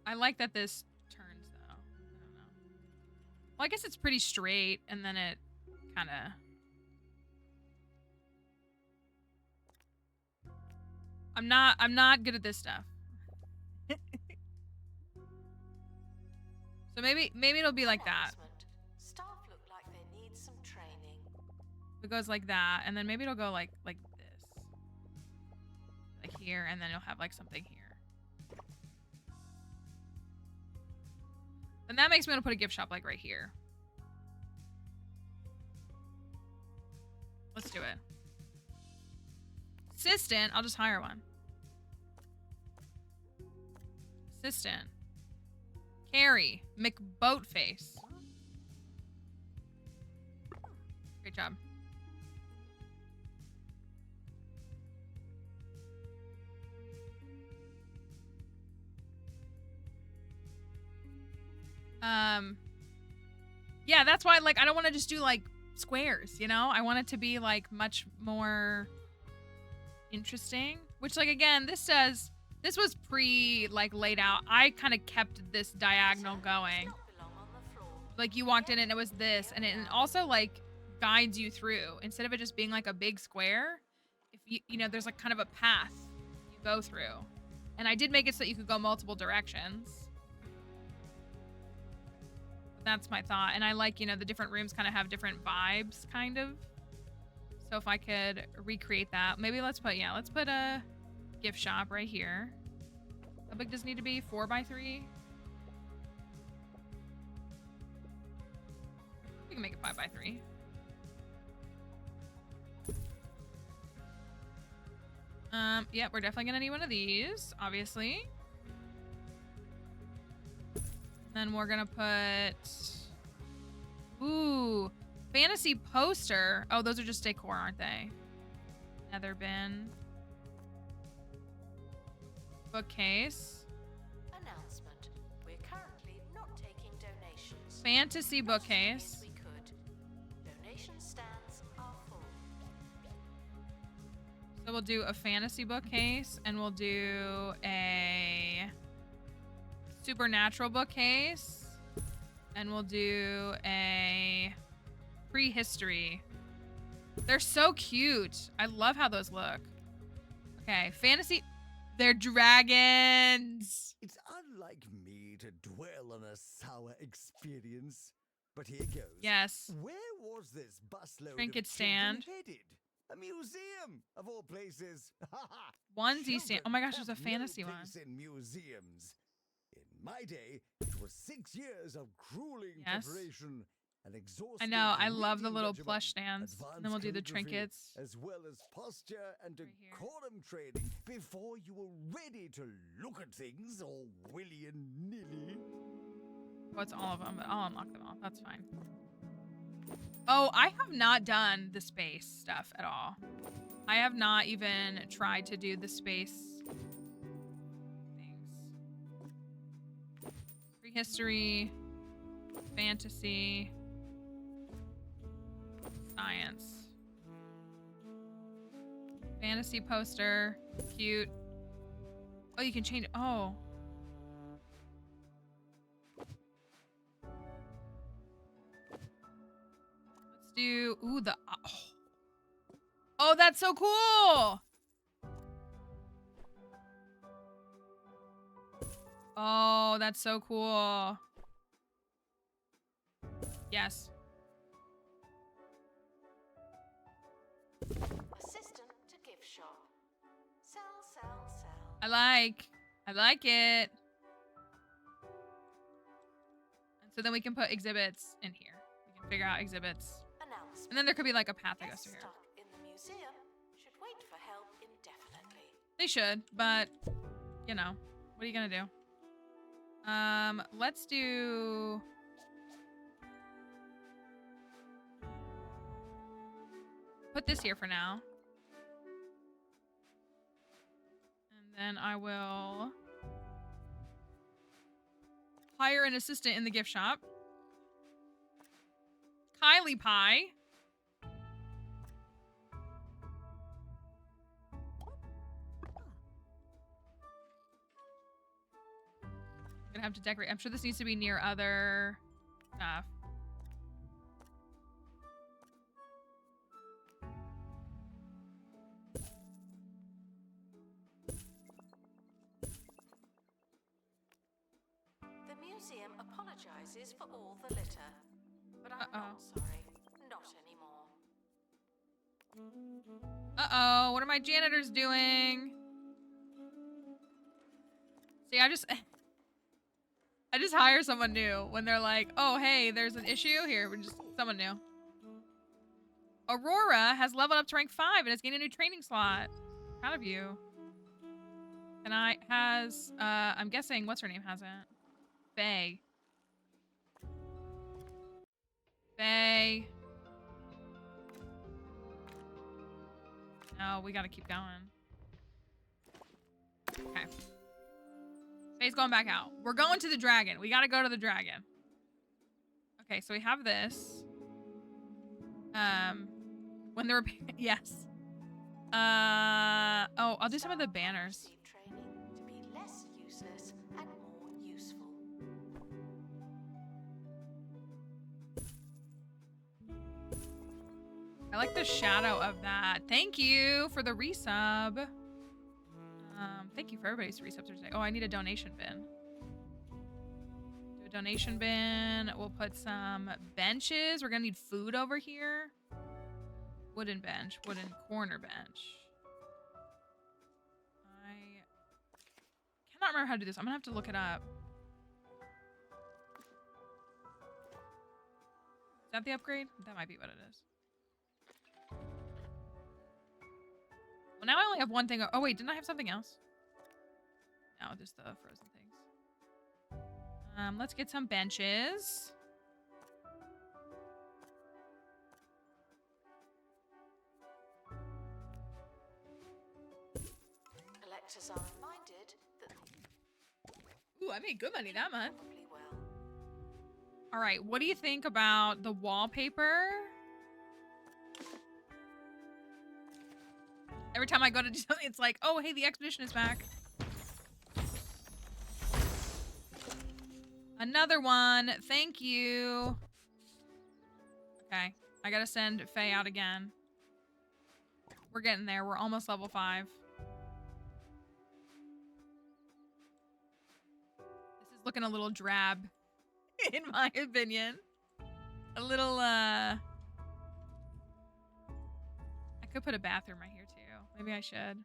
I like that this turns though. I don't know. Well, I guess it's pretty straight and then it kind of... I'm not good at this stuff. So maybe it'll be like that. Staff look like they need some training. It goes like that, and then maybe it'll go like this. Like here, and then you'll have like something here. And that makes me want to put a gift shop like right here. Let's do it. Assistant, I'll just hire one. Assistant. Carrie McBoatface. Great job. Yeah, that's why like I don't want to just do like squares, you know? I want it to be like much more interesting, which like again, this was like laid out. I kind of kept this diagonal going. Like you walked in and it was this, and it also like guides you through instead of it just being like a big square. If you know, there's like kind of a path you go through. And I did make it so that you could go multiple directions. That's my thought. And I like, you know, the different rooms kind of have different vibes, kind of. So if I could recreate that, maybe let's put a gift shop right here. How big does it need to be? 4x3? We can make it 5x3. Yeah, we're definitely gonna need one of these, obviously. Then we're gonna put, ooh, fantasy poster. Oh, those are just decor, aren't they? Nether bin. Bookcase. Announcement. We're currently not taking donations. Fantasy bookcase. We could. Donation stands are full. So we'll do a fantasy bookcase, and we'll do a supernatural bookcase, and we'll do a prehistory. They're so cute. I love how those look. Okay, fantasy. They're dragons. It's unlike me to dwell on a sour experience, but here goes. Yes. Where was this busload Trinket of children stand. headed? A museum, of all places. Onesie stand. Oh my gosh, there's a Children have fantasy no one. place in museums. In my day, it was 6 years of grueling Yes. preparation and exhaustive. I know. I love the reading little regimen, plush stands. And then advanced we'll do the calligraphy, trinkets. as well as posture and Right here. decorum training before you were ready to look at things all willy and nilly. What's all of them? But I'll unlock them all. That's fine. Oh, I have not done the space stuff at all. I have not even tried to do the space things. Prehistory, fantasy, science. Fantasy poster, cute. Oh, you can change it. Oh. Let's do, ooh, the, oh, that's so cool. Oh, that's so cool. Yes. Assistant to gift shop. Sell, sell, sell. I like it. And so then we can put exhibits in here. We can figure out exhibits. Announcement. And then there could be like a path that goes Guests through here. stuck in the museum should wait for help indefinitely. They should, but you know, what are you gonna do? Let's do. Put this here for now. And then I will hire an assistant in the gift shop. Kylie Pie. I'm gonna have to decorate. I'm sure this needs to be near other stuff. The museum apologizes for all the litter. But I'm Uh-oh. not sorry. Not anymore. Uh-oh, what are my janitors doing? See, I just hire someone new when they're like, oh, hey, there's an issue here. We're just someone new. Aurora has leveled up to rank 5 and has gained a new training slot. Proud of you. And I'm guessing, what's her name hasn't? Faye. Faye. No, we gotta keep going. Okay. Faye's going back out. We're going to the dragon. We gotta go to the dragon. Okay, so we have this. When they were yes. Oh, I'll do some of the banners. Receive training to be less useless and more useful. I like the shadow of that. Thank you for the resub. Thank you for everybody's resubs today. Oh, I need a donation bin. Do a donation bin. We'll put some benches. We're gonna need food over here. Wooden bench. Wooden corner bench. I cannot remember how to do this. I'm gonna have to look it up. Is that the upgrade? That might be what it is. Well, now I only have one thing. Oh, wait, didn't I have something else? No, just the frozen things. Let's get some benches. Collectors are reminded that Ooh, I made good money that month. probably well. All right, what do you think about the wallpaper? Every time I go to do something, it's like, oh, hey, the expedition is back. Another one. Thank you. Okay, I gotta send Faye out again. We're getting there. We're almost level 5. This is looking a little drab, in my opinion. A little, I could put a bathroom right here, too. Maybe I should.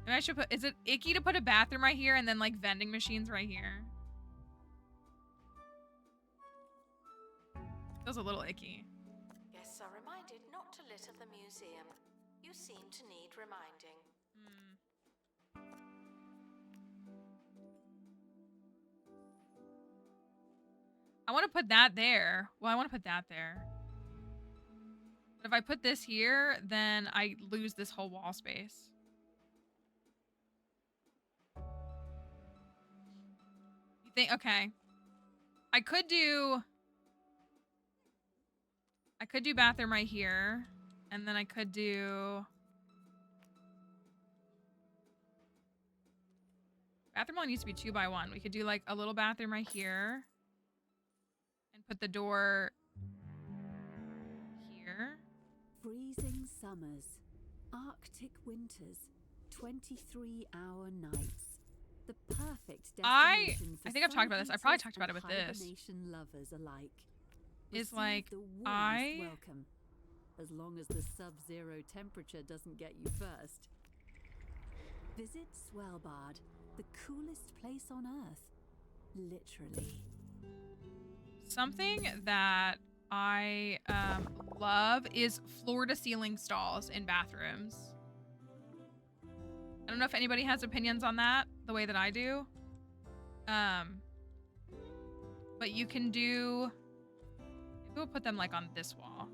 Maybe I should put... Is it icky to put a bathroom right here and then, like, vending machines right here? Feels a little icky. Guests are reminded not to litter the museum. You seem to need reminding. I want to put that there. Well, I want to put that there. But if I put this here, then I lose this whole wall space. You think? Okay. I could do bathroom right here. And then I could do... Bathroom only needs to be 2 by 1. We could do like a little bathroom right here. And put the door here. Freezing summers, Arctic winters, 23-hour nights. The perfect destination for I think I've talked about this. I probably talked about it with this. hibernation lovers alike. Is Receive like, the warmest I... welcome, as long as the sub-zero temperature doesn't get you first. Visit Svalbard, the coolest place on Earth. Literally. Something that I love is floor-to-ceiling stalls in bathrooms. I don't know if anybody has opinions on that, the way that I do. But you can do... Maybe we'll put them, like, on this wall.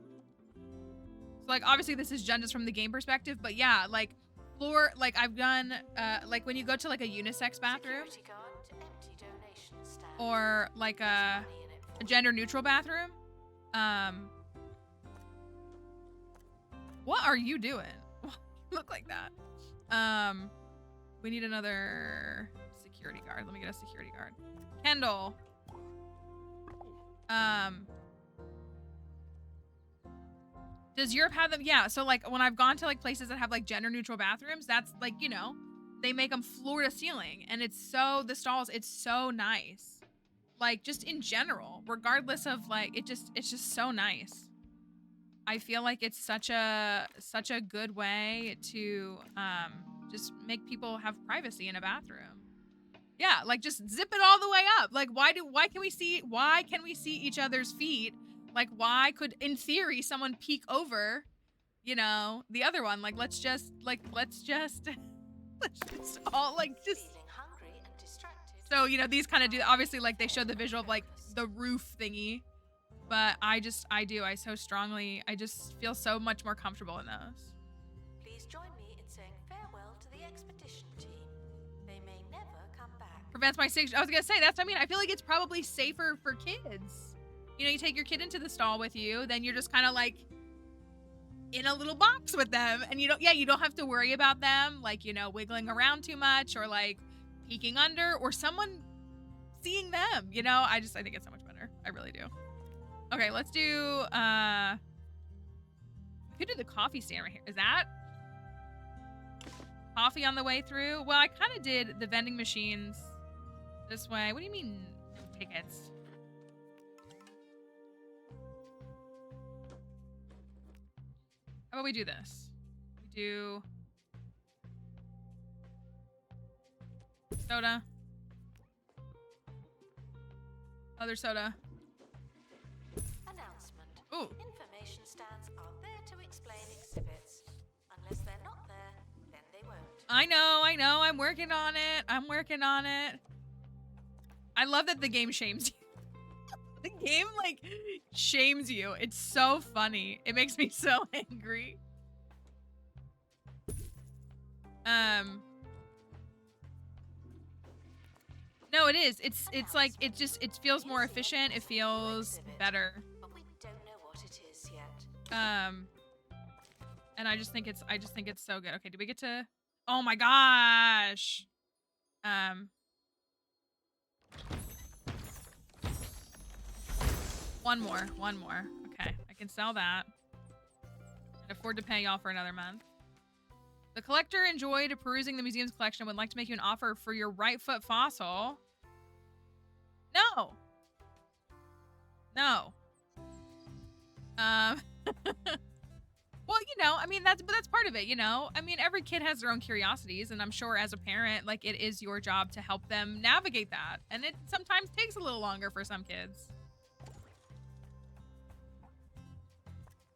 So, like, obviously this is just from the game perspective, but yeah, like, floor... Like, I've done, like, when you go to, like, a unisex bathroom... Security guard, empty donation stand. Or, like, a gender-neutral bathroom. What are you doing? You look like that. We need another security guard. Let me get a security guard. Kendall. Does Europe have them? Yeah. So like when I've gone to like places that have like gender neutral bathrooms, that's like, you know, they make them floor to ceiling and it's so, the stalls, it's so nice. Like just in general, regardless of like, it's just so nice. I feel like it's such a good way to just make people have privacy in a bathroom. Yeah, like just zip it all the way up. Like why can we see each other's feet? Like why could in theory someone peek over, you know, the other one? Like let's just all like just Feeling hungry and distracted. so, you know, these kind of do obviously like they show the visual of like the roof thingy. But I just feel so much more comfortable in those. Please join me in saying farewell to the expedition team. They may never come back. Prevents my signature. I was gonna say, that's what I mean. I feel like it's probably safer for kids. You know, you take your kid into the stall with you, then you're just kind of like in a little box with them, and you don't have to worry about them like, you know, wiggling around too much or like peeking under or someone seeing them, you know. I think it's so much better. I really do. Okay, let's do we could do the coffee stand right here. Is that coffee on the way through? Well, I kind of did the vending machines this way. What do you mean no tickets? How about we do this? We do soda. Other soda. Announcement. Ooh. Information stands are there to explain exhibits. Unless they're not there, then they won't. I know. I'm working on it. I love that the game shames you. The game, like, shames you. It's so funny. It makes me so angry. No, it is. It's like, it feels more efficient. It feels better. But we don't know what it is yet. And I just think it's so good. Okay, do we get to, oh my gosh. One more. Okay, I can sell that. I can afford to pay y'all for another month. The collector enjoyed perusing the museum's collection and would like to make you an offer for your right foot fossil. No. Well, you know, I mean, that's part of it, you know? I mean, every kid has their own curiosities, and I'm sure as a parent, like, it is your job to help them navigate that. And it sometimes takes a little longer for some kids.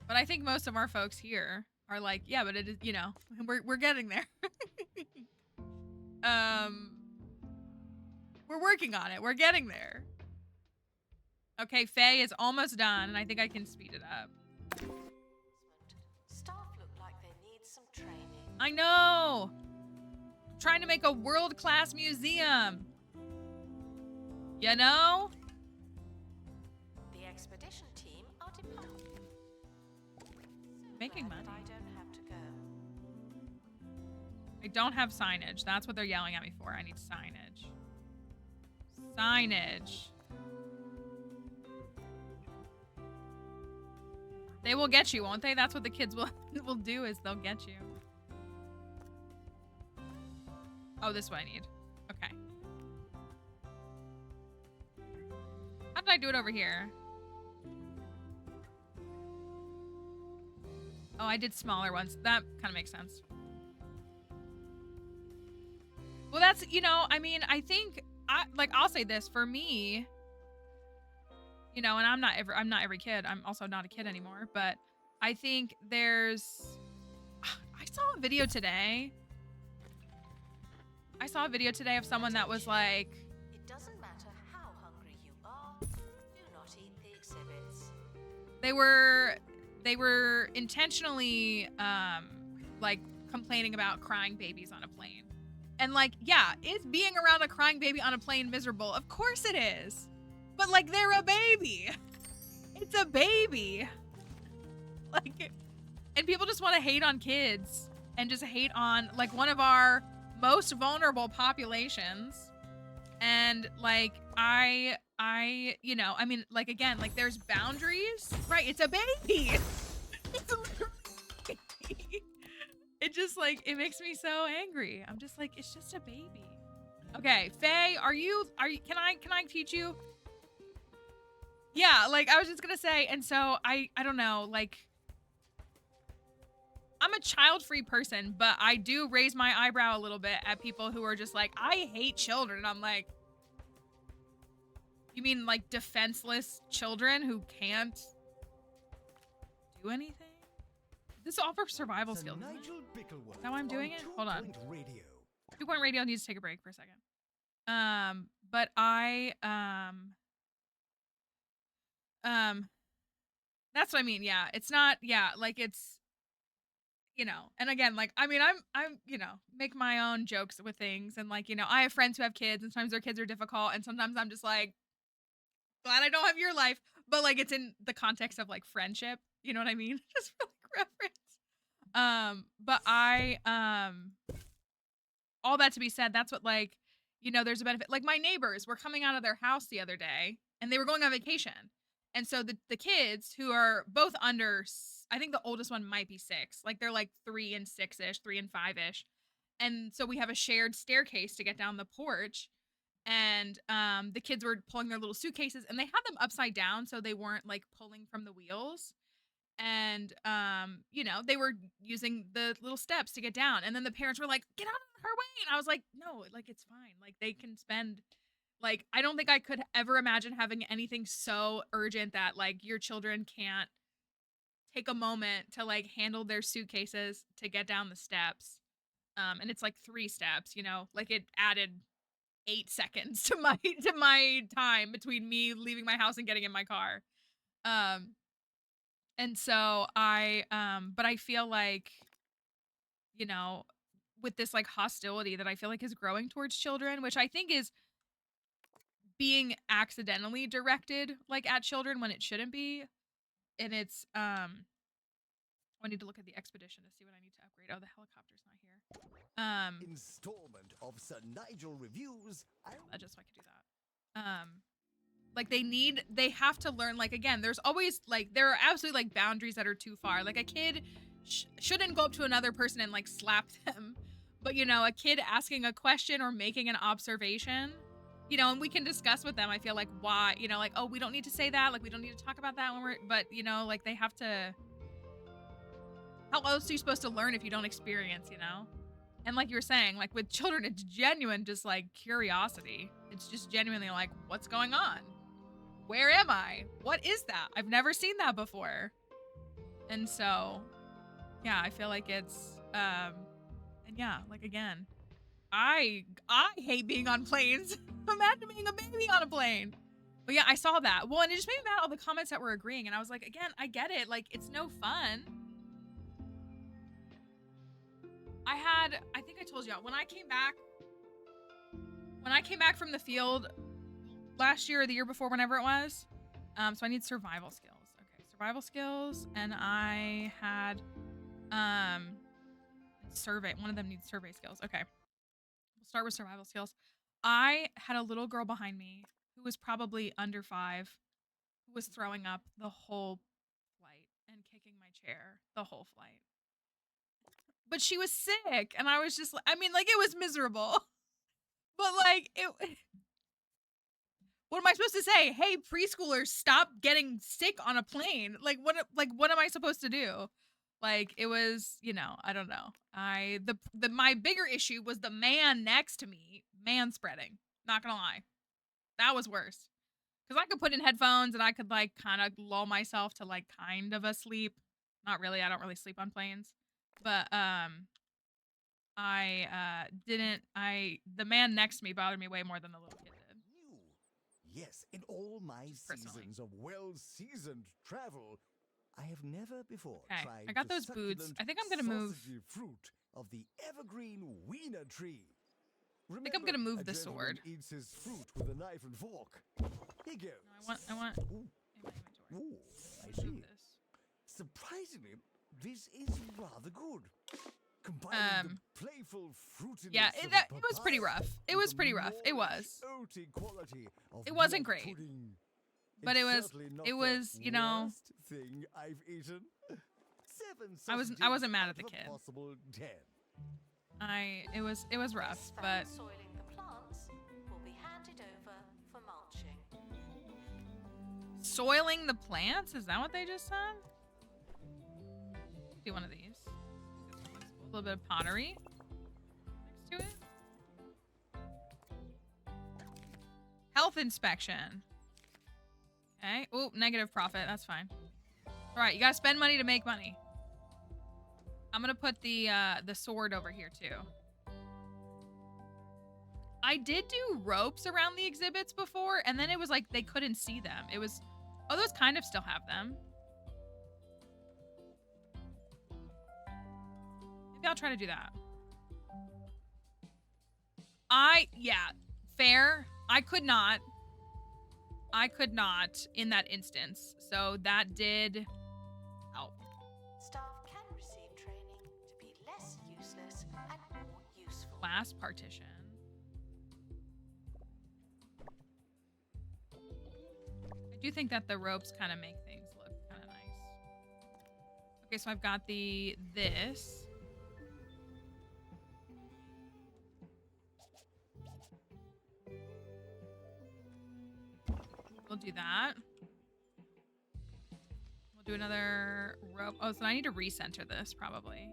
But I think most of our folks here are like, yeah, but it is, you know, we're getting there. We're working on it. We're getting there. Okay, Faye is almost done, and I think I can speed it up. Staff look like they need some training. I know. I'm trying to make a world-class museum. You know? The expedition team are departing. Making money. I don't have to go. I don't have signage. That's what they're yelling at me for. I need signage. Signage. They will get you, won't they? That's what the kids will do, is they'll get you. Oh, this is what I need. Okay. How did I do it over here? Oh, I did smaller ones. That kind of makes sense. Well, that's, you know, I mean, I think, I'll say this, for me, you know, and I'm not every kid. I'm also not a kid anymore, but I think I saw a video today. Of someone that was like, it doesn't matter how hungry you are, do not eat the exhibits. They were intentionally like complaining about crying babies on a plane. And like, yeah, is being around a crying baby on a plane miserable? Of course it is. But like, they're a baby. It's a baby. Like, and people just want to hate on kids and just hate on like one of our most vulnerable populations. And like, you know, I mean, like, again, like, there's boundaries, right? It's a baby. It's a literal baby. It just like, it makes me so angry. I'm just like, it's just a baby. Okay, Faye, are you, can I teach you? Yeah, like, I was just gonna say, and so I don't know, like, I'm a child-free person, but I do raise my eyebrow a little bit at people who are just like, I hate children. And I'm like, you mean like defenseless children who can't do anything? This offers survival skills. Is that why I'm doing it? Hold on. 2 Point Radio needs to take a break for a second. But that's what I mean. Yeah, it's not. Yeah, like it's, you know. And again, like, I mean, I'm, you know, make my own jokes with things, and like, you know, I have friends who have kids, and sometimes their kids are difficult, and sometimes I'm just like, glad I don't have your life. but like it's in the context of like friendship. You know what I mean? Just for like reference. But all that to be said, that's what like, you know, there's a benefit. Like my neighbors were coming out of their house the other day and they were going on vacation. And so the kids who are both under, I think the oldest one might be 6. Like they're like 3 and 6-ish, 3 and 5-ish. And so we have a shared staircase to get down the porch. And the kids were pulling their little suitcases and they had them upside down so they weren't like pulling from the wheels. And you know, they were using the little steps to get down. And then the parents were like, get out of her way. And I was like, no, like it's fine. Like they can spend, like, I don't think I could ever imagine having anything so urgent that like your children can't take a moment to like handle their suitcases to get down the steps. And it's like 3 steps, you know, like it added 8 seconds to my time between me leaving my house and getting in my car. And so but I feel like, you know, with this like hostility that I feel like is growing towards children, which I think is being accidentally directed like at children when it shouldn't be. And it's I need to look at the expedition to see what I need to upgrade. Oh, the helicopter's not here. Installment of Sir Nigel reviews. Just so I could do that. Like they have to learn, like, again, there's always like, there are absolutely like boundaries that are too far. Like a kid shouldn't go up to another person and like slap them. But, you know, a kid asking a question or making an observation, you know, and we can discuss with them, I feel like, why, you know, like, oh, we don't need to say that. Like, we don't need to talk about that when we're, but, you know, like they have to, how else are you supposed to learn if you don't experience, you know? And like you were saying, like with children, it's genuine, just like curiosity. It's just genuinely like, what's going on? Where am I? What is that? I've never seen that before. And so, yeah, I feel like it's, and yeah, like again, I hate being on planes. Imagine being a baby on a plane. But yeah, I saw that. Well, and it just made me mad all the comments that were agreeing. And I was like, again, I get it. Like, it's no fun. I think I told you, when I came back from the field last year or the year before, whenever it was, so I need survival skills. Okay, survival skills, and I had survey. One of them needs survey skills. Okay, we'll start with survival skills. I had a little girl behind me who was probably under 5, who was throwing up the whole flight and kicking my chair the whole flight. But she was sick, and I was just like, I mean, like, it was miserable. But like, what am I supposed to say? Hey, preschoolers, stop getting sick on a plane. Like, what am I supposed to do? Like, it was, you know, I don't know. My bigger issue was the man next to me, spreading. Not gonna lie. That was worse. Because I could put in headphones and I could like kind of lull myself to like kind of a sleep. Not really. I don't really sleep on planes. But the man next to me bothered me way more than the little kid did. Yes, in all my seasons of well-seasoned travel, I have never before tried I got the those boots. succulent, I think I'm gonna move. sausagey fruit of the evergreen wiener tree. I think I'm gonna move the sword. Eats his fruit with a knife and fork. He goes. No, I want Ooh. in my inventory. Ooh, I Move see. this. Surprisingly, this is rather good. Combining the playful fruitiness Yeah, of it a was pretty papaya rough. It with was the pretty rough. It was. malty quality of It wasn't milk great. pudding. But It's it was, certainly not you know, worst thing I've eaten. 7 I wasn't mad at the sausages out of a kid. possible 10. it was rough, This but fan soiling the plants will be handed over for mulching. soiling the plants? Is that what they just said? Do one of these. A little bit of pottery next to it. Health inspection. Okay. Oh, negative profit. That's fine. All right, you gotta spend money to make money. I'm gonna put the sword over here too. I did do ropes around the exhibits before, and then it was like they couldn't see them. It was, oh, those kind of still have them. Maybe I'll try to do that. Yeah, fair. I could not. I could not in that instance. So that did help. Staff can receive training to be less useless and more useful. Glass partition. I do think that the ropes kind of make things look kind of nice. Okay, so I've got this. We'll do that. We'll do another rope. Oh, so I need to recenter this probably.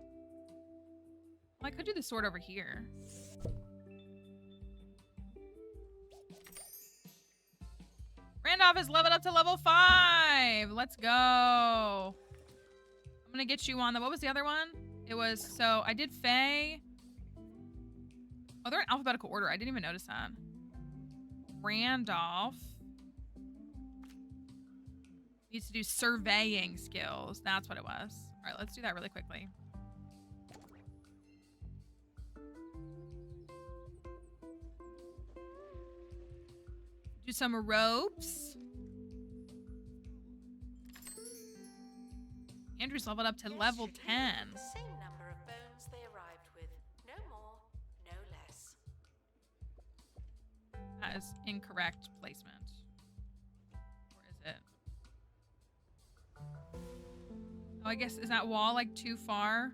Well, I could do the sword over here. Randolph is leveled up to level 5. Let's go. I'm gonna get you on the, what was the other one? It was, so I did Faye. Oh, they're in alphabetical order. I didn't even notice that. Randolph needs to do surveying skills. That's what it was. All right, let's do that really quickly. Do some ropes. Andrew's leveled up to level 10. The same number of bones they arrived with. No more, no less. That is incorrect placement. Or is it? Oh, I guess, is that wall like too far?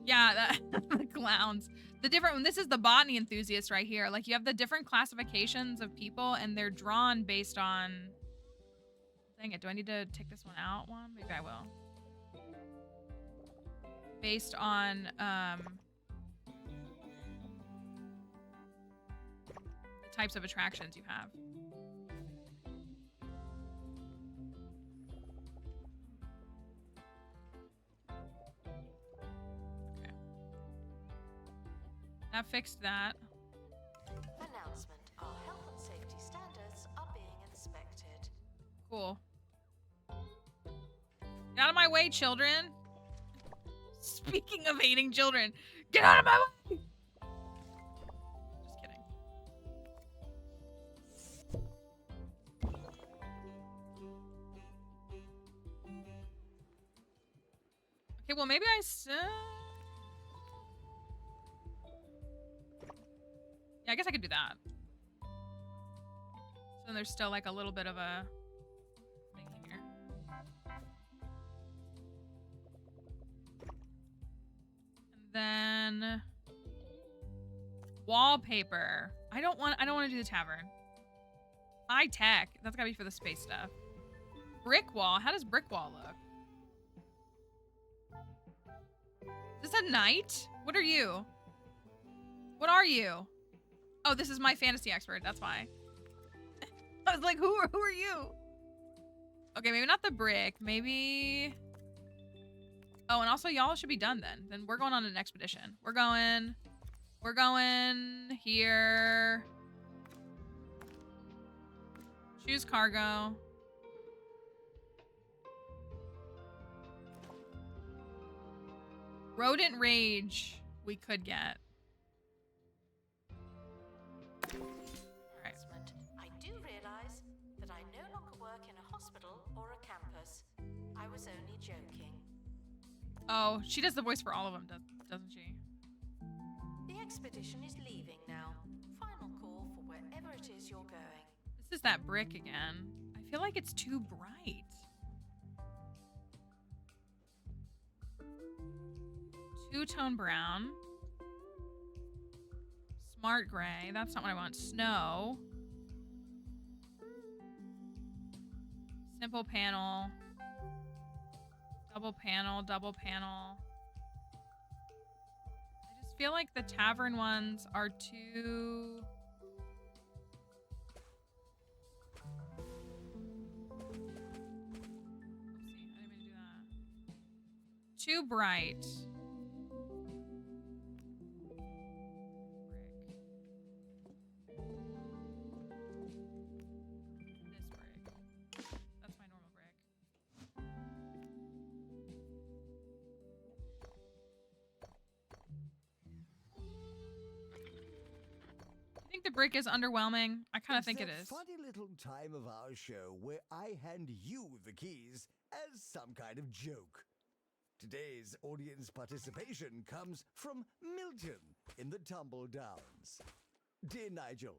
Yeah, the clowns. The different, this is the botany enthusiast right here. Like, you have the different classifications of people, and they're drawn based on... Dang it, do I need to take this one out one? Maybe I will. Based on, the types of attractions you have. That fixed that. Announcement. Our health and safety standards are being inspected. Cool. Get out of my way, children. Speaking of hating children, get out of my way! Just kidding. Okay, well, maybe I... Yeah, I guess I could do that. So then there's still like a little bit of a thing here. And then wallpaper. I don't want to do the tavern. High tech. That's gotta be for the space stuff. Brick wall. How does brick wall look? Is this a knight? What are you? What are you? Oh, this is my fantasy expert. That's why. I was like, who are you? Okay, maybe not the brick. Maybe... Oh, and also y'all should be done then. Then we're going on an expedition. We're going here. Choose cargo. Rodent rage we could get. I do realize that I no longer work in a hospital or a campus. I was only joking. Oh, she does the voice for all of them, doesn't she? The expedition is leaving now. Final call for wherever it is you're going. This is that brick again. I feel like it's too bright. Two-tone brown. Smart gray. That's not what I want. Snow. Simple panel. Double panel. Double panel. I just feel like the tavern ones are too... Oopsie, I didn't mean to do that. Too bright. the brick is underwhelming? I kind of think it that is. funny little time of our show where I hand you the keys as some kind of joke. Today's audience participation comes from Milton in the Tumble Downs. Dear Nigel,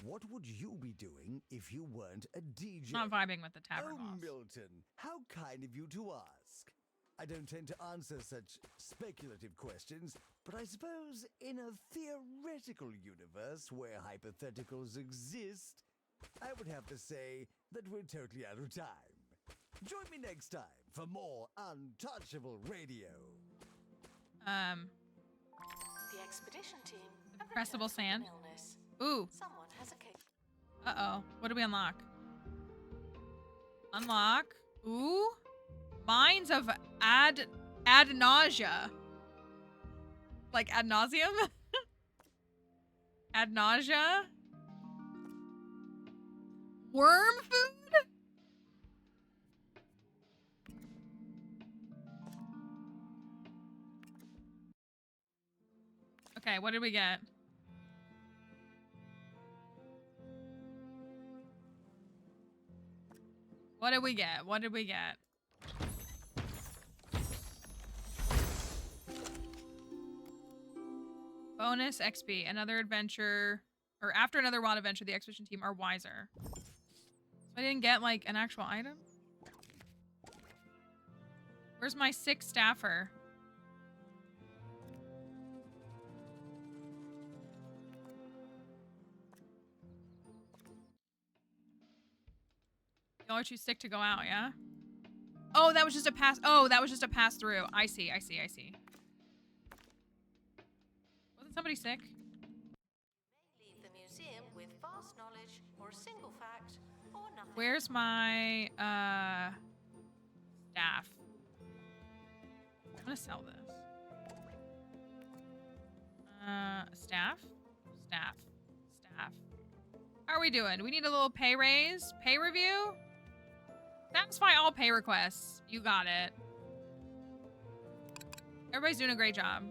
what would you be doing if you weren't a DJ? Not vibing with the tavern Oh, boss. Milton, how kind of you to ask. I don't tend to answer such speculative questions, but I suppose in a theoretical universe where hypotheticals exist, I would have to say that we're totally out of time. Join me next time for more Untouchable Radio. The expedition team. have Pressable returned from sand. illness. Ooh. Someone has a case. Uh-oh. What do we unlock? Unlock. Ooh. Mines of ad nausea. Like ad nauseum? Ad nausea? Worm food? Okay, what did we get? What did we get? What did we get? Bonus XP. Another adventure. Or after another wild adventure, the expedition team are wiser. So I didn't get, like, an actual item? Where's my sick staffer? Y'all are too sick to go out, yeah? Oh, that was just a pass. Oh, that was just a pass through. I see, I see, I see. Wasn't somebody sick? Leave the museum with vast knowledge or a single fact or nothing. Where's my, staff? I'm gonna sell this. Staff? Staff. Staff. How are we doing? Do we need a little pay raise? Pay review? Satisfy all pay requests. You got it. Everybody's doing a great job.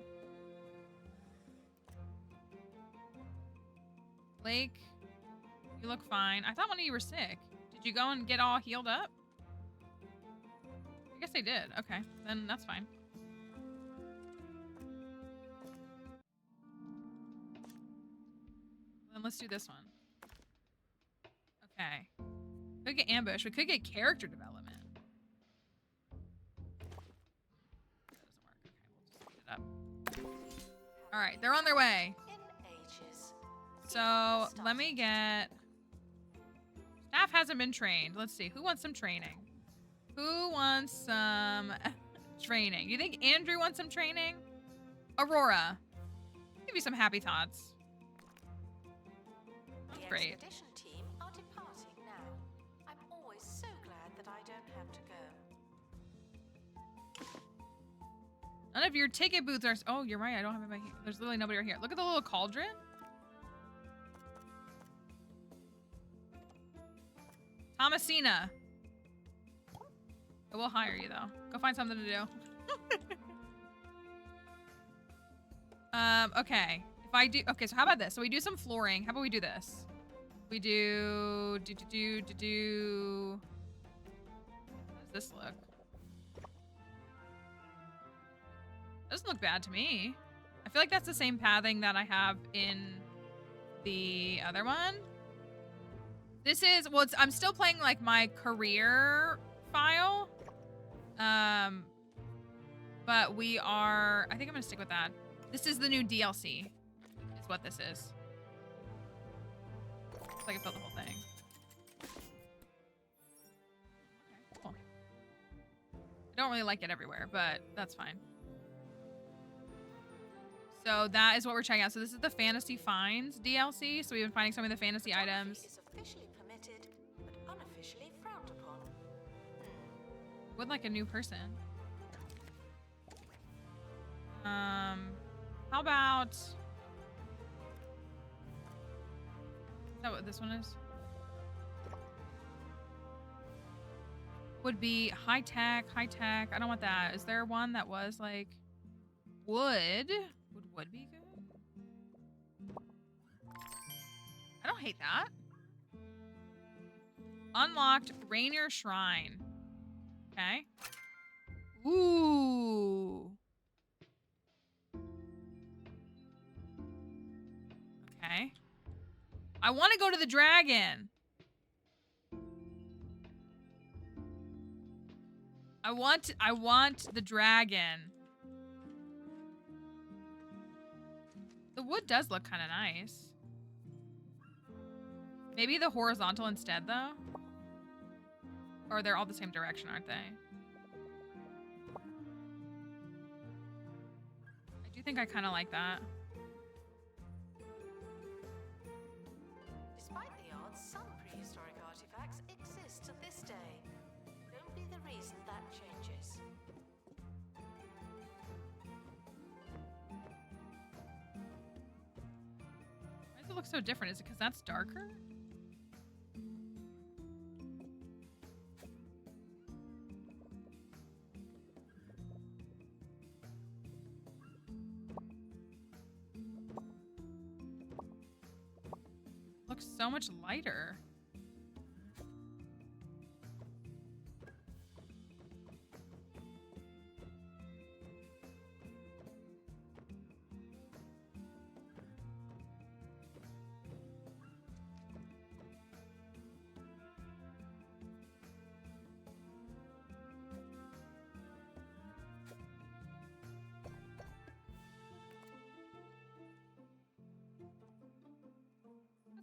Blake, you look fine. I thought one of you were sick. Did you go and get all healed up? I guess they did. Okay, then that's fine. Then let's do this one. Okay. Could get ambush. We could get character development. That doesn't work. Okay, we'll just speed it up. Alright, they're on their way. In ages. So let me get... Staff hasn't been trained. Let's see. Who wants some training? Who wants some training? You think Andrew wants some training? Aurora. Give you some happy thoughts. The Great. expedition team are departing now. I'm always so glad that I don't have to go. None of your ticket booths are... Oh, you're right. I don't have anybody here. There's literally nobody here. Look at the little cauldron. Thomasina. I will hire you, though. Go find something to do. Okay. If I do... Okay, so how about this? So we do some flooring. How about we do this? We do... How does this look? Doesn't look bad to me. I feel like that's the same pathing that I have in the other one. This is, well, I'm still playing like my career file. But we are, I think I'm gonna stick with that. This is the new DLC, is what this is. Looks like I built the whole thing. Okay, cool. I don't really like it everywhere, but that's fine. So that is what we're checking out. So this is the Fantasy Finds DLC. So we've been finding some of the fantasy items. Is officially permitted, but unofficially frowned upon. With like a new person. How about... Is that what this one is? Would be high tech, high tech. I don't want that. Is there one that was like wood? Would wood be good? hate that. Unlocked Rainier Shrine. Okay. Ooh. Okay. I want to go to the dragon. I want the dragon. The wood does look kind of nice. Maybe the horizontal instead, though? Or they're all the same direction, aren't they? I do think I kind of like that. Despite the odds, some prehistoric artifacts exist to this day. Don't be the reason that changes. Why does it look so different? Is it because that's darker? Looks so much lighter.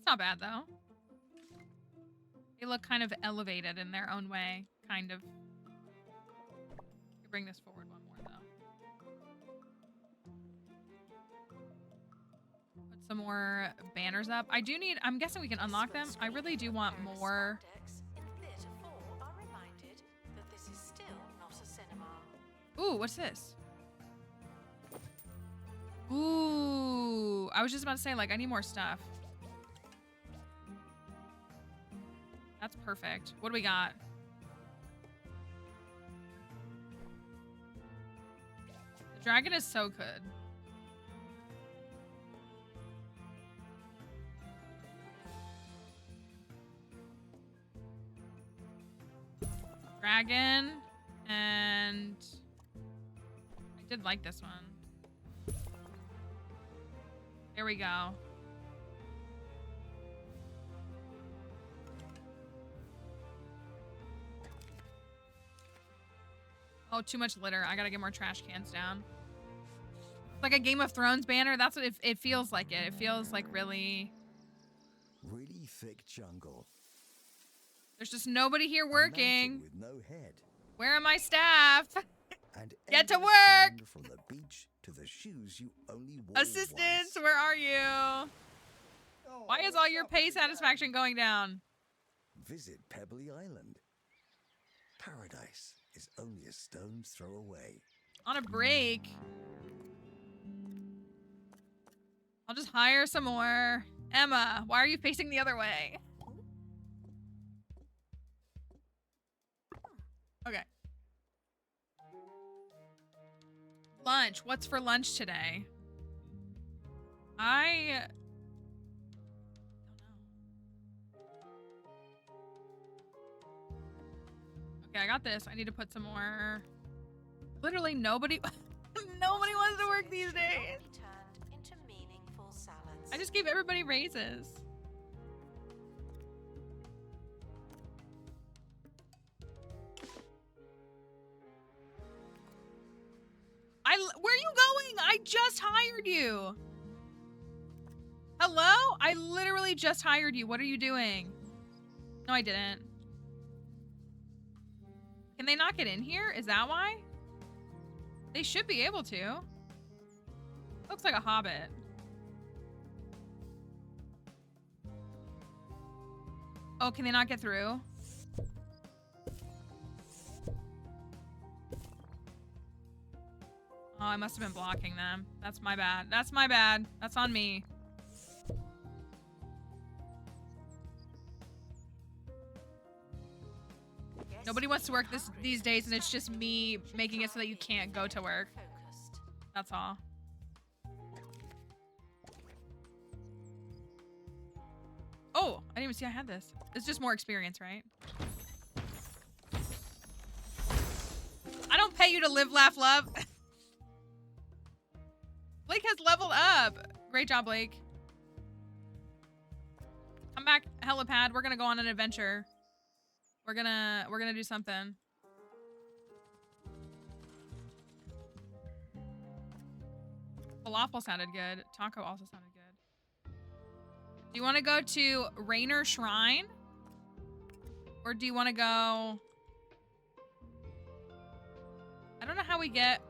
Not bad though. They look kind of elevated in their own way, kind of. Bring this forward one more though. Put some more banners up. I do need. I'm guessing we can unlock them. I really do want more. Ooh, what's this? Ooh, I was just about to say, like, I need more stuff. That's perfect. What do we got? The dragon is so good. Dragon, and I did like this one. There we go. Oh, too much litter. I gotta get more trash cans down. It's like a Game of Thrones banner. That's what it feels like. It feels like really thick jungle. There's just nobody here working. With no head. Where are my staff? And get to work. From the beach to the shoes you only wore Assistants, once. where are you? Why is all your pay satisfaction going down? Visit Pebbly Island. Paradise is only a stone's throw away. On a break. I'll just hire some more. Emma, why are you facing the other way? Okay. Lunch. What's for lunch today? I don't know. Okay, I got this. I need to put some more. Literally nobody nobody wants to work these days. I just gave everybody raises. Where are you going? I just hired you. Hello? I literally just hired you. What are you doing? No, I didn't. Can they not get in here? Is that why? They should be able to. Looks like a hobbit. Oh, can they not get through? Oh, I must have been blocking them. That's my bad. That's my bad. That's on me. Nobody wants to work these days, and it's just me making it so that you can't go to work. That's all. even see I had this. It's just more experience, right? I don't pay you to live, laugh, love. Blake has leveled up. Great job, Blake. Come back, helipad. We're gonna go on an adventure. We're gonna do something. Falafel sounded good. Taco also sounded good. Do you want to go to Rainer Shrine? Or do you want to go... I don't know how we get...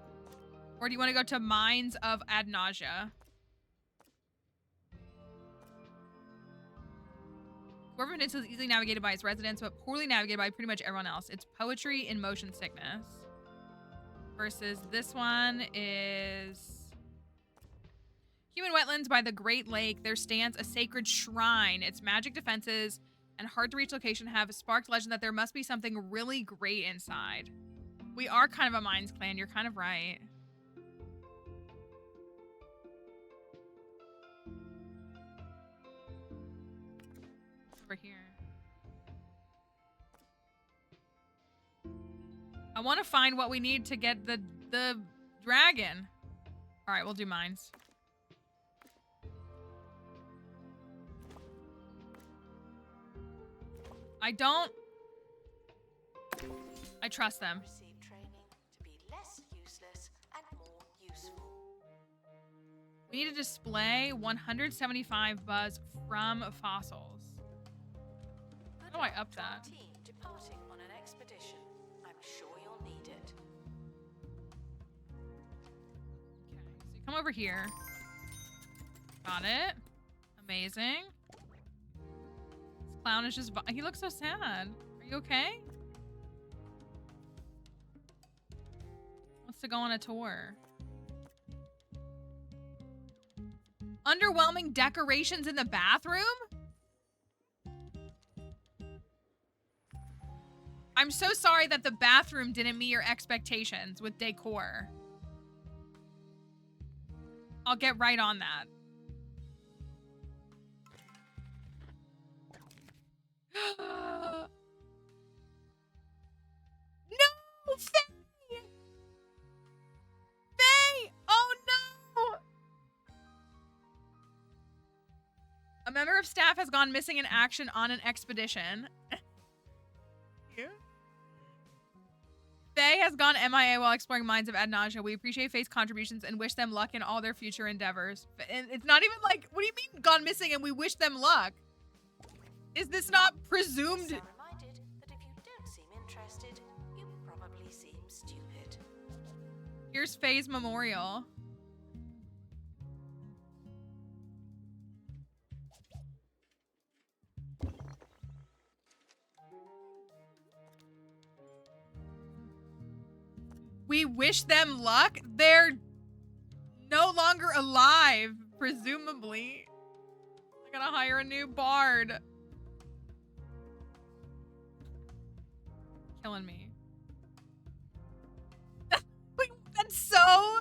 Or do you want to go to Mines of Ad Nausea? Dwarven Peninsula is easily navigated by its residents, but poorly navigated by pretty much everyone else. It's poetry in motion sickness. Versus this one is... Human wetlands by the Great Lake. There stands a sacred shrine. Its magic defenses and hard-to-reach location have sparked legend that there must be something really great inside. We are kind of a Mines clan. You're kind of right. Over here. I want to find what we need to get the dragon. All right, we'll do Mines. I trust them. Receive training to be less useless and more useful. We need to display 175 buzz from fossils. How do I up that? Team departing on an expedition. I'm sure you'll need it. Okay, so you come over here. Got it. Amazing. This clown is just... He looks so sad. Are you okay? Wants to go on a tour. Underwhelming decorations in the bathroom? I'm so sorry that the bathroom didn't meet your expectations with decor. I'll get right on that. No! Faye! Faye! Oh no! A member of staff has gone missing in action on an expedition. Faye has gone MIA while exploring Mines of Ad Nausea. We appreciate Faye's contributions and wish them luck in all their future endeavors. And it's not even like, what do you mean gone missing and we wish them luck? Is this not presumed? So reminded that if you don't seem interested, you probably seem stupid. Here's Faye's memorial. We wish them luck? They're no longer alive, presumably. I gotta hire a new bard. Killing me. That's so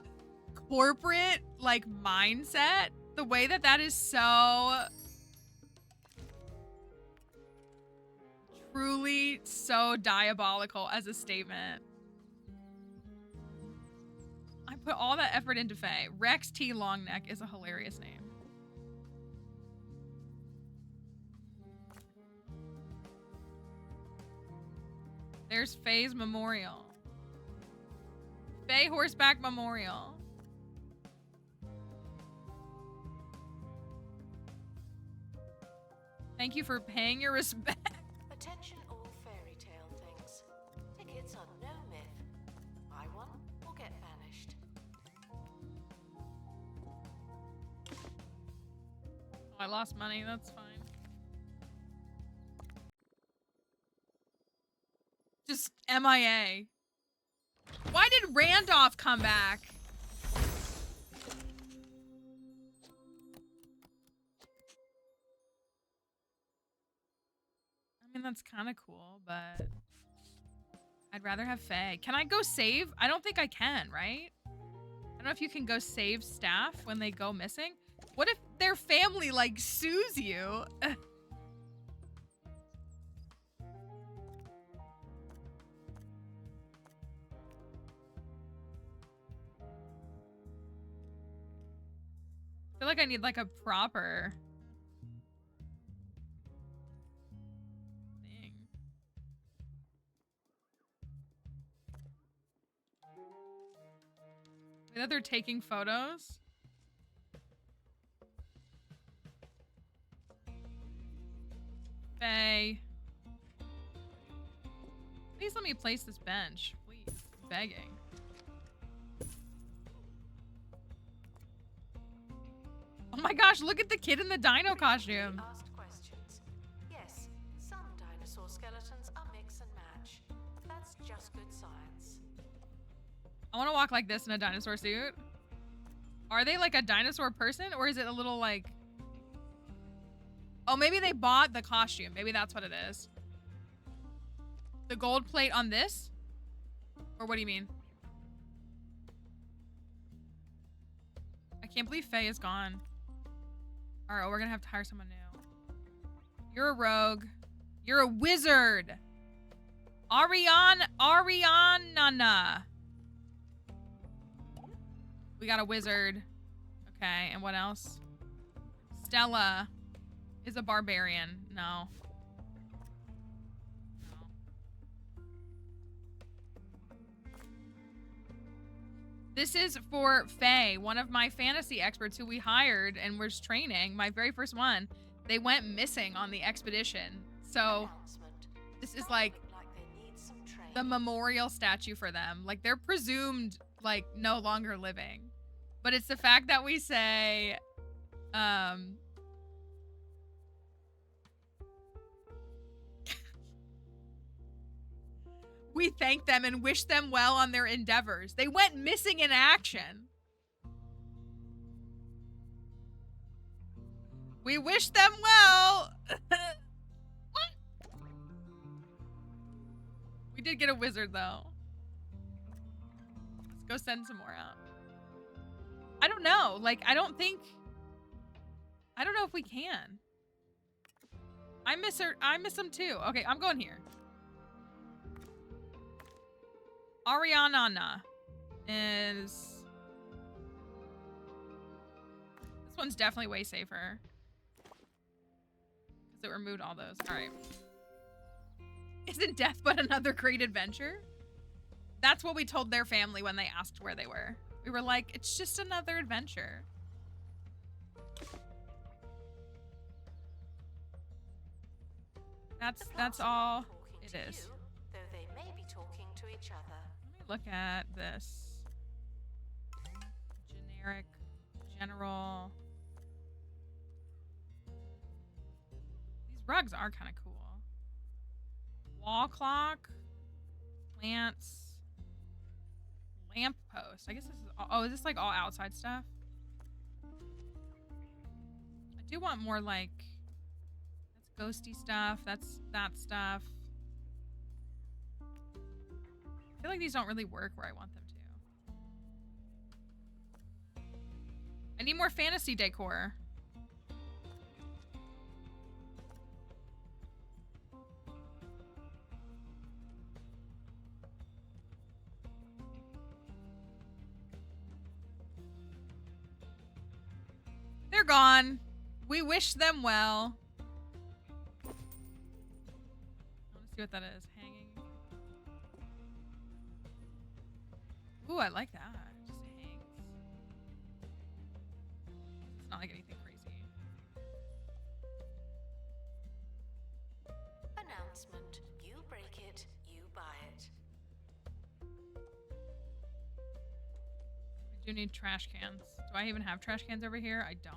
corporate, like, mindset. The way that that is so... truly so diabolical as a statement. I put all that effort into Faye. Rex T. Longneck is a hilarious name. There's Faye's memorial. Faye Horseback Memorial. Thank you for paying your respect. Attention all fairy tale things. Tickets are no myth. Buy one or get banished. I lost money, that's fine. Just MIA. Why did Randolph come back? I mean, that's kind of cool, but I'd rather have Faye. Can I go save? I don't think I can, right? I don't know if you can go save staff when they go missing. What if their family, like, sues you? feel like I need like a proper thing. Maybe that they're taking photos. Faye. Please let me place this bench. Please. I'm begging. Oh my gosh, look at the kid in the dino costume. Asked questions. Yes, some dinosaur skeletons are mix and match. That's just good science. I want to walk like this in a dinosaur suit. Are they like a dinosaur person, or is it a little like... Oh, maybe they bought the costume. Maybe that's what it is. The gold plate on this? Or what do you mean? I can't believe Faye is gone. Alright, well, we're gonna have to hire someone new. You're a rogue. You're a wizard. Ariana. We got a wizard. Okay, and what else? Stella is a barbarian. No. This is for Faye, one of my fantasy experts who we hired and was training, my very first one. They went missing on the expedition. So this is like the memorial statue for them. Like they're presumed like no longer living. But it's the fact that we say, we thank them and wish them well on their endeavors. They went missing in action. We wish them well. What? We did get a wizard though. Let's go send some more out. I don't know. Like, I don't know if we can. I miss her. I miss him too. Okay, I'm going here. Ariana is... This one's definitely way safer. Because it removed all those. Alright. Isn't death but another great adventure? That's what we told their family when they asked where they were. We were like, it's just another adventure. That's all it is. Though they may be talking to each other. Let me look at this. Generic, general. These rugs are kind of cool. Wall clock, plants, lamp post. I guess this is all, oh, is this like all outside stuff? I do want more like, that's ghosty stuff. That's that stuff. I feel like these don't really work where I want them to. I need more fantasy decor. They're gone. We wish them well. I want to see what that is. Hanging. Ooh, I like that. It just hangs. It's not like anything crazy. Announcement. You break it, you buy it. I do need trash cans. Do I even have trash cans over here? I don't.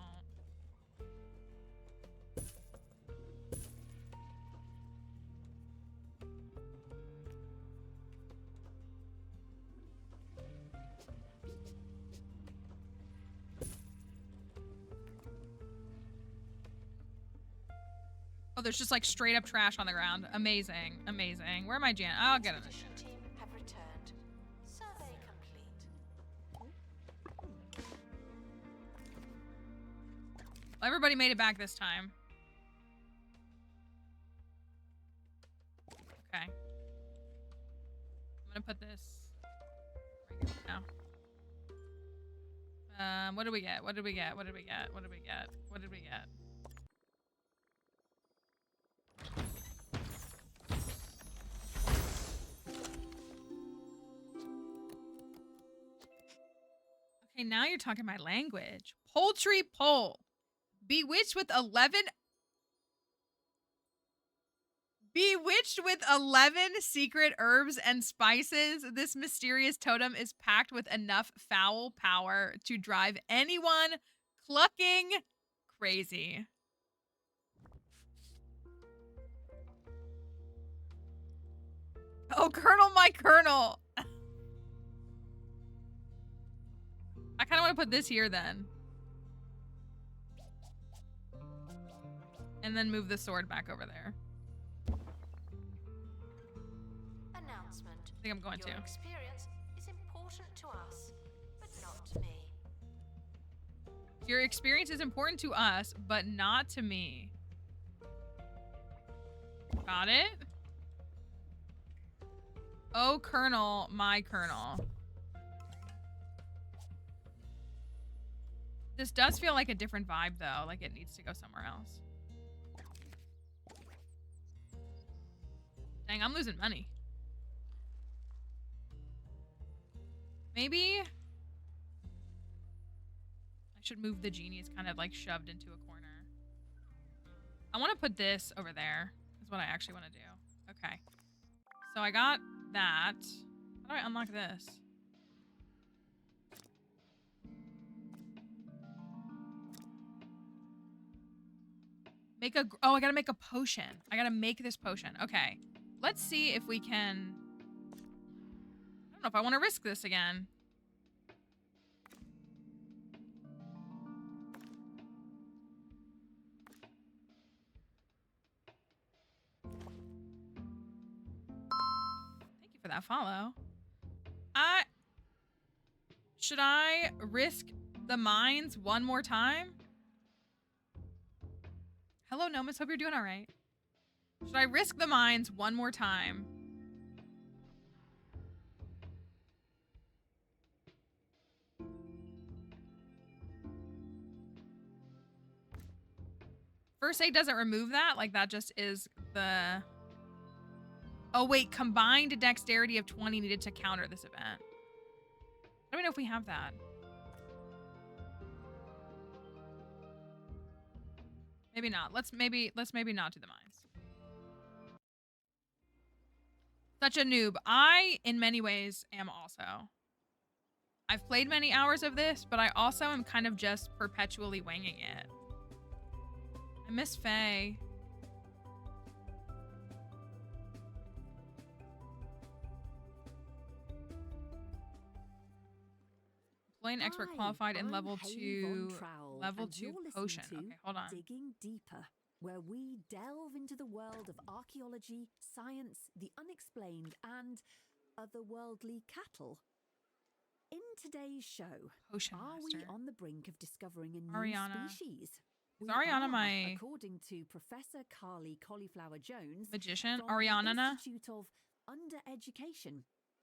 Oh, there's just like straight up trash on the ground. Amazing. Amazing. Where am I, Jan? I'll get it. Expedition team have returned. Survey complete. Well, everybody made it back this time. Okay. I'm gonna put this right here now. What did we get? What did we get? What did we get? What did we get? What did we get? Okay, now you're talking my language. Poultry pole. Bewitched with 11 secret herbs and spices, this mysterious totem is packed with enough foul power to drive anyone clucking crazy. Oh, Colonel, my Colonel. I kind of want to put this here then. And then move the sword back over there. Announcement. I think I'm going Your to. experience is important to us, but not to me. Your experience is important to us, but not to me. Got it? Oh, Colonel, my Colonel. This does feel like a different vibe, though. Like it needs to go somewhere else. Dang, I'm losing money. Maybe I should move the genie. It's kind of like shoved into a corner. I want to put this over there. Is what I actually want to do. Okay. So I got that. How do I unlock this? Oh, I gotta make a potion. I gotta make this potion. Okay. Let's see if we can... I don't know if I want to risk this again. Thank you for that follow. Should I risk the mines one more time? Hello, Nomus. Hope you're doing all right. Should I risk the mines one more time? First aid doesn't remove that. Like, that just is the... Oh, wait. Combined dexterity of 20 needed to counter this event. I don't know if we have that. Maybe not. Let's maybe not do the mines. Such a noob. I, in many ways, am also. I've played many hours of this, but I also am kind of just perpetually winging it. I miss Faye. Play an expert qualified in level 2 potion. Okay, hold on. Digging Deeper, where we delve into the world of archaeology, science, the unexplained, and otherworldly cattle. In today's show, Potion are Master. we on the brink of discovering a new Ariana. species? Is We Ariana are, my according to Professor Carly Cauliflower Jones, magician? from the Ariana? Institute of Undereducation,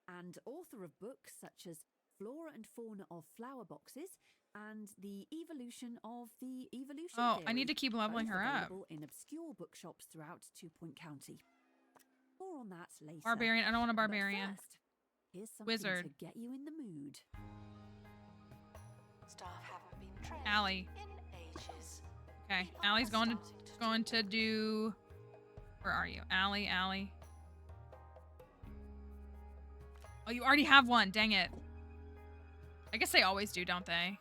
and author of books such as Flora and Fauna of Flower Boxes and The Evolution of the Evolution Oh, Theory, I need to keep leveling both her up. available in obscure bookshops throughout Two Point County. More on that later. Barbarian. I don't want a But barbarian. first, here's something Wizard. to get you in the mood. Staff haven't been trained Allie. in ages. Okay, People Allie's are going starting to do... Where are you? Allie. Oh, you already have one. Dang it. I guess they always do, don't they?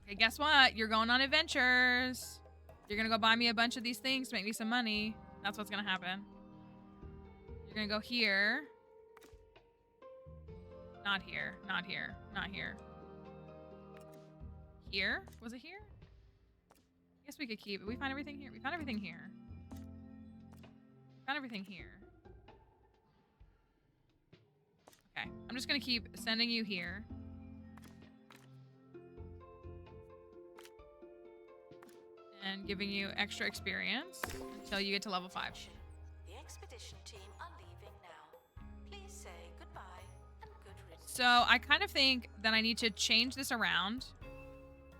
Okay, guess what? You're going on adventures. You're gonna go buy me a bunch of these things to make me some money. That's what's gonna happen. You're gonna go here. Not here. Not here. Not here. Here? Was it here? I guess we could keep it. We find everything here. We found everything here. We found everything here. Okay, I'm just gonna keep sending you here. And giving you extra experience until you get to level 5. The expedition team are leaving now. Please say goodbye and good riddance. So I kind of think that I need to change this around.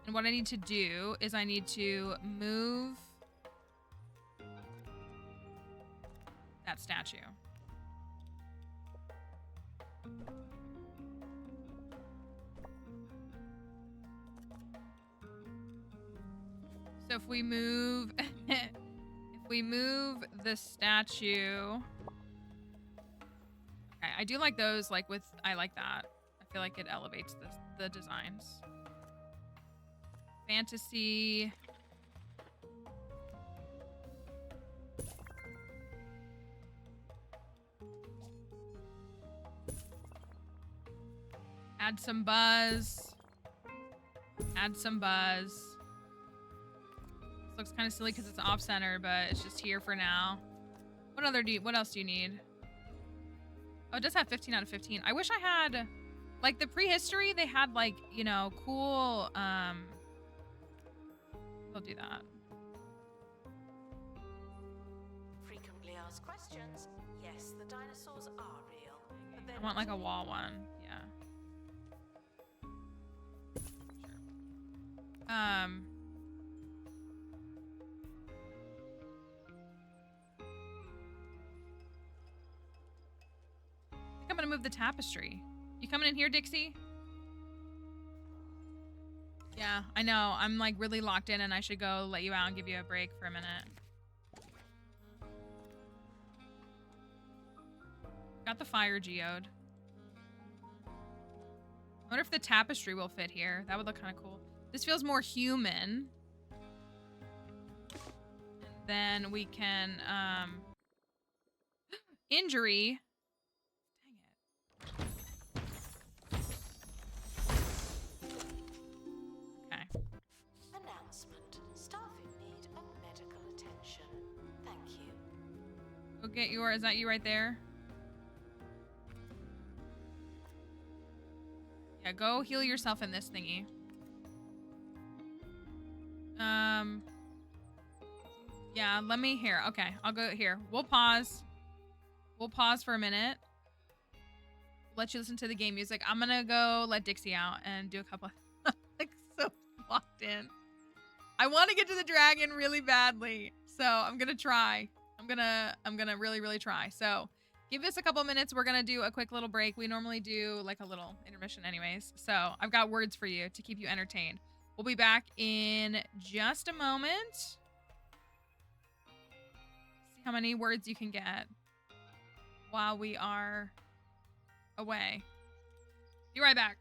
And what I need to do is I need to move that statue. So if we move the statue. Okay, I do like those, like with, I like that. I feel like it elevates the designs. Fantasy. Add some buzz. Add some buzz. This looks kind of silly because it's off center, but it's just here for now. What else do you need? Oh, it does have 15 out of 15. I wish I had, like, the prehistory, they had, like, you know, cool, they'll do that. Frequently asked questions. Yes, the dinosaurs are real. But I want, like, a wall one. Yeah. Sure. I'm gonna move the tapestry. You coming in here, Dixie? Yeah, I know. I'm like really locked in and I should go let you out and give you a break for a minute. Got the fire geode. I wonder if the tapestry will fit here. That would look kind of cool. This feels more human. And then we can, injury. Announcement. Staff who need a medical attention. Thank you. Go get your, is that you right there? Yeah, go heal yourself in this thingy. Yeah, let me here. Okay, I'll go here. We'll pause. We'll pause for a minute. Let you listen to the game music. I'm gonna go let Dixie out and do a couple. Like so locked in. I want to get to the dragon really badly, so I'm gonna try. I'm gonna really try. So give us a couple minutes. We're gonna do a quick little break. We normally do like a little intermission anyways. So I've got words for you to keep you entertained. We'll be back in just a moment. See how many words you can get while we are away. Be right back.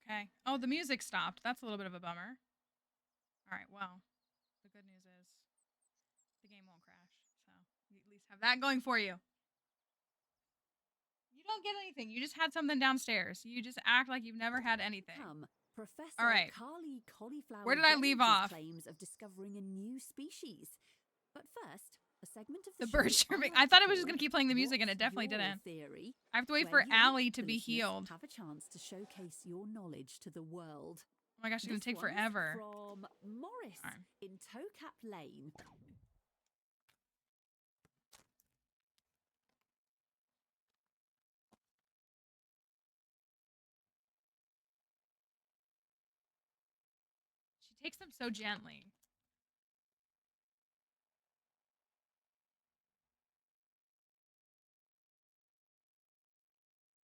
Okay. Oh, the music stopped. That's a little bit of a bummer. All right, well, the good news is the game won't crash. So you at least have that going for you. You don't get anything. You just had something downstairs. You just act like you've never had anything. Come, Professor All right. Carly Cauliflower Where did I leave Jones's off? claims of discovering a new species. But first, a segment of The the bird show chirping. like I thought to it was just call going to keep playing the music, and it What's definitely Your didn't. Theory, I have to wait where for you, Allie to the be listeners, healed. have a chance to showcase your knowledge to the world. Oh my gosh, it's going to take This one's forever. From Morris All right. in Towcap Lane. She takes them so gently.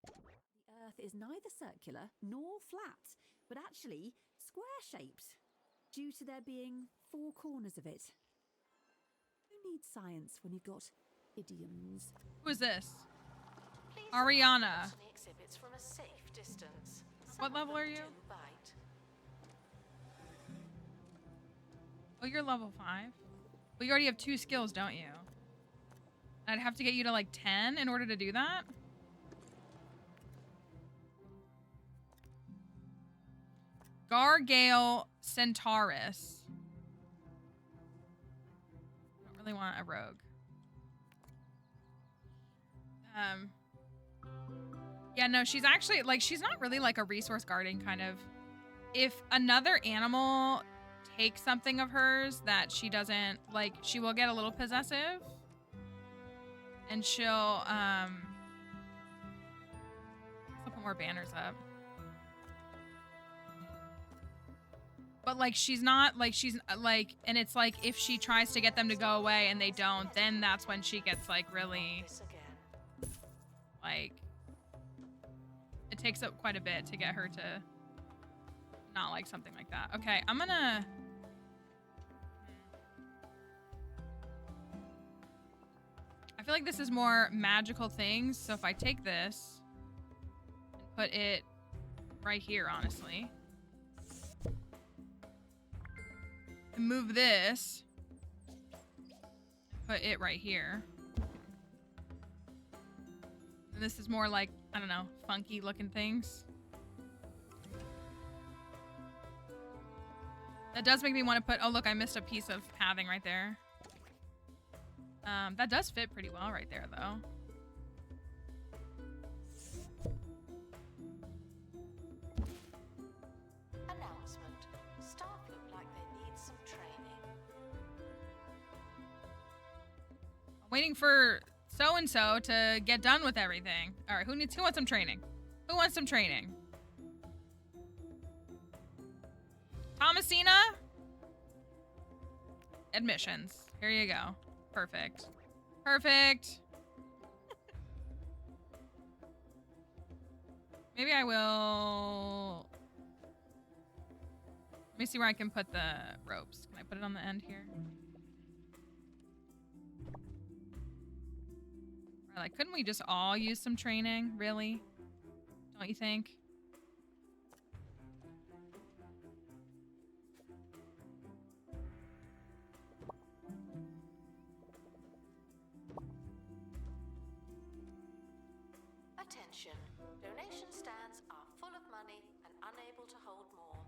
The Earth is neither circular nor flat, but actually square-shaped, due to there being 4 corners of it. Who needs science when you've got idioms? Who is this? Please Ariana. watch the exhibits from a safe distance. What Some of level them are you? do bite. Oh, you're level 5. But you already have 2 skills, don't you? I'd have to get you to like 10 in order to do that? Gargale Centaurus. I don't really want a rogue. Yeah, no, she's actually, like, she's not really like a resource guarding kind of. If another animal takes something of hers that she doesn't, like, she will get a little possessive. And she'll, let's put more banners up. But, like, she's not, like, she's, like, and it's like, if she tries to get them to go away and they don't, then that's when she gets, like, really, This again. like, it takes up quite a bit to get her to not like something like that. Okay, I'm gonna... I feel like this is more magical things, so if I take this and put it right here, honestly, and move this, and put it right here, and this is more like, I don't know, funky looking things. That does make me want to put, oh look, I missed a piece of pathing right there. That does fit pretty well right there, though. Announcement. Staff look like they need some training. I'm waiting for so-and-so to get done with everything. All right, who wants some training? Who wants some training? Thomasina? Admissions. Here you go. Perfect. Perfect. Maybe I will... Let me see where I can put the ropes. Can I put it on the end here? Or like, couldn't we just all use some training? Really? Don't you think? Attention. Donation stands are full of money and unable to hold more.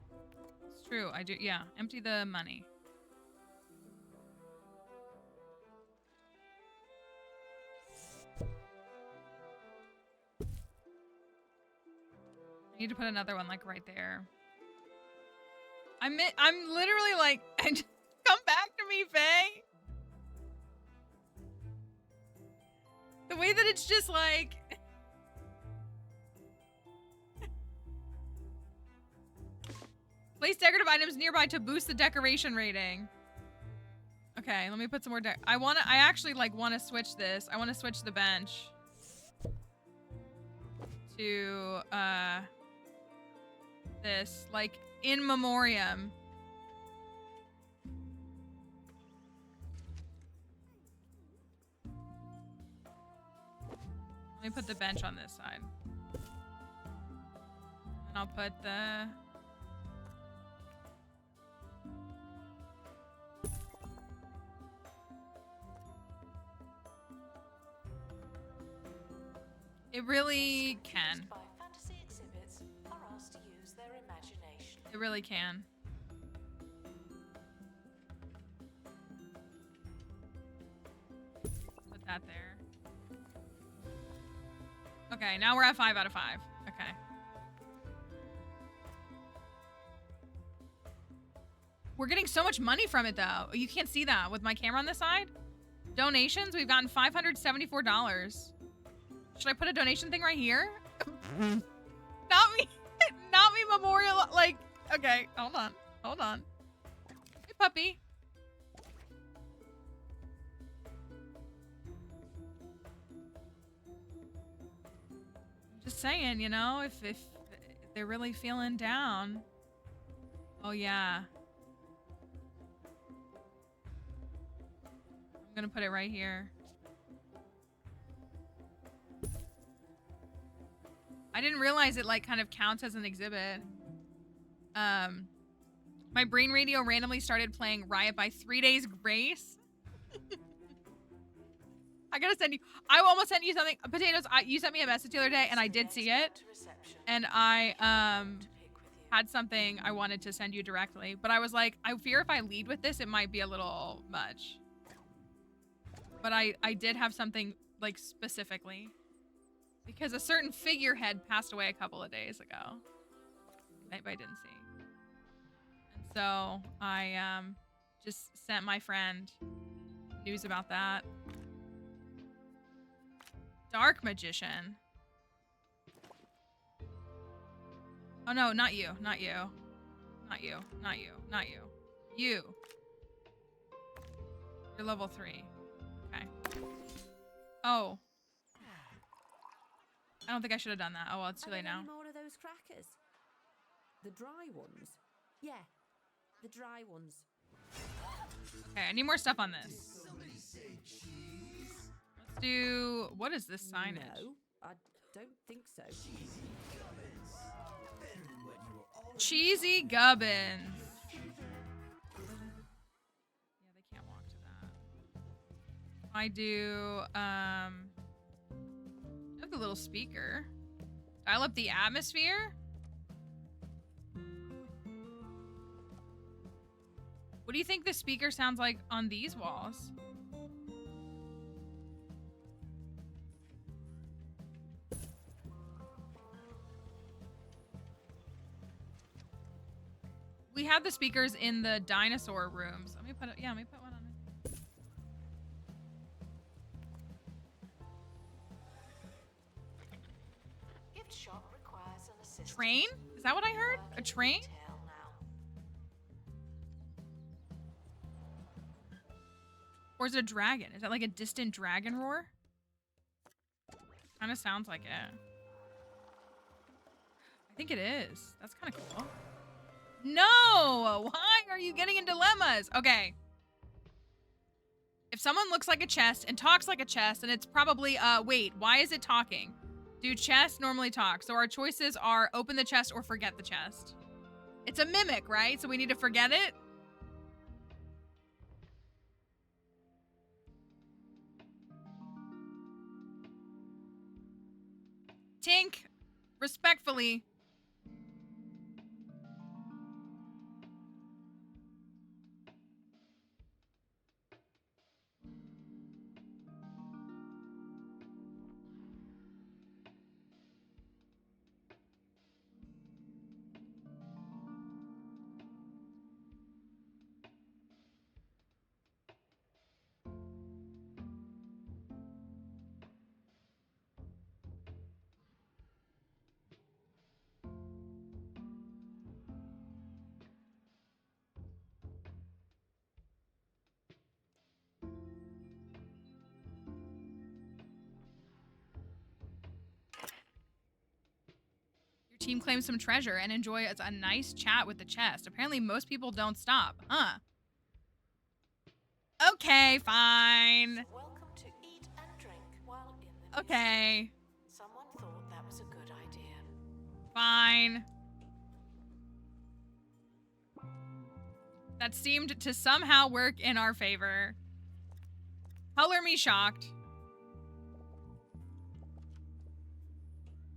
It's true. I do. Yeah. Empty the money. I need to put another one like right there. I'm literally like, come back to me, Faye. The way that it's just like... Place decorative items nearby to boost the decoration rating. Okay, let me put some more I actually like want to switch this. I want to switch the bench to this, like, in memoriam. Let me put the bench on this side. And I'll put the... It really can. By fantasy exhibits are asked to use their imagination. It really can. Put that there. Okay, now we're at 5 out of 5. Okay. We're getting so much money from it, though. You can't see that with my camera on this side. Donations, we've gotten $574. Should I put a donation thing right here? Not me. Not me memorial. Like, okay, hold on. Hold on. Hey, puppy. Just saying, you know, if they're really feeling down. Oh, yeah. I'm gonna put it right here. I didn't realize it like kind of counts as an exhibit. My brain radio randomly started playing Riot by 3 Days Grace. I gotta send you. I almost sent you something. Potatoes. You sent me a message the other day, and I did see it. And I had something I wanted to send you directly, but I was like, I fear if I lead with this, it might be a little much. But I did have something like specifically. Because a certain figurehead passed away a couple of days ago. Maybe I didn't see. And so I just sent my friend news about that. Dark Magician. Oh no, not you. Not you. Not you. Not you. Not you. You. You're level 3. Okay. Oh. I don't think I should have done that. Oh, well, it's too late now. Any more of those crackers? The dry ones? Yeah, the dry ones. Okay, I need more stuff on this. Let's do... What is this signage? No, I don't think so. Cheesy Gubbins. Yeah, they can't walk to that. I do, I have the little speaker. Dial up the atmosphere. What do you think the speaker sounds like on these walls? We have the speakers in the dinosaur rooms. Let me put it. Yeah, let me put one on it. Gift shop requires an assistant. Train? Is that what I heard? A train? Or is it a dragon? Is that like a distant dragon roar? Kind of sounds like it. I think it is. That's kind of cool. No! Why are you getting in dilemmas? Okay. If someone looks like a chest and talks like a chest, and it's probably, wait, why is it talking? Do chests normally talk? So our choices are open the chest or forget the chest. It's a mimic, right? So we need to forget it? Tink, respectfully. Team claims some treasure and enjoy a nice chat with the chest. Apparently most people don't stop, huh? Okay, fine. Welcome to eat and drink while in the Okay. Someone thought that was a good idea. Fine. that seemed to somehow work in our favor. Color me shocked.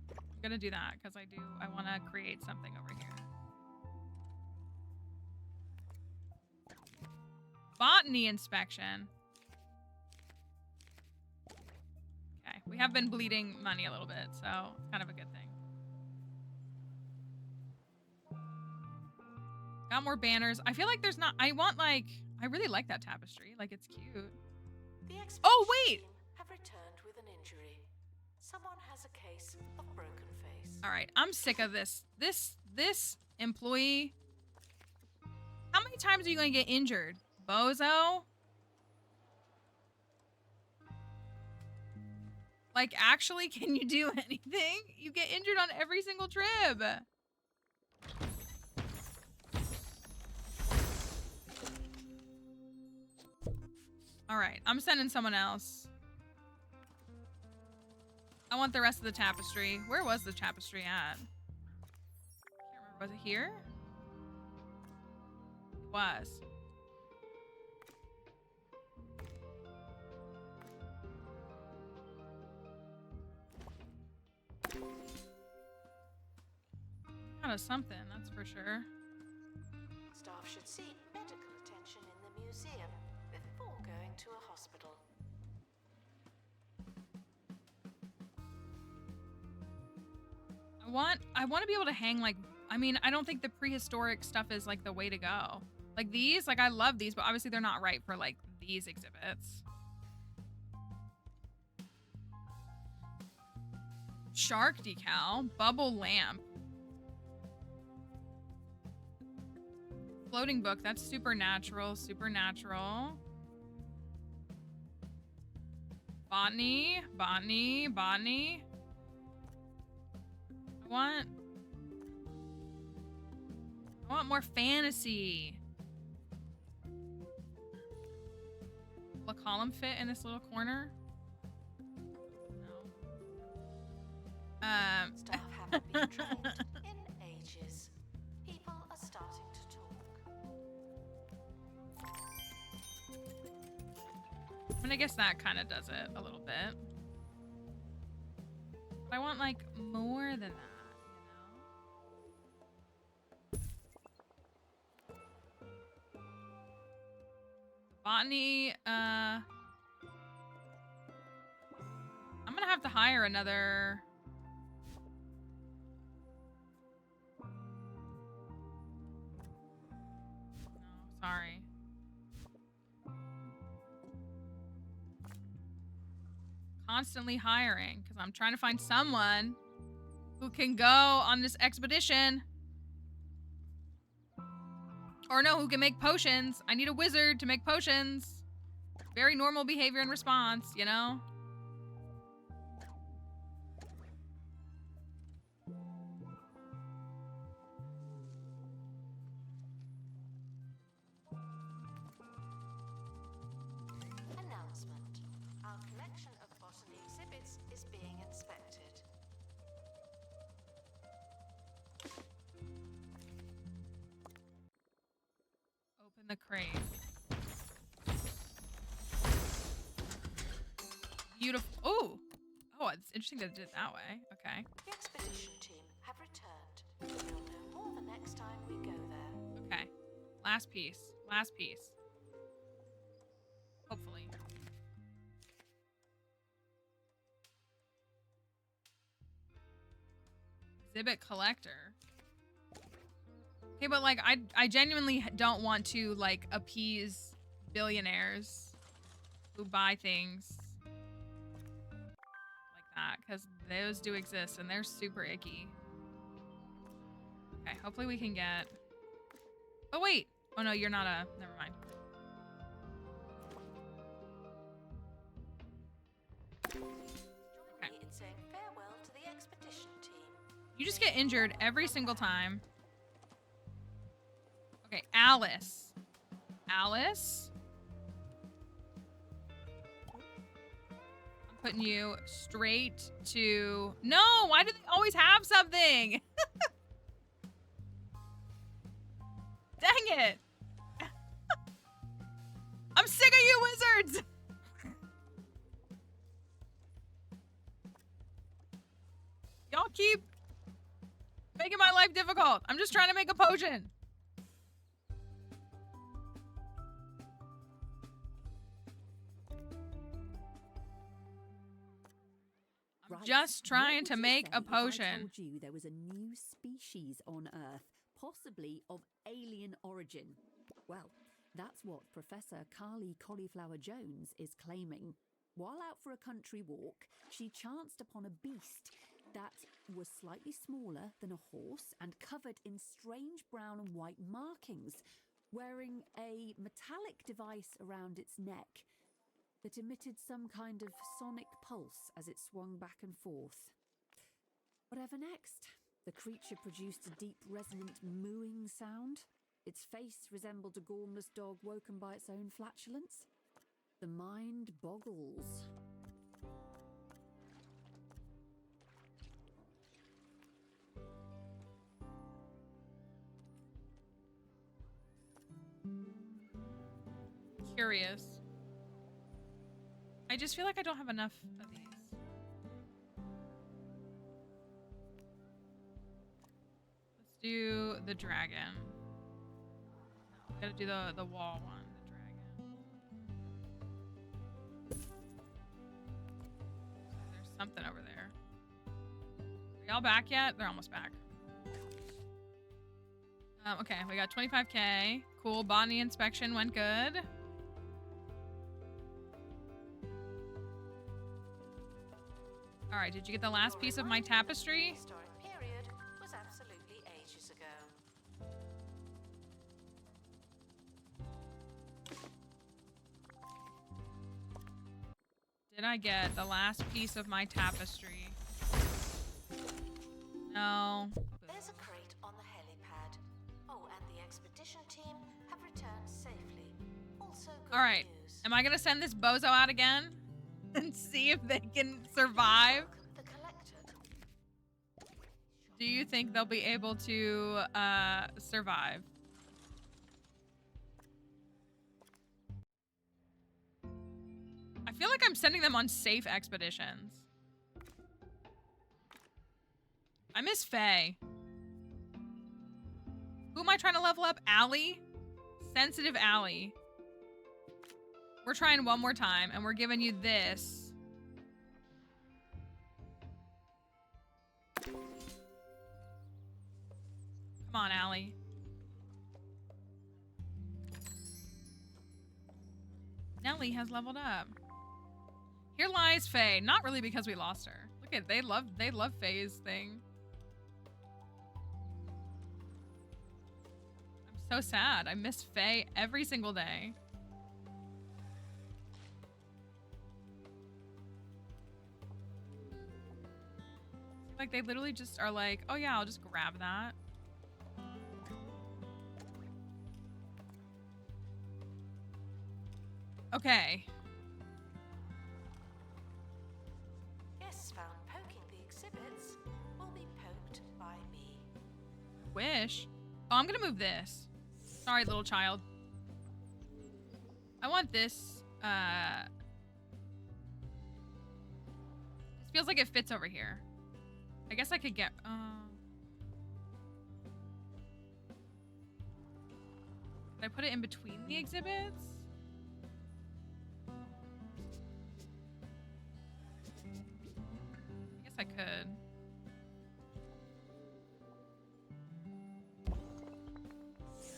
I'm gonna do that because I want to create something over here. Botany inspection. Okay, we have been bleeding money a little bit, so kind of a good thing. Got more banners. I feel like there's not. I really like that tapestry. Like, it's cute. Oh, wait! Have returned with an injury. Someone has a case of broken face. All right, I'm sick of this. This employee. How many times are you gonna get injured, bozo? Like, actually, can you do anything? You get injured on every single trip. All right, I'm sending someone else. I want the rest of the tapestry. Where was the tapestry at? Can't remember. Was it here? It was. Out of something, that's for sure. Staff should seek medical attention in the museum before going to a hospital. I want to be able to hang, like, I mean, I don't think the prehistoric stuff is like the way to go. Like these, like, I love these, but obviously they're not right for like these exhibits. Shark decal, bubble lamp. Floating book, that's supernatural, supernatural. Botany, botany, botany. I want more fantasy. Will a column fit in this little corner? No. Staff haven't been trained in ages. People are starting to talk. I mean, I guess that kind of does it a little bit. But I want, like, more than that, you know? Botany, I'm gonna have to hire another... No, sorry. Constantly hiring because I'm trying to find someone who can go on this expedition. Or no, who can make potions. I need a wizard to make potions. Very normal behavior and response, you know? Announcement. Our collection of botany exhibits is being inspected. Open the crate. Beautiful. Oh! Oh, it's interesting that it did it that way. Okay. The expedition team have returned. We'll know more the next time we go there. Okay. Last piece. Last piece. Hopefully. Exhibit collector. Okay, but like I genuinely don't want to like appease billionaires who buy things like that, because those do exist and they're super icky. Okay, hopefully we can get... Oh wait! Oh no, you're not a... Never mind. Join me in saying farewell to the expedition team. You just get injured every single time. Okay, Alice. Alice? I'm putting you straight to... No! Why do they always have something? Dang it! I'm sick of you wizards! Y'all keep making my life difficult. I'm just trying to make a potion. I'm just trying to make a I potion. told you there was a new species on Earth, possibly of alien origin. Well, that's what Professor Carly Cauliflower Jones is claiming. While out for a country walk, she chanced upon a beast that was slightly smaller than a horse and covered in strange brown and white markings, wearing a metallic device around its neck that emitted some kind of sonic pulse as it swung back and forth. Whatever next, the creature produced a deep, resonant mooing sound. Its face resembled a gormless dog woken by its own flatulence. The mind boggles. Curious. I just feel like I don't have enough of these. Let's do the dragon. No, gotta do the wall one, the dragon. There's something over there. Are y'all back yet? They're almost back. Okay, we got 25k. Cool, botany inspection went good. All right, did you get the last piece of my tapestry? The historic period was absolutely ages ago. Did I get the last piece of my tapestry? No. There's a crate on the helipad. Oh, and the expedition team have returned safely. Also good All right. news. Am I gonna send this bozo out again and see if they can survive? Welcome the collected. Do you think they'll be able to survive? I feel like I'm sending them on safe expeditions. I miss Faye. Who am I trying to level up? Allie? Sensitive Allie. We're trying one more time, and we're giving you this. Come on, Allie. Nellie has leveled up. Here lies Faye. Not really because we lost her. Look at they love Faye's thing. I'm so sad. I miss Faye every single day. Like they literally just are like, oh yeah, I'll just grab that. Okay. Guests found poking the exhibits will be poked by me. Wish. Oh, I'm gonna move this. Sorry, little child. I want this. This feels like it fits over here. I guess I could get. Did I put it in between the exhibits? I guess I could.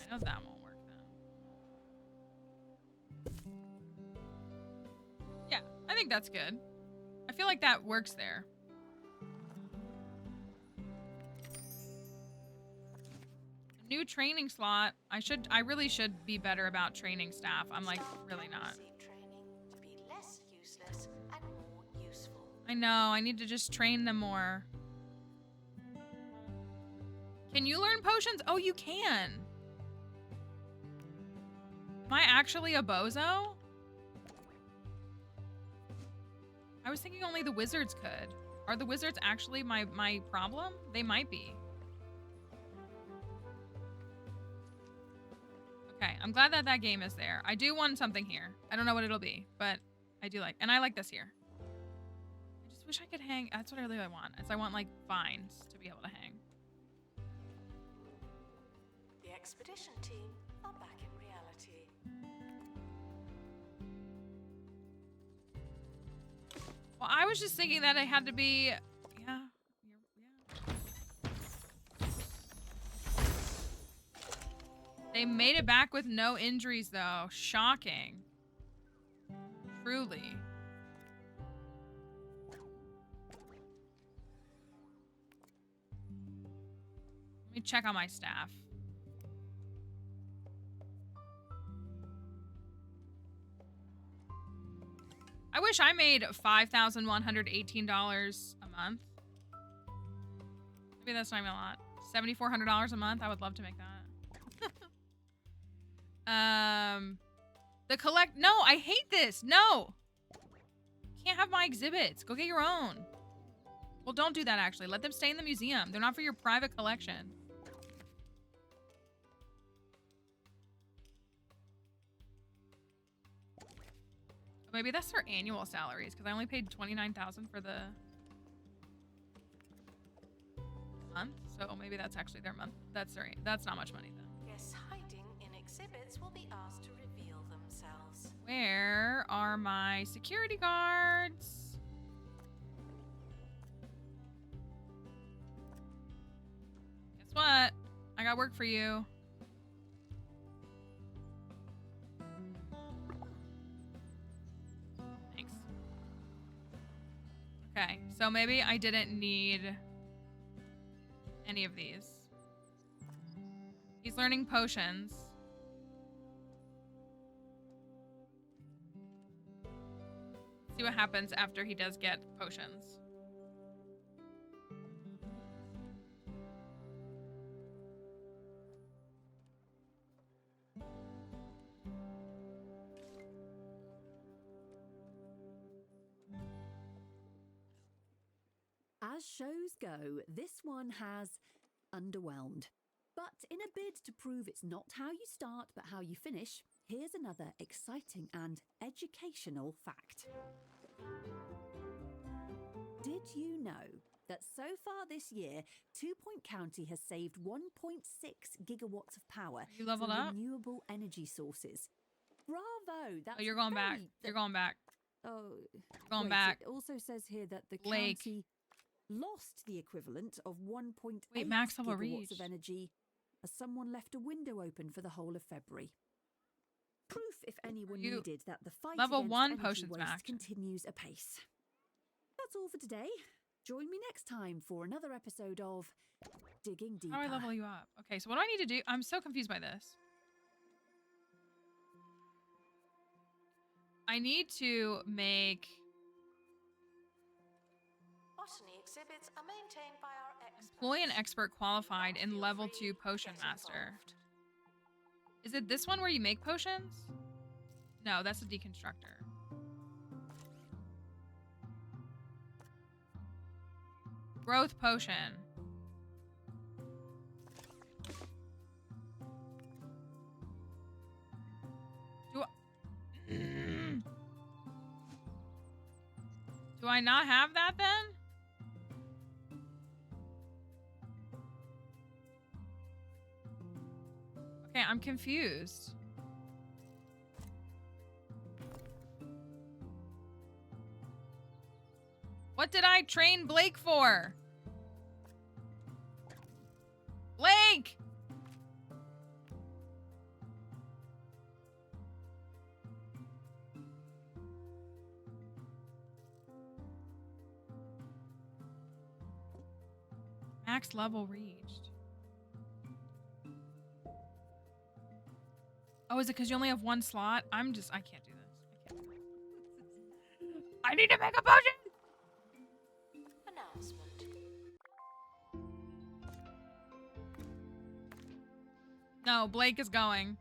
I know that won't work then. Yeah, I think that's good. I feel like that works there. New training slot. I really should be better about training staff. I'm like really not. Receive training to be less useless and more useful. I know, I need to just train them more. Can you learn potions? Oh, you can. Am I actually a bozo? I was thinking only the wizards could. Are the wizards actually my problem? They might be. Okay, I'm glad that that game is there. I do want something here. I don't know what it'll be, but I do like, and I like this here. I just wish I could hang. That's what I really want. Is I want like vines to be able to hang. The expedition team are back in reality. Well, I was just thinking that it had to be, yeah. They made it back with no injuries, though. Shocking. Truly. Let me check on my staff. I wish I made $5,118 a month. Maybe that's not even a lot. $7,400 a month. I would love to make that. The collect. No, I hate this. No. Can't have my exhibits. Go get your own. Well, don't do that, actually. Let them stay in the museum. They're not for your private collection. Maybe that's their annual salaries, because I only paid $29,000 for the month. So maybe that's actually their month. That's not much money then. Guests hiding in exhibits will be asked to reveal themselves. Where are my security guards? Guess what? I got work for you. Thanks. Okay, so maybe I didn't need any of these. He's learning potions. See what happens after he does get potions. As shows go, this one has underwhelmed. But in a bid to prove it's not how you start but how you finish, here's another exciting and educational fact. Did you know that so far this year, 2 Point County has saved 1.6 gigawatts of power You leveled from up? renewable energy sources? Bravo! That's Oh, you're going back. You're going back. Oh, Going wait, back. It also says here that the Blake. county lost the equivalent of 1.8 Wait, max level gigawatts reached. of energy as someone left a window open for the whole of February. Proof, if anyone You- needed, that the fight Level against 1 energy potions waste max. continues apace. That's all for today. Join me next time for another episode of Digging Deeper. How do I level you up? Okay, so what do I need to do? I'm so confused by this. I need to make Botany exhibits are maintained by our experts. employ an expert qualified in Feel level free 2 to potion get master. involved. Is it this one where you make potions? No, that's a deconstructor. Growth potion. Do I... Do I not have that then? Okay, I'm confused. What did I train Blake for? Blake! Max level reached. Oh, is it because you only have one slot? I can't do this. I can't do this. I need to make a potion! Announcement. No, Blake is going.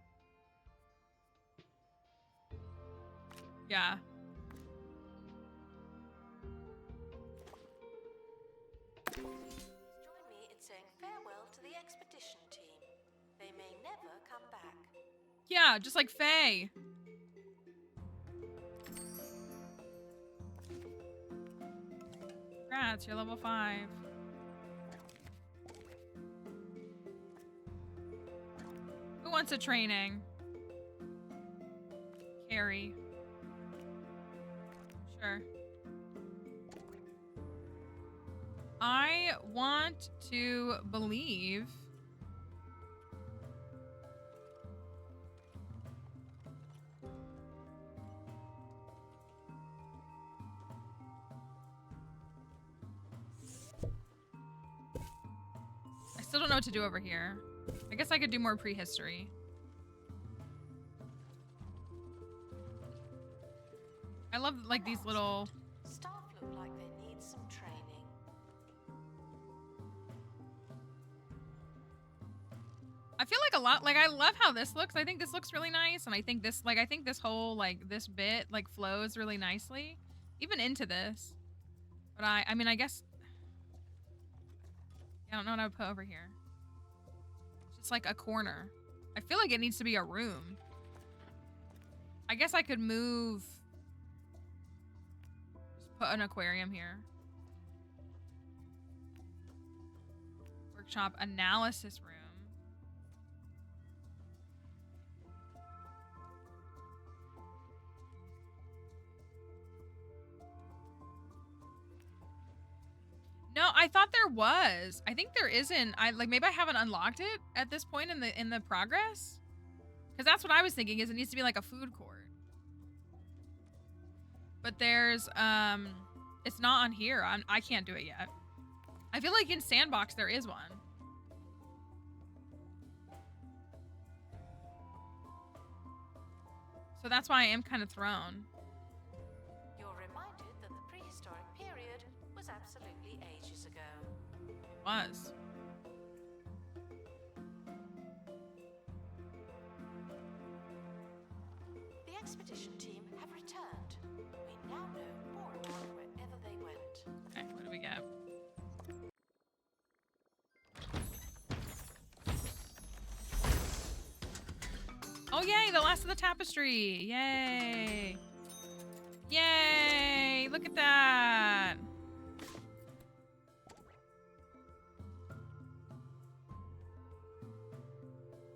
Yeah. Join me in saying farewell to the expedition team. They may never come back. Yeah, just like Faye. Congrats, you're level 5. Who wants a training? Carrie. Sure. I want to believe... I still don't know what to do over here. I guess I could do more prehistory. I love like these little... Staff look like they need some training. I feel like a lot, like I love how this looks. I think this looks really nice. And I think this, like, I think this whole, like, this bit, like, flows really nicely. Even into this. But I mean, I guess... I don't know what I would put over here. It's just like a corner. I feel like it needs to be a room. I guess I could move... Just put an aquarium here. Workshop analysis room. No, I thought there was. I think there isn't. Maybe I haven't unlocked it at this point in the progress. Because that's what I was thinking, is it needs to be like a food court. But there's it's not on here. I can't do it yet. I feel like in Sandbox there is one. So that's why I am kind of thrown. You're reminded that the prehistoric period was absolutely ages ago. It was. The expedition team have returned. We now know more about wherever they went. Okay, what do we get? Oh, yay, the last of the tapestry. Yay. Yay, look at that.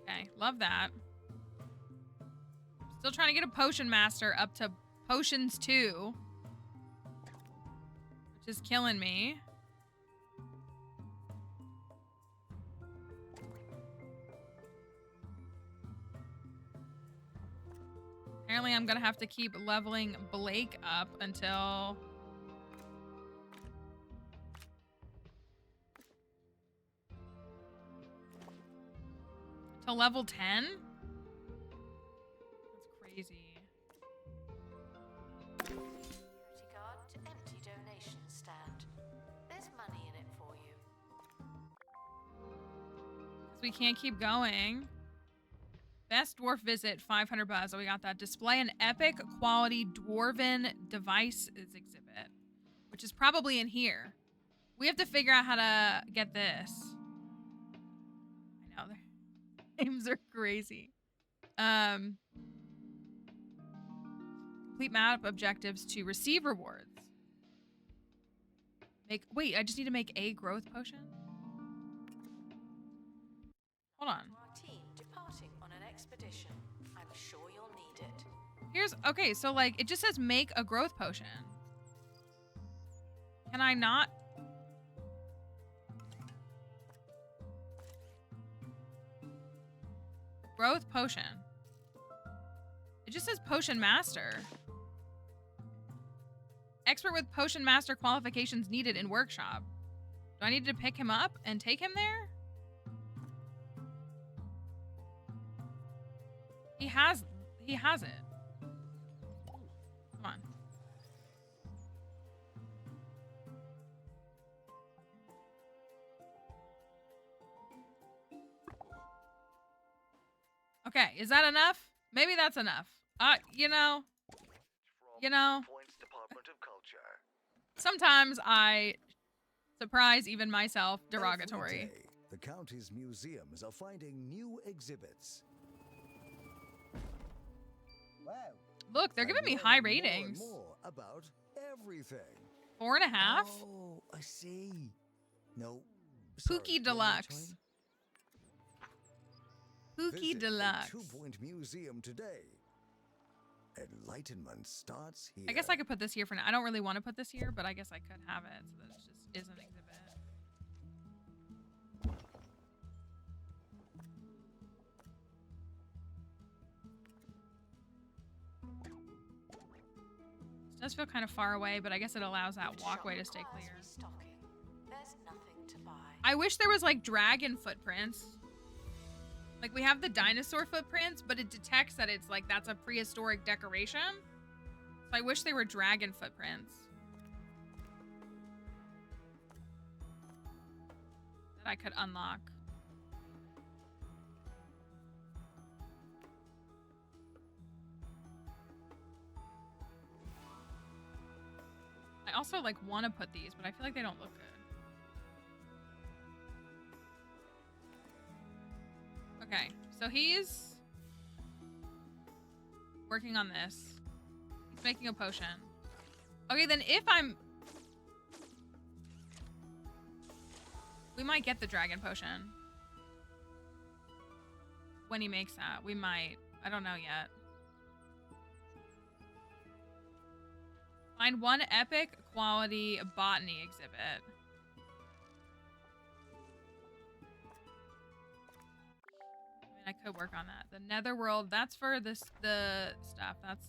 Okay, love that. Still trying to get a potion master up to potions 2, which is killing me. Apparently I'm gonna have to keep leveling Blake up until... till level 10? That's crazy. Security guard to empty donation stand. There's money in it for you. 'Cause we can't keep going. Best dwarf visit, 500 buzz. Oh, we got that. Display an epic quality dwarven devices exhibit, which is probably in here. We have to figure out how to get this. I know, their names are crazy. Complete map objectives to receive rewards. Wait, I just need to make a growth potion? Hold on. Our team departing on an expedition. I'm sure you'll need it. Okay, so like it just says make a growth potion. Can I not? Growth potion. It just says potion master. Expert with potion master qualifications needed in workshop. Do I need to pick him up and take him there? He has it. Come on. Okay, is that enough? Maybe that's enough. You know, sometimes I surprise even myself derogatory. Every day, the county's museums are finding new exhibits. Wow. Look, they're I'm giving me high learning ratings. More and more about everything. 4.5. Oh, I see. No. Sorry, Pookie one more Deluxe. time? Pookie Visit Deluxe. a 2 Point Museum today. Enlightenment starts here. I guess I could put this here for now. I don't really want to put this here, but I guess I could have it so that it just is an exhibit. This does feel kind of far away, but I guess it allows that walkway to stay clear. Restocking. There's nothing to buy. I wish there was like dragon footprints. Like we have the dinosaur footprints, but it detects that it's like that's a prehistoric decoration. So I wish they were dragon footprints. That I could unlock. I also like want to put these, but I feel like they don't look good. Okay, so he's working on this. He's making a potion. Okay, then if I'm... We might get the dragon potion. When he makes that, we might. I don't know yet. Find one epic quality botany exhibit. I mean, I could work on that. The Netherworld, that's for the stuff. That's...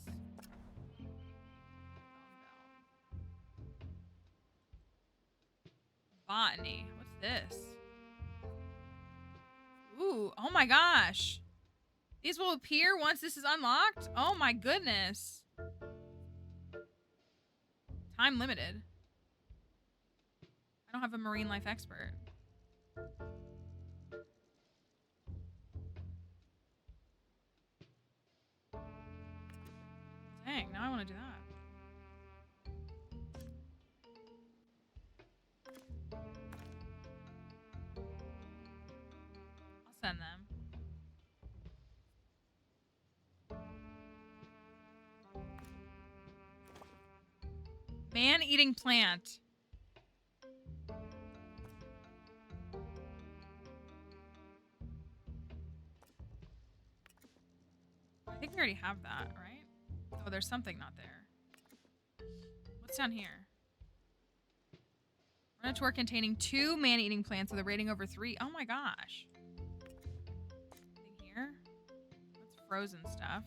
Botany. What's this? Ooh, oh my gosh. These will appear once this is unlocked? Oh my goodness. Time limited. I don't have a marine life expert. Dang, now I want to do that. I'll send them. Man-eating plant. I think we already have that, right? Oh, there's something not there. What's down here? Run a tour containing 2 man-eating plants with a rating over 3. Oh my gosh. Anything here? That's frozen stuff.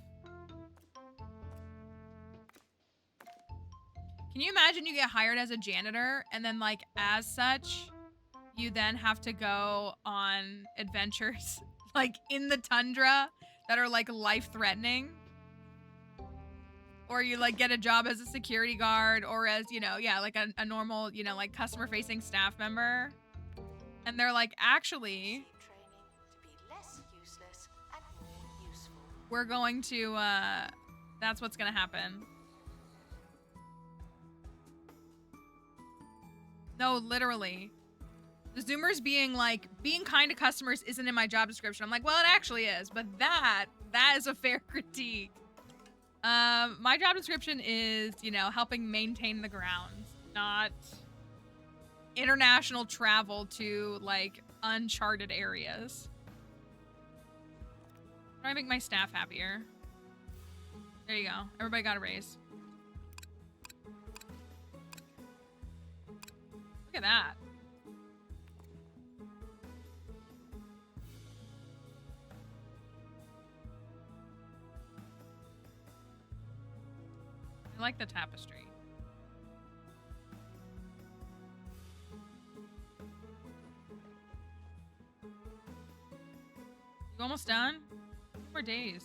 Can you imagine you get hired as a janitor and then like as such, you then have to go on adventures like in the tundra that are like life-threatening? Or you like get a job as a security guard or as, you know, yeah, like a normal, you know, like customer-facing staff member. And they're like, actually, Training to be less useless and more useful. we're going to, that's what's gonna happen. No, literally. The Zoomers being like, being kind to customers isn't in my job description. I'm like, well, it actually is, but that is a fair critique. My job description is, you know, helping maintain the grounds, not international travel to like uncharted areas. How do I make my staff happier? There you go. Everybody got a raise. Look at that. I like the tapestry. You almost done? 2 more days.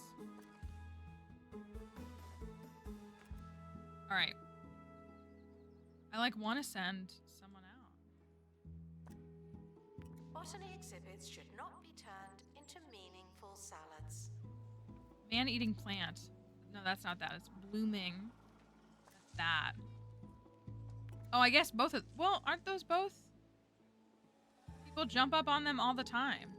All right. I like want to send someone out. Botany exhibits should not be turned into meaningful salads. Man-eating plant. No, that's not that. It's blooming. That's that. Oh, I guess both of... Well, aren't those both? People jump up on them all the time.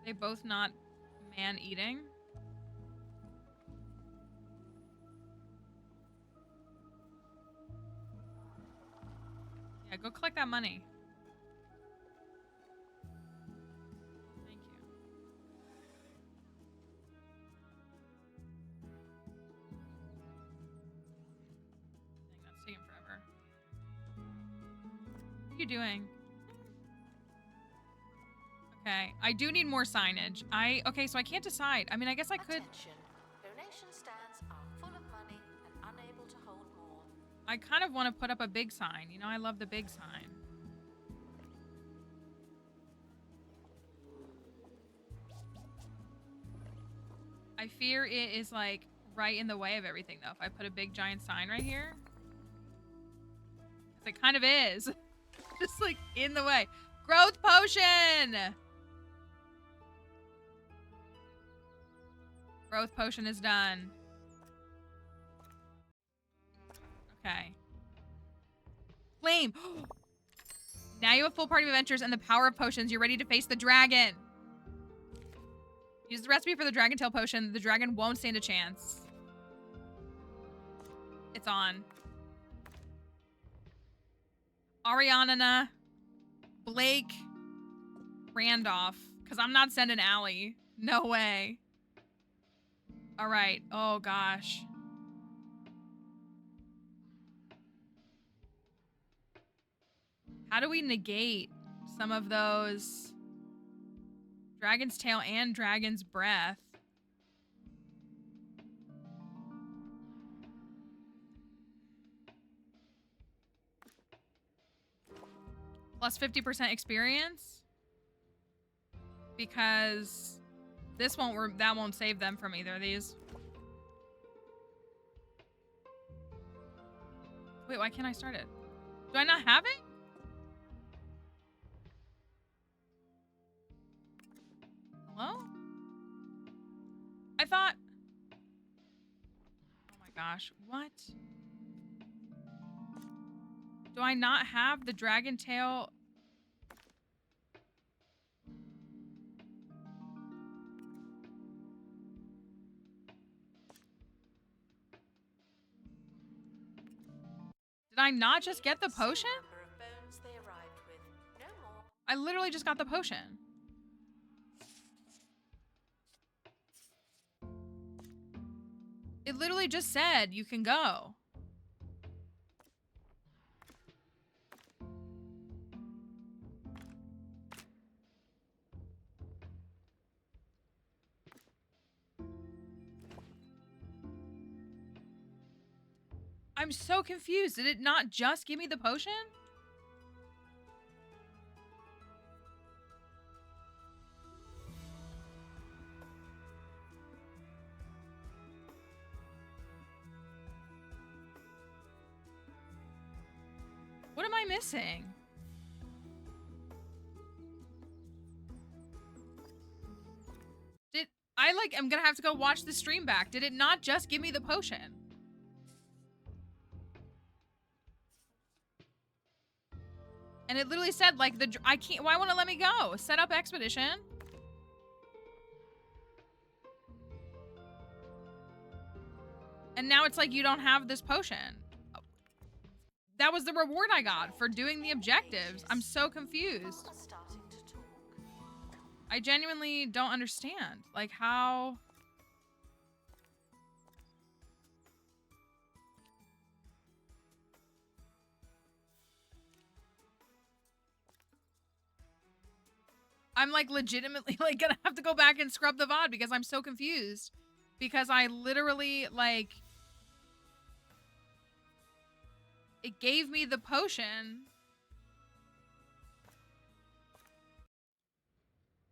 They both not man-eating? Yeah, go collect that money. Thank you. Dang, that's taking forever. What are you doing? Okay, I do need more signage. Okay, so I can't decide. I mean, I guess I could. Attention. Donation stands are full of money and unable to hold more. I kind of want to put up a big sign. You know, I love the big sign. I fear it is like right in the way of everything though. If I put a big giant sign right here. 'Cause it kind of is. Just like in the way. Growth potion! Growth potion is done. Okay. Flame! Now you have full party of adventures and the power of potions. You're ready to face the dragon. Use the recipe for the dragon tail potion. The dragon won't stand a chance. It's on. Ariana, Blake, Randolph. Because I'm not sending Allie. No way. All right. Oh, gosh. How do we negate some of those Dragon's Tail and Dragon's Breath? Plus 50% experience? Because this won't work, that won't save them from either of these. Wait, why can't I start it? Do I not have it? Hello? I thought... Oh my gosh, what? Do I not have the dragon tail? Did I not just get the potion? I literally just got the potion. It literally just said you can go. I'm so confused. Did it not just give me the potion? What am I missing? I'm gonna have to go watch the stream back. Did it not just give me the potion? And it literally said like I can't, why won't it let me go? Set up expedition. And now it's like you don't have this potion. That was the reward I got for doing the objectives. I'm so confused. I genuinely don't understand. Like how... I'm like legitimately like gonna have to go back and scrub the VOD because I'm so confused. Because I literally like... It gave me the potion.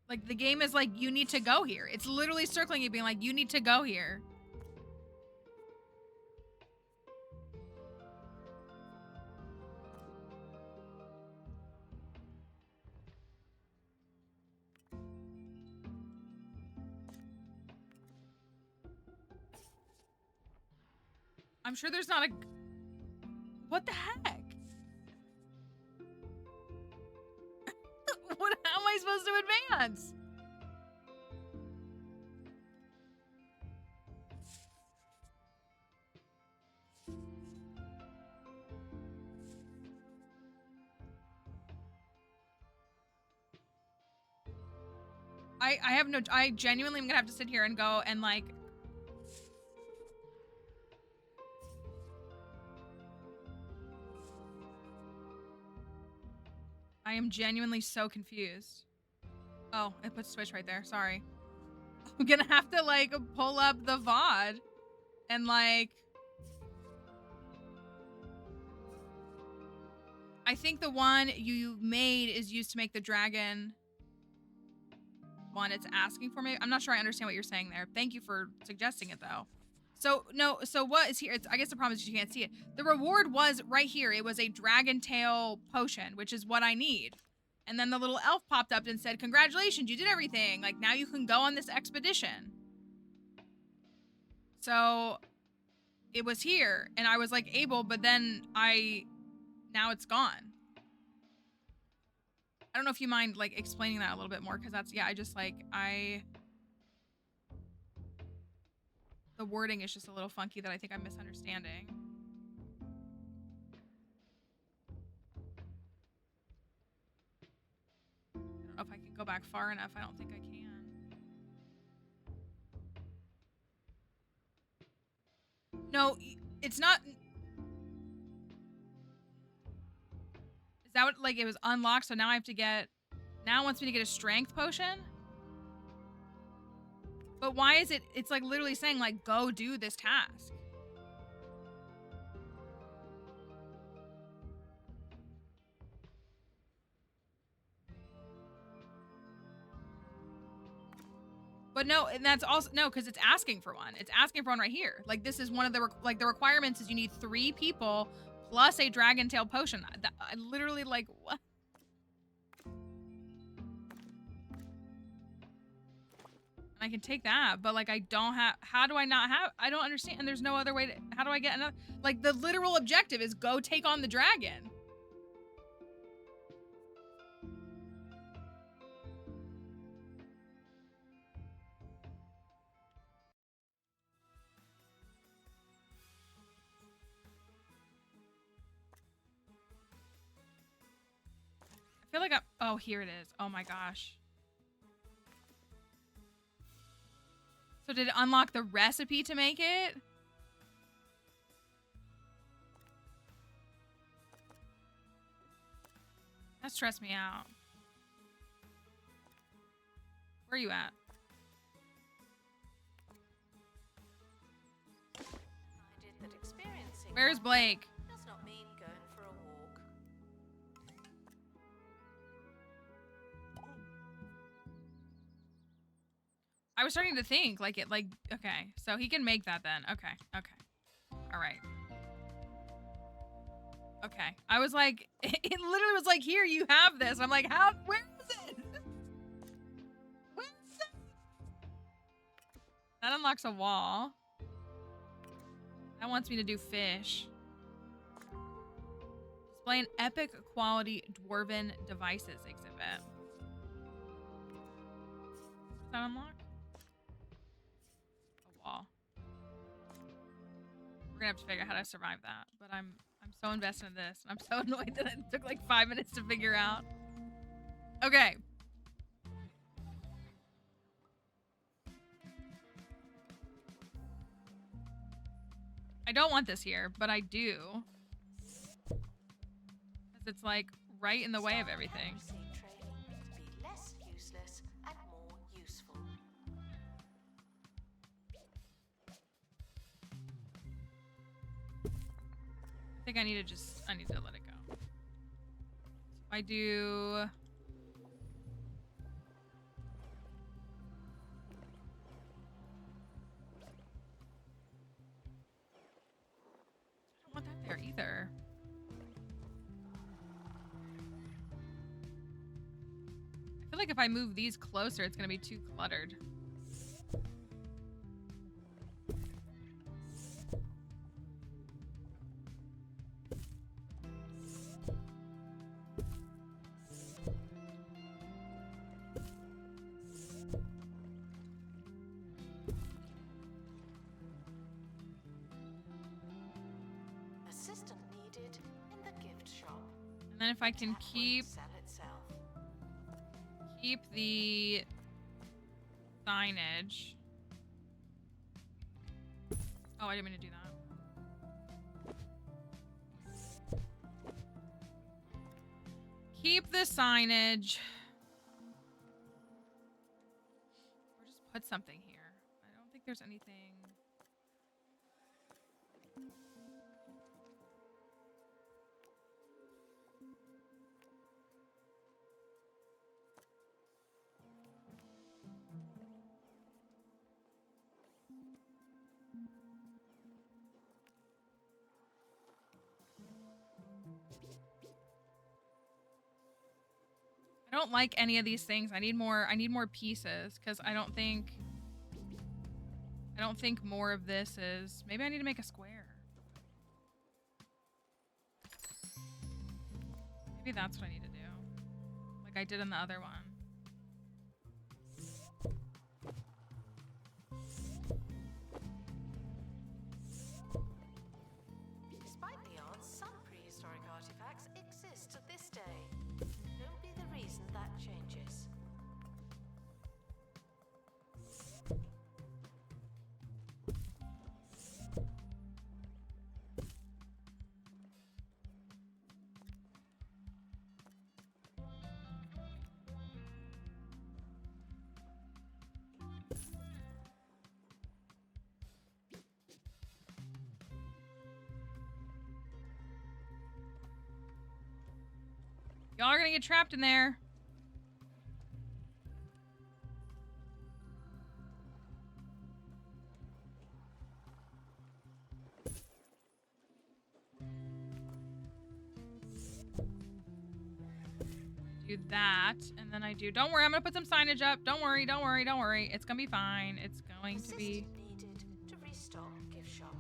Like, the game is like, you need to go here. It's literally circling you, being like, you need to go here. I'm sure there's not a... What the heck? How am I supposed to advance? I genuinely am gonna have to sit here and go and like. I am genuinely so confused. Oh, it puts Twitch right there. Sorry. I'm gonna have to like pull up the VOD and like. I think the one you made is used to make the dragon one it's asking for me. I'm not sure I understand what you're saying there. Thank you for suggesting it though. So no, so what is here? I guess the problem is you can't see it. The reward was right here. It was a dragon tail potion, which is what I need. And then the little elf popped up and said, congratulations, you did everything. Like now you can go on this expedition. So it was here and I was like able, but then now it's gone. I don't know if you mind like explaining that a little bit more, because that's, yeah, I just like, the wording is just a little funky that I think I'm misunderstanding. I don't know if I can go back far enough. I don't think I can. No, it's not. Is that what, like, it was unlocked, so now I have to get, now it wants me to get a strength potion? But why is it, it's like literally saying like, go do this task. But no, and that's also, no, because it's asking for one. It's asking for one right here. Like this is one of the, like the requirements is you need 3 people plus a dragon tail potion. I literally like, what? I can take that, but like I don't have, how do I not have, I don't understand. And there's no other way to, how do I get another, like the literal objective is go take on the dragon. I feel like I'm, oh, here it is. Oh my gosh. So did it unlock the recipe to make it? That stressed me out. Where are you at? I did that experiencing Where's Blake? does not mean going for a walk. I was starting to think like it, like, okay, so he can make that then. Okay, okay. All right. Okay. I was like, it literally was like, here, you have this. I'm like, how, where is it? Where is it? That unlocks a wall. That wants me to do fish. Display an epic quality dwarven devices exhibit. Does that unlock? A wall. We're gonna have to figure out how to survive that, but I'm so invested in this, and I'm so annoyed that it took like 5 minutes to figure out. Okay. I don't want this here, but I do. Because it's like right in the way of everything. Be less useless and more useful. I think I need to just, I need to let it go. So I do... I don't want that there either. I feel like if I move these closer, it's gonna be too cluttered. Assistant needed in the gift shop. And then if I can That won't keep sell itself. the signage. Oh, I didn't mean to do that. Keep the signage. Or just put something here. I don't think there's anything. I don't like any of these things. I need more pieces because I don't think more of this is. Maybe I need to make a square. Maybe that's what I need to do. Like I did in the other one. Despite the odds, some prehistoric artifacts exist to this day. Don't be the reason that changes. Y'all are gonna get trapped in there. Do that, and then I do. Don't worry, I'm gonna put some signage up. Don't worry, don't worry, don't worry. It's gonna be fine. It's going to be. Assistant needed to restock gift shop.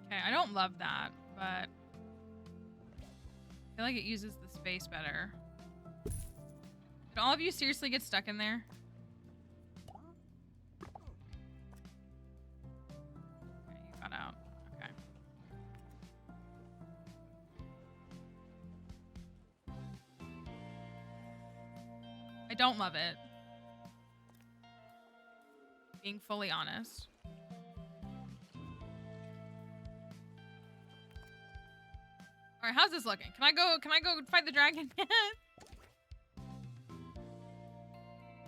Okay, I don't love that, but I feel like it uses the space better. Did all of you seriously get stuck in there? Okay, you got out. Okay. I don't love it. Being fully honest. All right, how's this looking? Can I go fight the dragon? I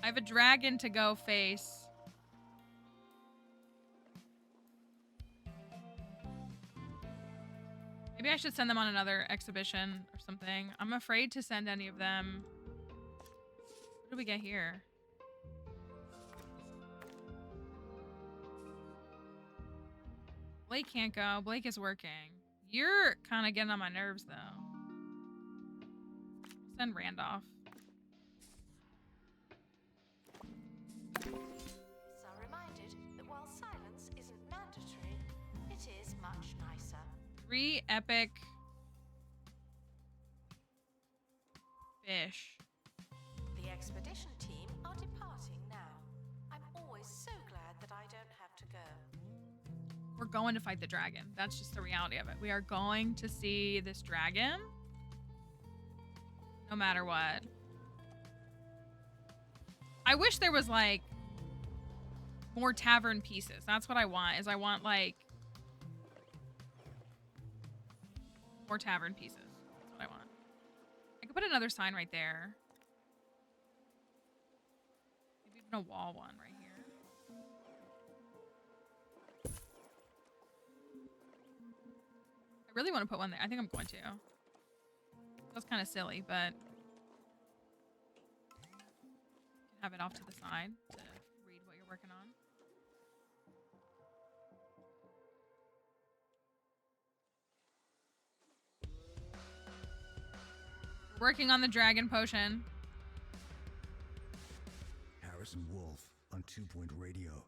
have a dragon to go face. Maybe I should send them on another exhibition or something. I'm afraid to send any of them. What do we get here? Blake can't go. Blake is working. You're kind of getting on my nerves, though. Send Randolph. So reminded that while silence isn't mandatory, it is much nicer. 3 epic fish. The expedition team are departing now. I'm always so glad that I don't have to go. We're going to fight the dragon. That's just the reality of it. We are going to see this dragon. No matter what. I wish there was like more tavern pieces. That's what I want. Is I want like more tavern pieces. That's what I want. I could put another sign right there. Maybe even a wall one right here. I really want to put one there. I think I'm going to. That's kind of silly, but have it off to the side to read what you're working on. Working on the dragon potion. Harrison Wolf on 2 Point Radio.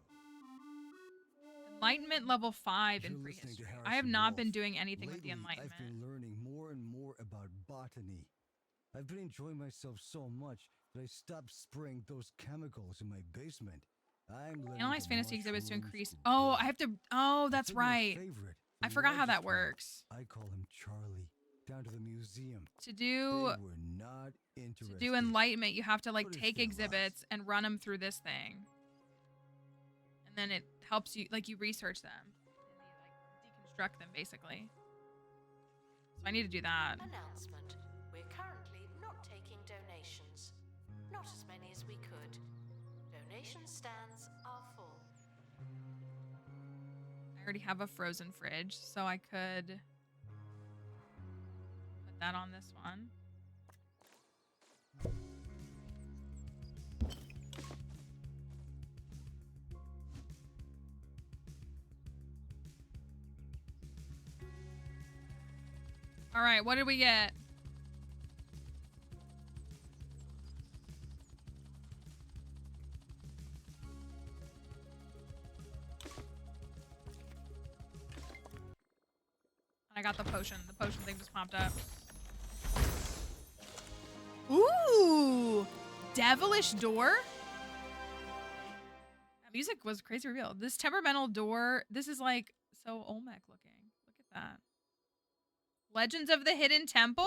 Enlightenment level 5 in You're listening to prehistory. I Harrison have not been Wolf. doing anything with the Lately, Enlightenment. I've been learning more and more about botany. I've been enjoying myself so much that I stop spraying those chemicals in my basement. I'm learning Analyze the fantasy exhibits to mushrooms increase. to Oh, grow. I have to. Oh, I that's took my right. favorite, I the forgot how that largest one. works. I call him Charlie. Down to the museum. To They do were not interested. enlightenment, you have to like What is take their exhibits and run them through this thing, and then it helps you like you research them and you like deconstruct them basically. So I need to do that. Announcement. We're currently not taking donations. Not as many as we could. Donation stands are full. I already have a frozen fridge, so I could put that on this one. All right, what did we get? I got the potion. The potion thing just popped up. Ooh! Devilish door? That music was crazy reveal. This temperamental door, this is like so Olmec looking. Look at that. Legends of the Hidden Temple?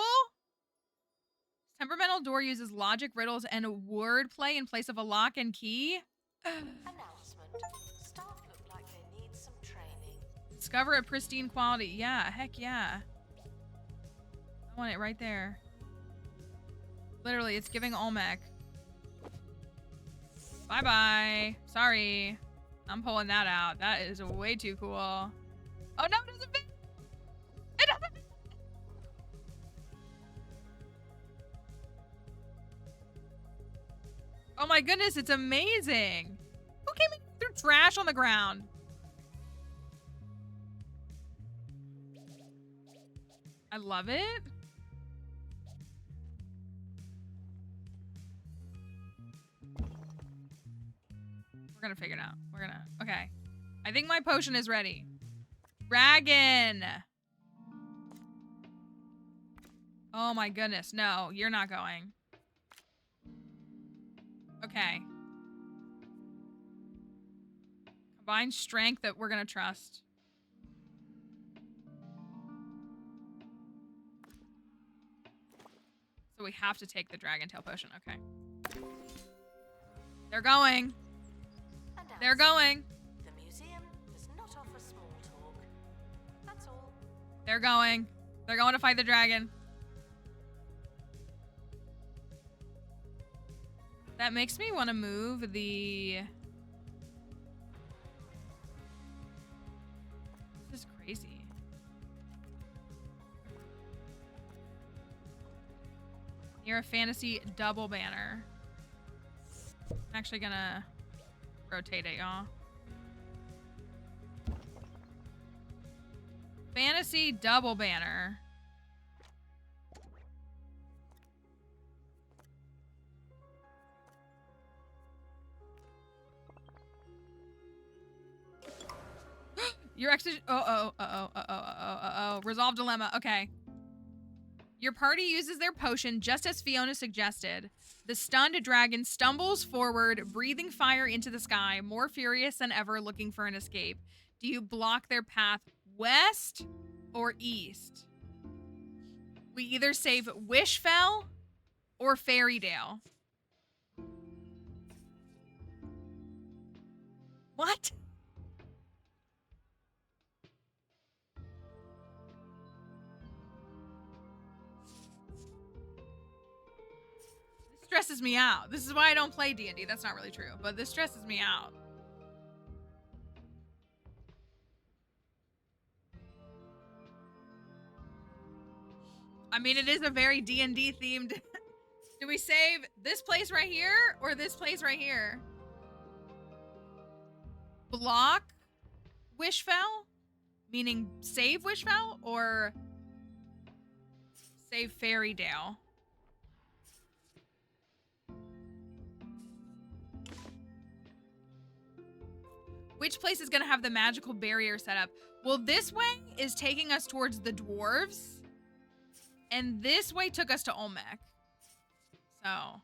Temperamental door uses logic, riddles, and wordplay in place of a lock and key. Announcement. Staff look like they need some training. Discover a pristine quality. Yeah, heck yeah. I want it right there. Literally, it's giving Olmec. Bye-bye. Sorry. I'm pulling that out. That is way too cool. Oh, no, it doesn't fit. It doesn't fit. Oh my goodness, it's amazing. Who came in and threw trash on the ground? I love it. We're gonna figure it out. Okay. I think my potion is ready. Dragon. Oh my goodness. No, you're not going. Okay. Combined strength that we're gonna trust. So we have to take the dragon tail potion. Okay. They're going. They're going. The museum does not offer small talk. That's all. They're going. They're going to fight the dragon. That makes me want to move the... This is crazy. Near a fantasy double banner. I'm actually gonna rotate it, y'all. Fantasy double banner. Your resolve dilemma. Okay. Your party uses their potion just as Fiona suggested. The stunned dragon stumbles forward, breathing fire into the sky, more furious than ever, looking for an escape. Do you block their path west or east? We either save Wishfell or Fairydale. What? Stresses me out. This is why I don't play D&D. That's not really true, but this stresses me out. I mean, it is a very D&D themed. Do we save this place right here or this place right here? Block Wishfell, meaning save Wishfell, or save Fairydale? Which place is going to have the magical barrier set up? Well, this way is taking us towards the dwarves. And this way took us to Olmec. So,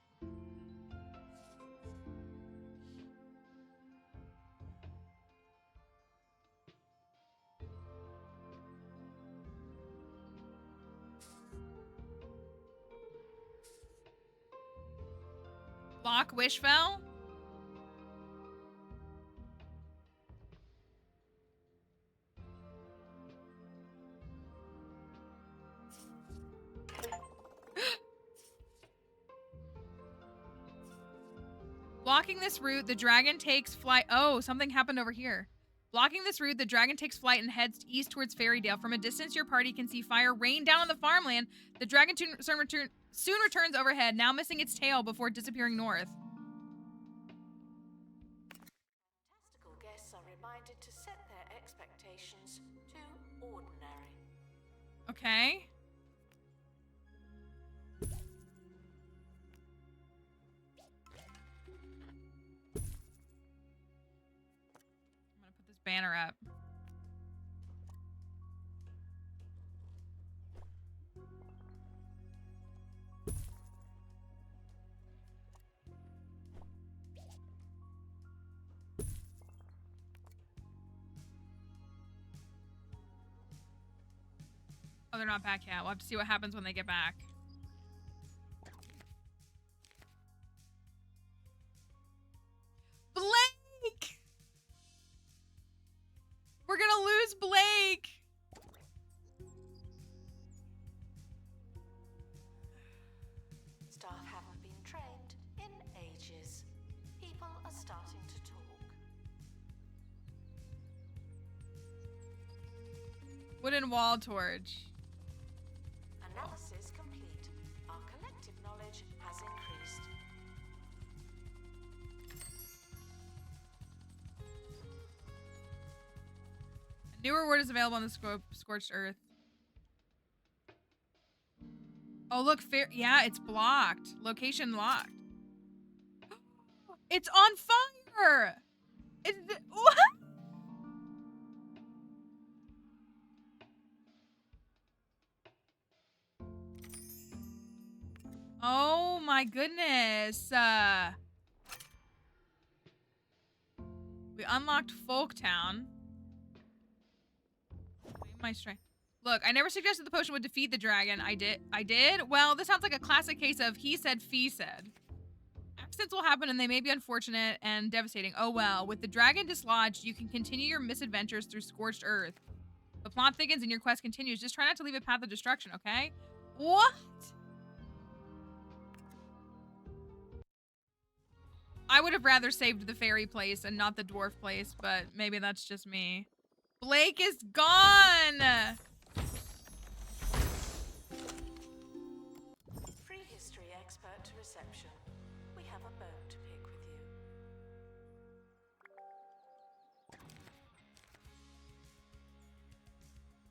Block Wishfell? Blocking this route, the dragon takes flight. Oh, something happened over here. Blocking this route, the dragon takes flight and heads east towards Fairydale. From a distance, your party can see fire rain down on the farmland. The dragon soon returns overhead, now missing its tail before disappearing north. Fantastical guests are reminded to set their expectations to ordinary. Okay. I'm gonna put this banner up. Oh, they're not back yet. We'll have to see what happens when they get back. Blake! We're gonna lose Blake! Staff haven't been trained in ages. People are starting to talk. Wooden wall torch. Analysis complete. Our collective knowledge has increased. A new reward is available on the Scorched Earth. Oh, look, fair. Yeah, it's blocked. Location locked. It's on fire! What? Oh my goodness. We unlocked Folktown. My strength. Look, I never suggested the potion would defeat the dragon. I did? Well, this sounds like a classic case of he said, fee said. Accidents will happen and they may be unfortunate and devastating. Oh well, with the dragon dislodged, you can continue your misadventures through Scorched Earth. The plot thickens and your quest continues. Just try not to leave a path of destruction, okay? What? I would have rather saved the fairy place and not the dwarf place, but maybe that's just me. Blake is gone! Prehistory expert to reception. We have a bone to pick with you.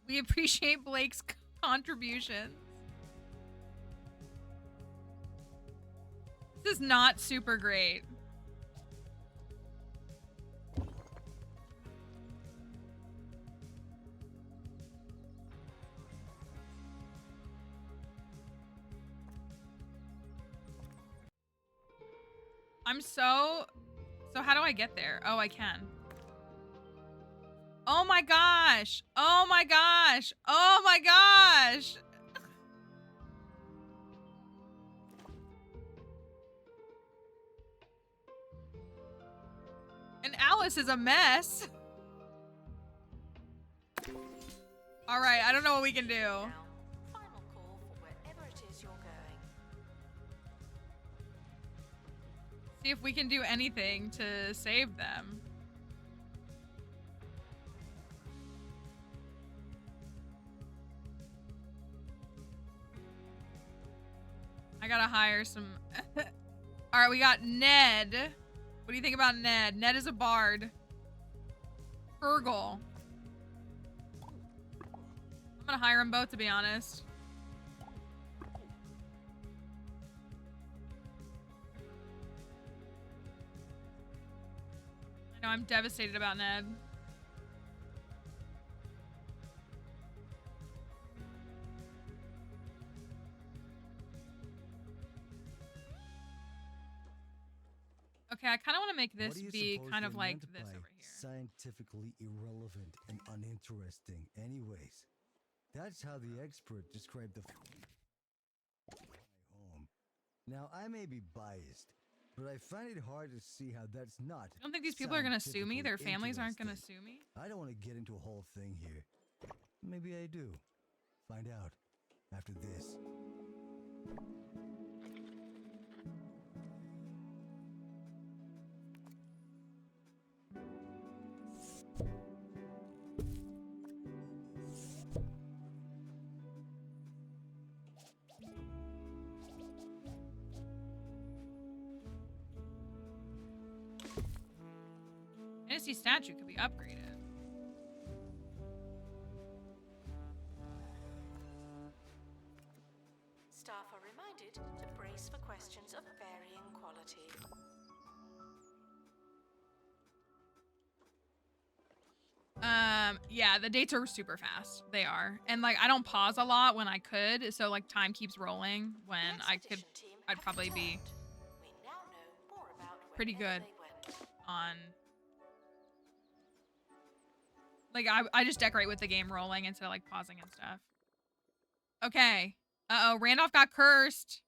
We appreciate Blake's contributions. This is not super great. So how do I get there? Oh, I can. Oh my gosh. Oh my gosh. Oh my gosh. And Alice is a mess. All right, I don't know what we can do. Now, final call for wherever it is you're going. See if we can do anything to save them. I gotta hire some... Alright, we got Ned. What do you think about Ned? Ned is a bard. Fergal. I'm gonna hire them both, to be honest. I know I'm devastated about Ned. Okay, I kind of want to make this be kind of like this over here. Scientifically irrelevant and uninteresting anyways. That's how the expert described the my home. Now, I may be biased, but I find it hard to see how that's not. I don't think these people are gonna sue me. Their families aren't gonna interesting. sue me. I don't want to get into a whole thing here. Maybe I do. Find out after this. Dynasty statue could be upgraded. Staff are reminded to brace for questions of varying quality. Yeah, the dates are super fast. They are. And like I don't pause a lot when I could, so like time keeps rolling when I could I'd probably be We now know more about pretty wherever good they went. on like I just decorate with the game rolling instead of like pausing and stuff. Okay. Uh-oh, Randolph got cursed.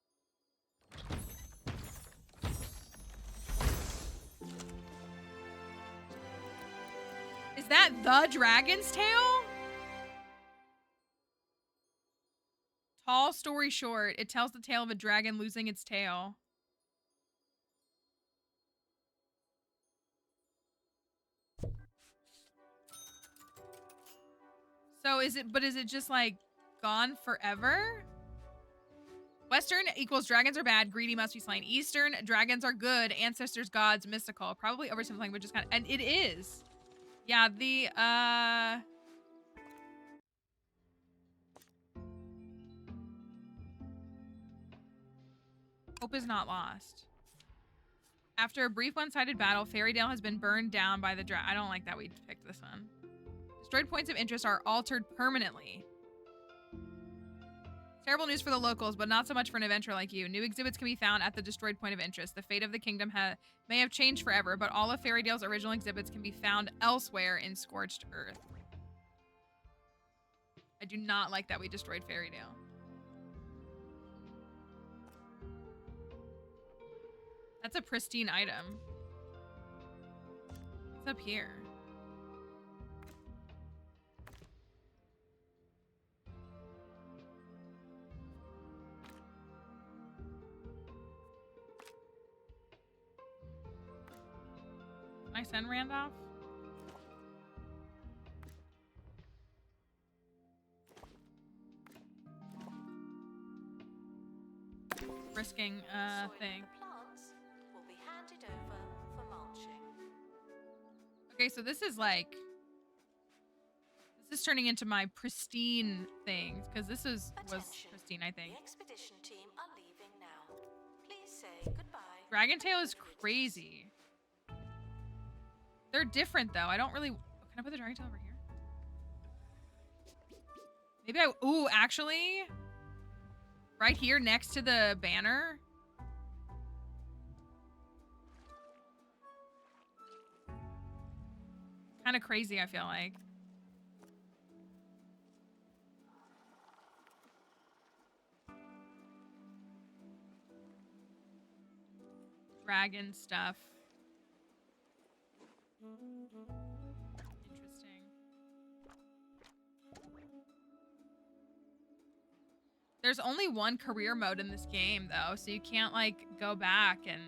Is that the dragon's tail? Tall story short, it tells the tale of a dragon losing its tail. So is it just like gone forever? Western equals dragons are bad, greedy must be slain. Eastern, dragons are good, ancestors, gods, mystical. Probably oversimplifying, but just kind of, and it is. Yeah, the, hope is not lost. After a brief one-sided battle, Fairydale has been burned down by the I don't like that we picked this one. Destroyed points of interest are altered permanently. Terrible news for the locals, but not so much for an adventurer like you. New exhibits can be found at the destroyed point of interest. The fate of the kingdom may have changed forever, but all of Fairydale's original exhibits can be found elsewhere in Scorched Earth. I do not like that we destroyed Fairydale. That's a pristine item. What's up here? Can I send Randolph? Risking thing. Plants will be handed over for mulching. Okay, so this is like this is turning into my pristine things because this was Attention. pristine, I think. The expedition team are leaving now. Please say goodbye. Dragon Tail is crazy. They're different though. I don't really. Can I put the Dragon Tail over here? Maybe I. Ooh, actually, right here next to the banner. Kind of crazy, I feel like. Dragon stuff. Interesting. There's only one career mode in this game, though, so you can't, like, go back and...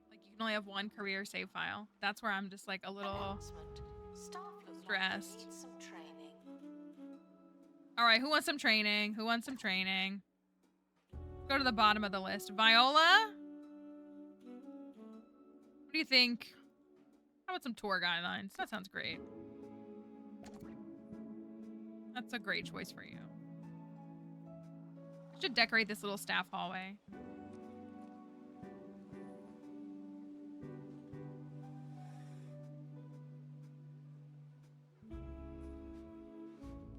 Like, you can only have one career save file. That's where I'm just, like, a little Staff look stressed. like they need some training. Alright, who wants some training? Who wants some training? Go to the bottom of the list. Viola? What do you think? How about some tour guidelines? That sounds great. That's a great choice for you. I should decorate this little staff hallway.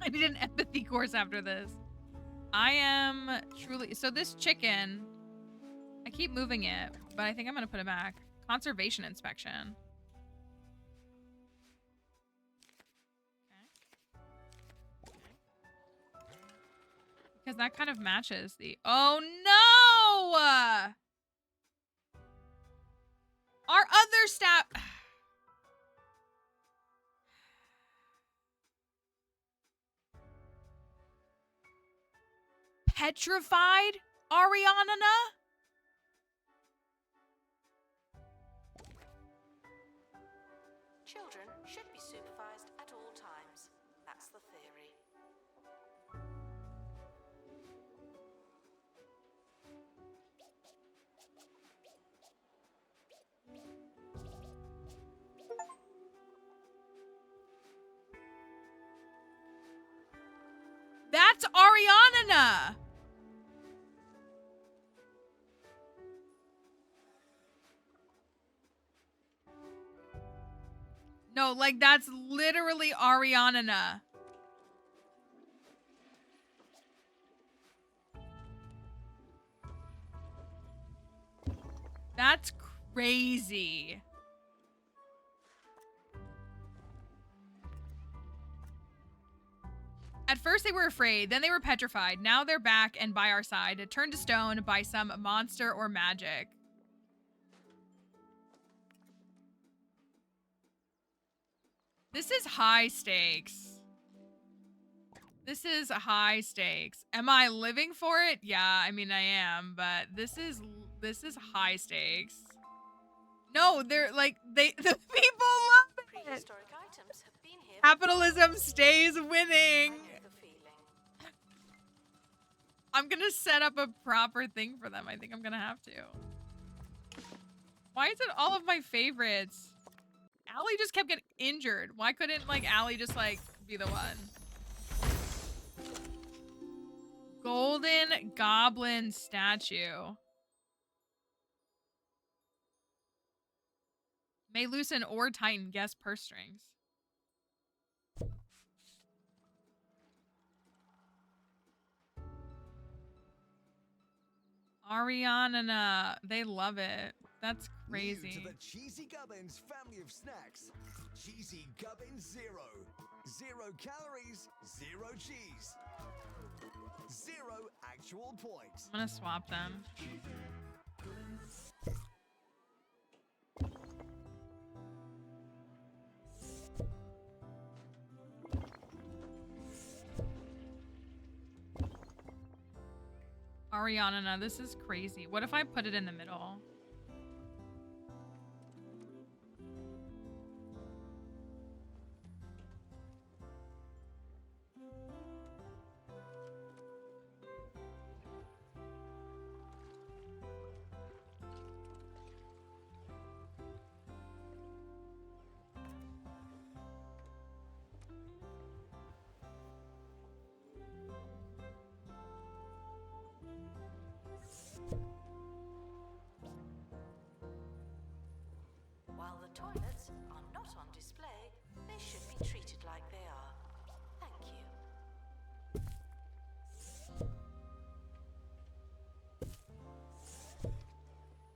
I need an empathy course after this. I am truly... So this chicken, I keep moving it, but I think I'm going to put it back. Conservation inspection. Because that kind of matches the... Oh, no! Another stab. Petrified Ariana? Children should be supervised at all times. That's the theory. That's Ariana. No, like that's literally Ariana. That's crazy. At first they were afraid, then they were petrified. Now they're back and by our side, turned to stone by some monster or magic. This is high stakes. This is high stakes. Am I living for it? Yeah, I mean I am, but this is high stakes. No, they're like the people love it. Prehistoric items have been here. Capitalism stays winning. I know the feeling. I'm gonna set up a proper thing for them. I think I'm gonna have to. Why is it all of my favorites? Allie just kept getting injured. Why couldn't like Allie just like be the one? Golden Goblin statue. May loosen or tighten guest purse strings. Ariana, they love it. That's crazy. New to the Cheesy Gubbins family of snacks. Cheesy Gubbins Zero. 0 calories, 0 cheese. 0 actual points. I'm gonna swap them. Ariana, this is crazy. What if I put it in the middle? While the toilets are not on display, they should be treated like they are. Thank you.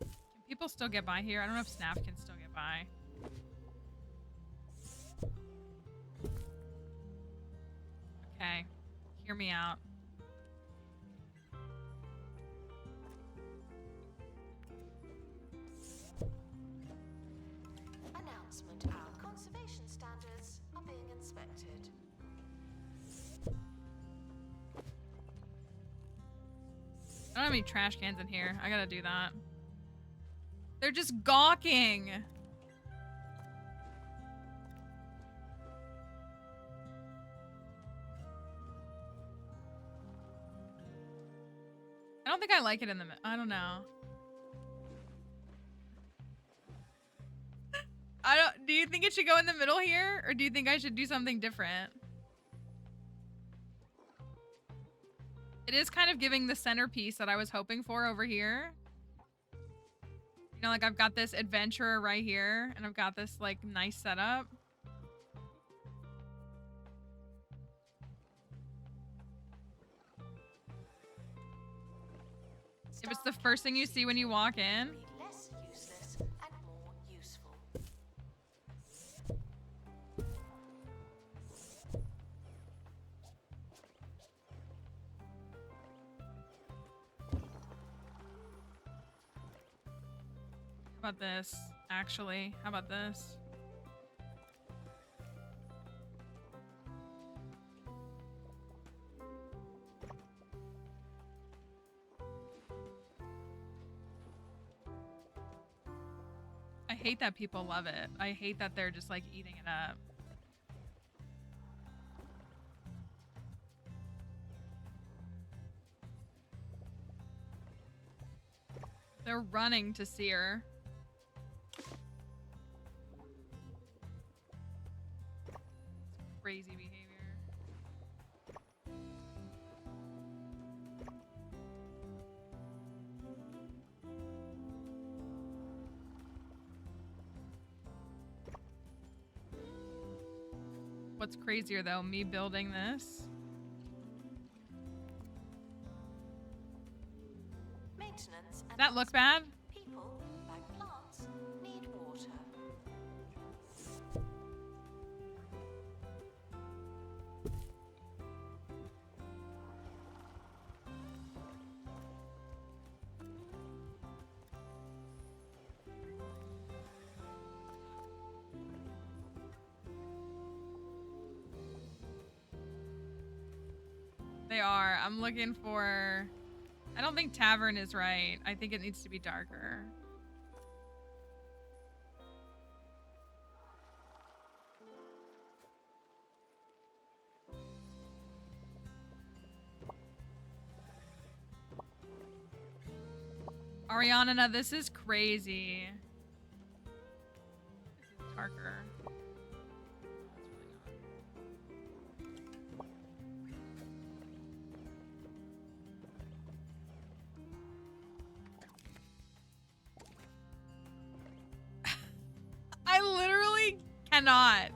Can people still get by here? I don't know if Snap can still get by. Okay. Hear me out. Announcement: our conservation standards are being inspected. I don't have any trash cans in here. I gotta do that. They're just gawking. I don't think I like it in the I don't know. Do you think it should go in the middle here? Or do you think I should do something different? It is kind of giving the centerpiece that I was hoping for over here. You know, like I've got this adventurer right here, and I've got this like nice setup. If it's the first thing you see when you walk in. Be less useless and more useful. How about this? Actually, how about this? I hate that people love it. I hate that they're just like eating it up. They're running to see her. Crazy behavior. What's crazier though, me building this? Maintenance and Does that look bad? people, like plants, need water. They are. I'm looking for... I don't think tavern is right. I think it needs to be darker. Ariana, this is crazy. This is darker. I literally cannot.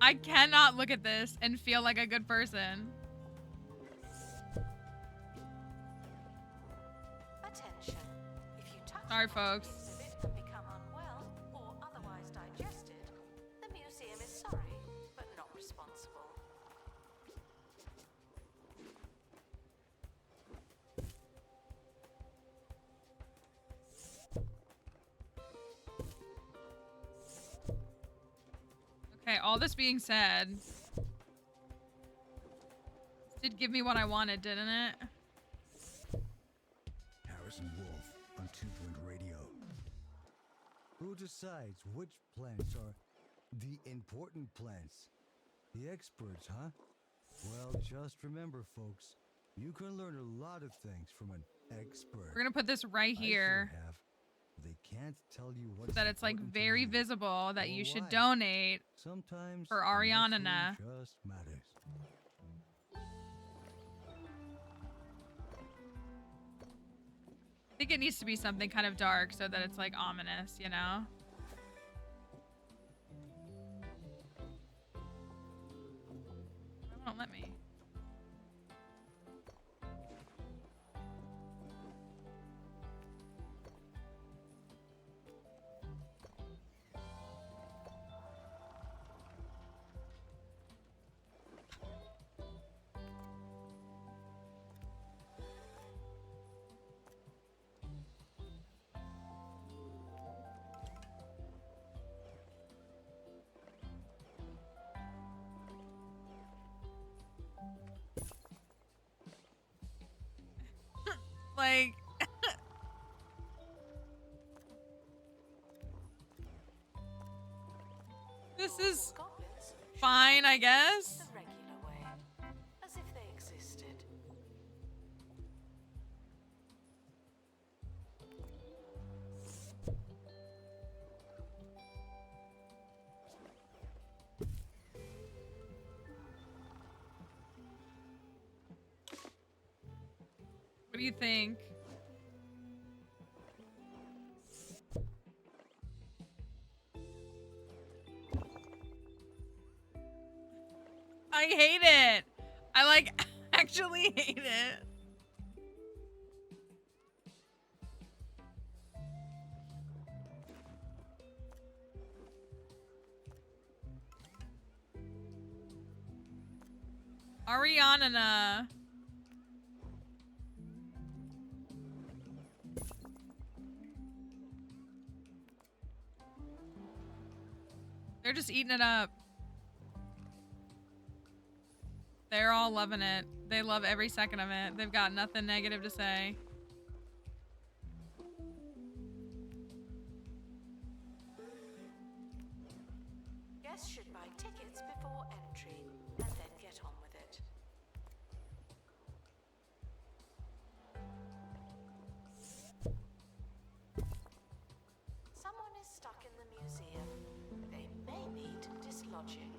I cannot look at this and feel like a good person. Attention. If you touch Sorry, an folks. exhibit and become unwell or otherwise digested, the museum is sorry, but not responsible. Okay, all this being said, this did give me what I wanted, didn't it? Harrison Wolf on Two Point Radio. Who decides which plants are the important plants? The experts, huh? Well, just remember, folks, you can learn a lot of things from an expert. We're gonna put this right I here sure have. They can't tell you so what's that it's like important to very you visible that or you should why. donate. Sometimes for the Ariana. mushroom just matters. I think it needs to be something kind of dark so that it's like ominous, you know? It won't let me. Like, this is Goblins fine, I guess. the regular way, as if they existed. What do you think? I hate it. I like actually hate it. Ariana. They're just eating it up. They're all loving it. They love every second of it. They've got nothing negative to say. Guests should buy tickets before entry and then get on with it. Someone is stuck in the museum. They may need dislodging.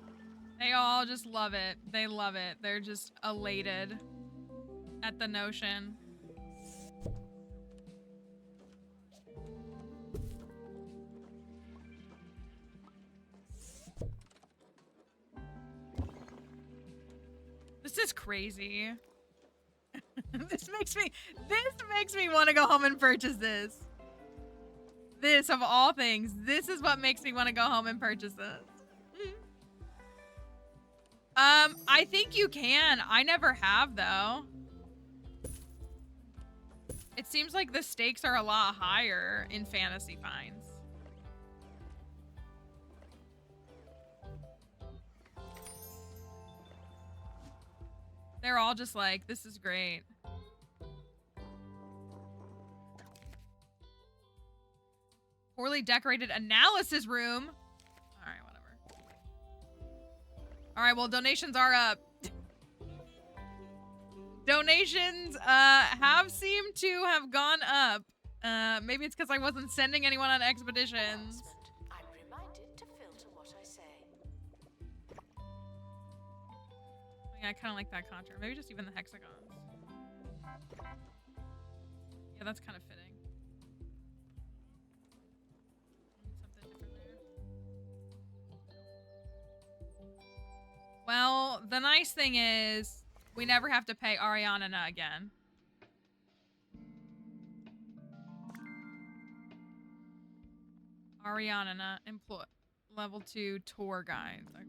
They all just love it. They love it. They're just elated at the notion. This is crazy. This makes me want to go home and purchase this. This, of all things, this is what makes me want to go home and purchase this. I think you can. I never have, though. It seems like the stakes are a lot higher in fantasy finds. They're all just like, this is great. Poorly decorated analysis room. All right, whatever. All right, well, donations are up. Donations have seemed to have gone up. Maybe it's because I wasn't sending anyone on expeditions. I'm reminded to filter what I say. Yeah, I kind of like that contour. Maybe just even the hexagons. Yeah, that's kind of fitting. Something different there. Well, the nice thing is we never have to pay Ariana again. Ariana, employ level 2 tour guides. Okay.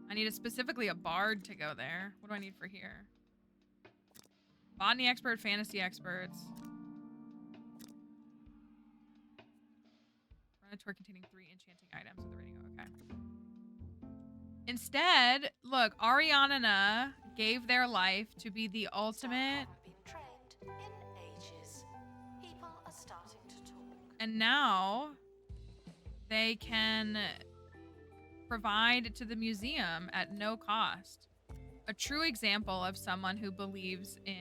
I need specifically a bard to go there. What do I need for here? Botany expert, fantasy experts. Run a tour containing 3 enchanting items with a rating of okay. Instead, look, Ariana gave their life to be the ultimate. Haven't been trained in ages. People are starting to talk. And now they can provide to the museum at no cost. A true example of someone who believes in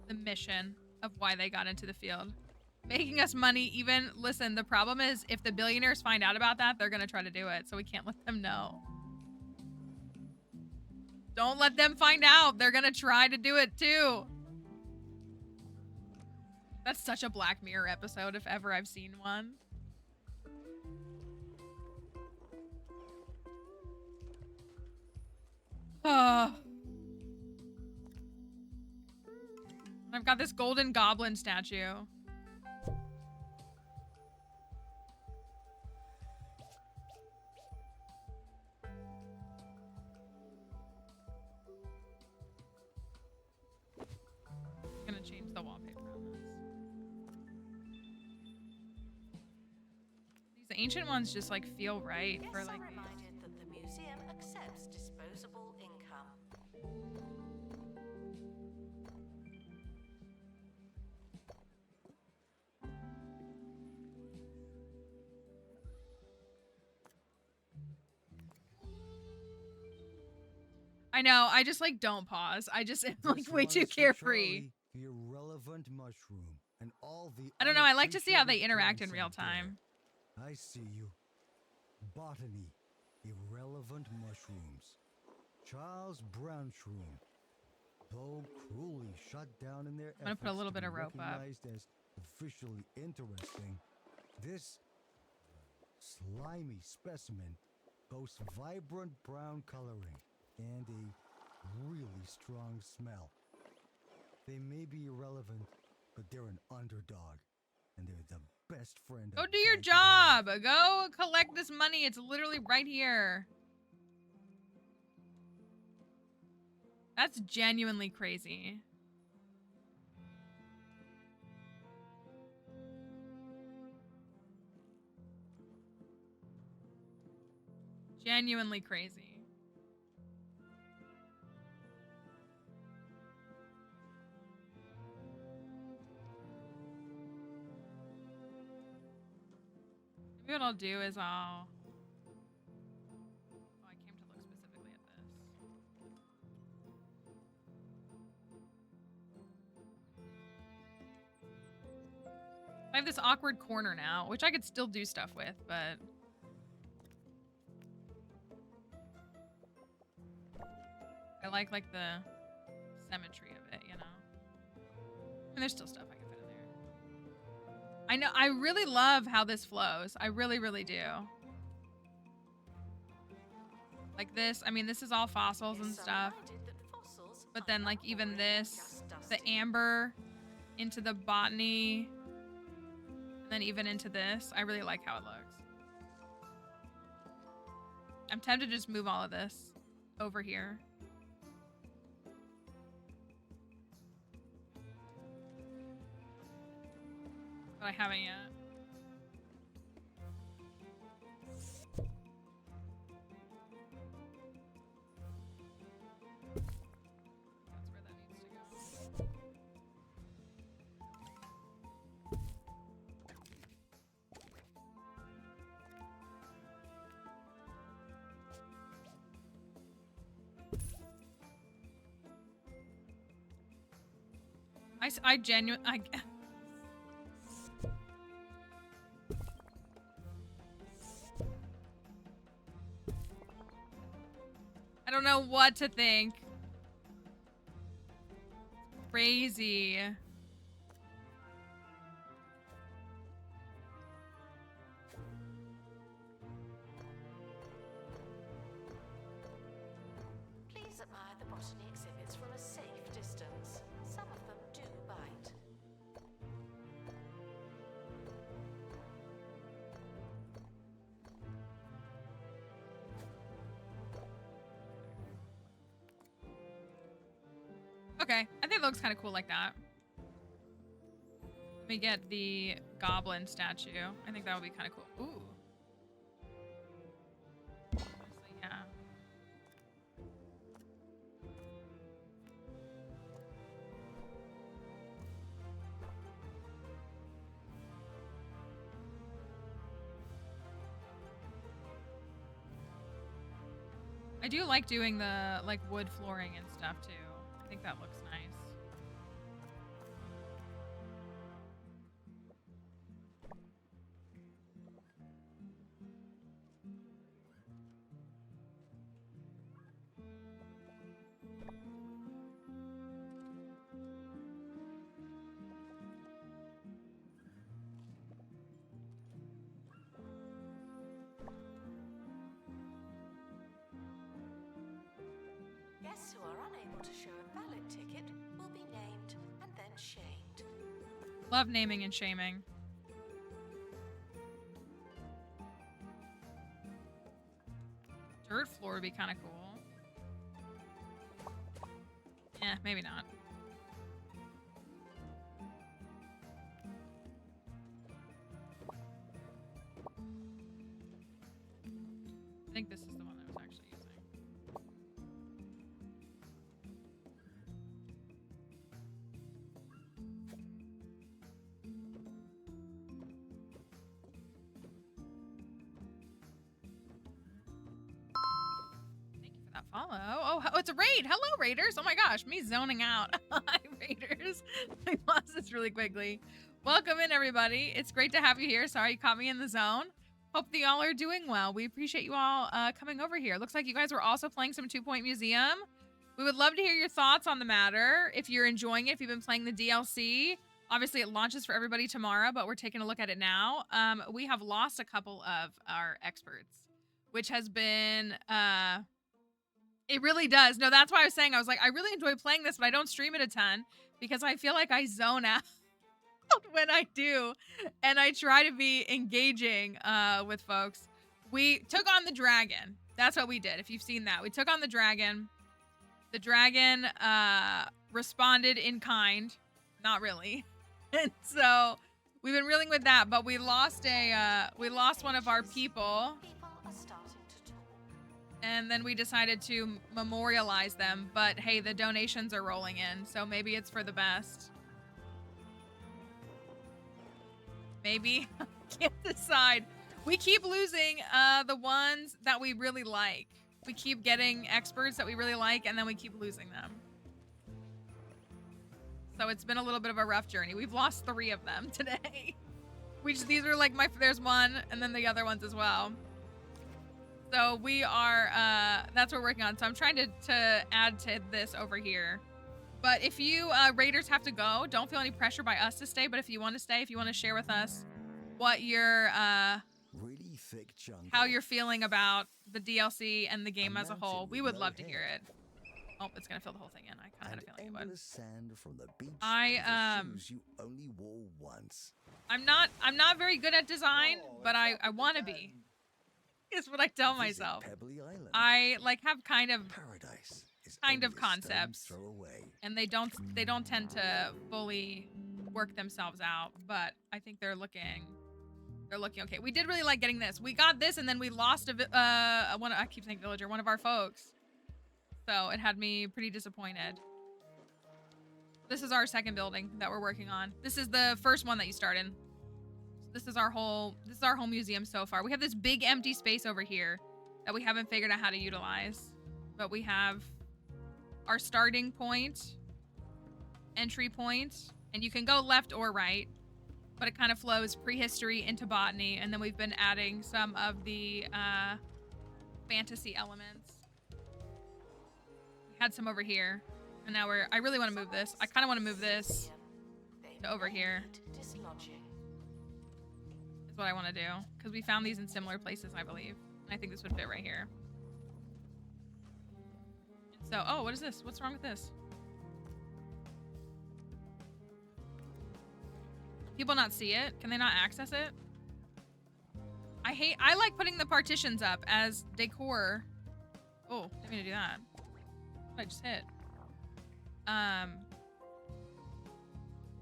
the mission of why they got into the field. Making us money even, listen, the problem is if the billionaires find out about that, they're gonna try to do it, so we can't let them know. Don't let them find out. They're gonna try to do it too. That's such a Black Mirror episode if ever I've seen one. Oh. I've got this golden goblin statue. I'm gonna change the wallpaper on this. These ancient ones just like feel right for Guests like are these. reminded that the museum accepts disposable income. I know, I just like don't pause. I just am like This way one too is for carefree. Charlie, the irrelevant mushroom, and all the I don't know, I like to see how they unappreciated interact in plants real out there. time. I see you. Botany, irrelevant mushrooms. Charles Brown shroom. Though cruelly shut down in their I'm gonna put a efforts little to bit be of rope up. recognized as officially interesting, this slimy specimen boasts vibrant brown coloring and a really strong smell. They may be irrelevant, but they're an underdog, and they're the best friend. Go a do your guy could have. job. Go collect this money. It's literally right here. That's genuinely crazy. Genuinely crazy. Maybe what I'll do is I'll... Oh, I came to look specifically at this. I have this awkward corner now, which I could still do stuff with, but... I like the symmetry of it, you know? And there's still stuff I can fit in there. I know, I really love how this flows. I really, really do. Like this, I mean, this is all fossils and stuff. But then, like, even this, the amber into the botany, and then even into this, I really like how it looks. I'm tempted to just move all of this over here. But I haven't yet. That's where that needs to go. I genuinely... I don't know what to think. Crazy. Please admire the botany exhibits from a safe distance. Some of them do bite. Okay, I think it looks kind of cool like that. Let me get the goblin statue. I think that would be kind of cool. Ooh. Honestly, yeah. I do like doing the like wood flooring and stuff too. I think that looks nice. Guests who are unable to show a valid ticket will be named and then shamed. Love naming and shaming. Dirt floor would be kind of cool. Yeah, maybe not. I think this is the one I was actually using. Thank you for that follow. Oh, it's a raid. Hello, raiders. Oh my gosh, me zoning out. Hi, raiders. I lost this really quickly. Welcome in, everybody. It's great to have you here. Sorry you caught me in the zone. Hope that y'all are doing well. We appreciate you all coming over here. Looks like you guys were also playing some 2 Point Museum. We would love to hear your thoughts on the matter. If you're enjoying it, if you've been playing the DLC. Obviously, it launches for everybody tomorrow, but we're taking a look at it now. We have lost a couple of our experts, which has been... It really does. No, that's why I was saying, I was like, I really enjoy playing this, but I don't stream it a ton because I feel like I zone out when I do. And I try to be engaging with folks. We took on the dragon. That's what we did. If you've seen that, we took on the dragon. The dragon responded in kind. Not really. And so we've been reeling with that, but we lost one of our people. People are starting to talk. And then we decided to memorialize them, but hey, the donations are rolling in, so maybe it's for the best. Maybe. Can't decide. We keep losing the ones that we really like. We keep getting experts that we really like, and then we keep losing them. So it's been a little bit of a rough journey. We've lost 3 of them today. These are like there's one, and then the other ones as well. So we are, that's what we're working on. So I'm trying to add to this over here. But if you raiders have to go, don't feel any pressure by us to stay. But if you want to stay, if you want to share with us what your, Really thick chunk. how you're feeling about the DLC and the game as a whole, we would love to hear it. Oh, it's going to fill the whole thing in. I kind of had a feeling it would. Sand from the beach I, to the shoes you only wore once. I'm not very good at design, but I want to be. Is what I tell Visit myself. Pebbly Island. I like have kind of Paradise is kind of only a stone's concepts, throw away. and they don't tend to fully work themselves out, but I think they're looking okay. We did really like getting this. We got this, and then we lost I keep saying villager, one of our folks. So it had me pretty disappointed. This is our second building that we're working on. This is the first one that you start in. This is our whole museum so far. We have this big empty space over here that we haven't figured out how to utilize. But we have our starting point, entry point, and you can go left or right, but it kind of flows prehistory into botany, and then we've been adding some of the fantasy elements. We had some over here, and now I really want to move this. I kind of want to move this to over here. What I want to do, because we found these in similar places, I believe, and I think this would fit right here. And so, oh, what is this? What's wrong with this? People not see it? Can they not access it? I like putting the partitions up as decor. Oh, didn't mean to do that. What did I just hit?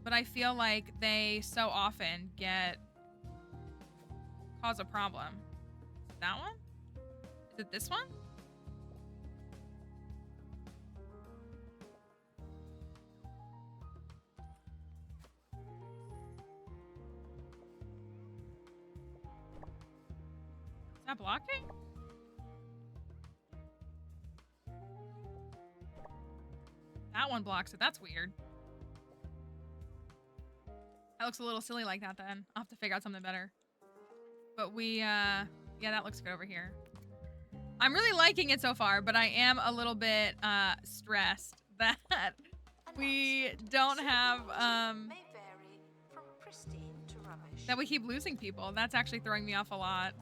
But I feel like they so often cause a problem. Is it that one? Is it this one? Is that blocking? That one blocks it. That's weird. That looks a little silly like that then. I'll have to figure out something better. But yeah, that looks good over here. I'm really liking it so far, but I am a little bit stressed that we don't have that we keep losing people. That's actually throwing me off a lot.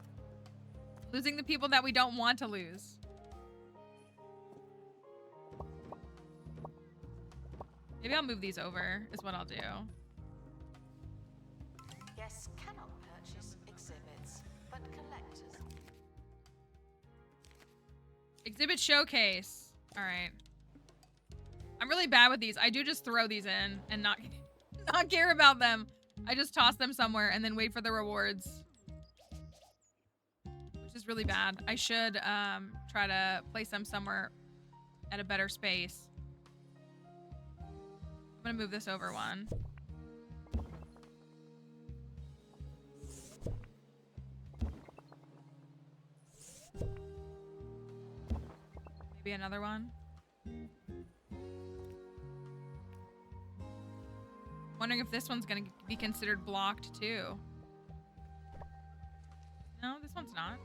Losing the people that we don't want to lose. Maybe I'll move these over, is what I'll do. Guests cannot purchase exhibits, but collectors. Exhibit showcase. All right. I'm really bad with these. I do just throw these in and not care about them. I just toss them somewhere and then wait for the rewards. Which is really bad. I should try to place them somewhere at a better space. I'm gonna move this over one. Maybe another one. Wondering if this one's gonna be considered blocked too. No, this one's not.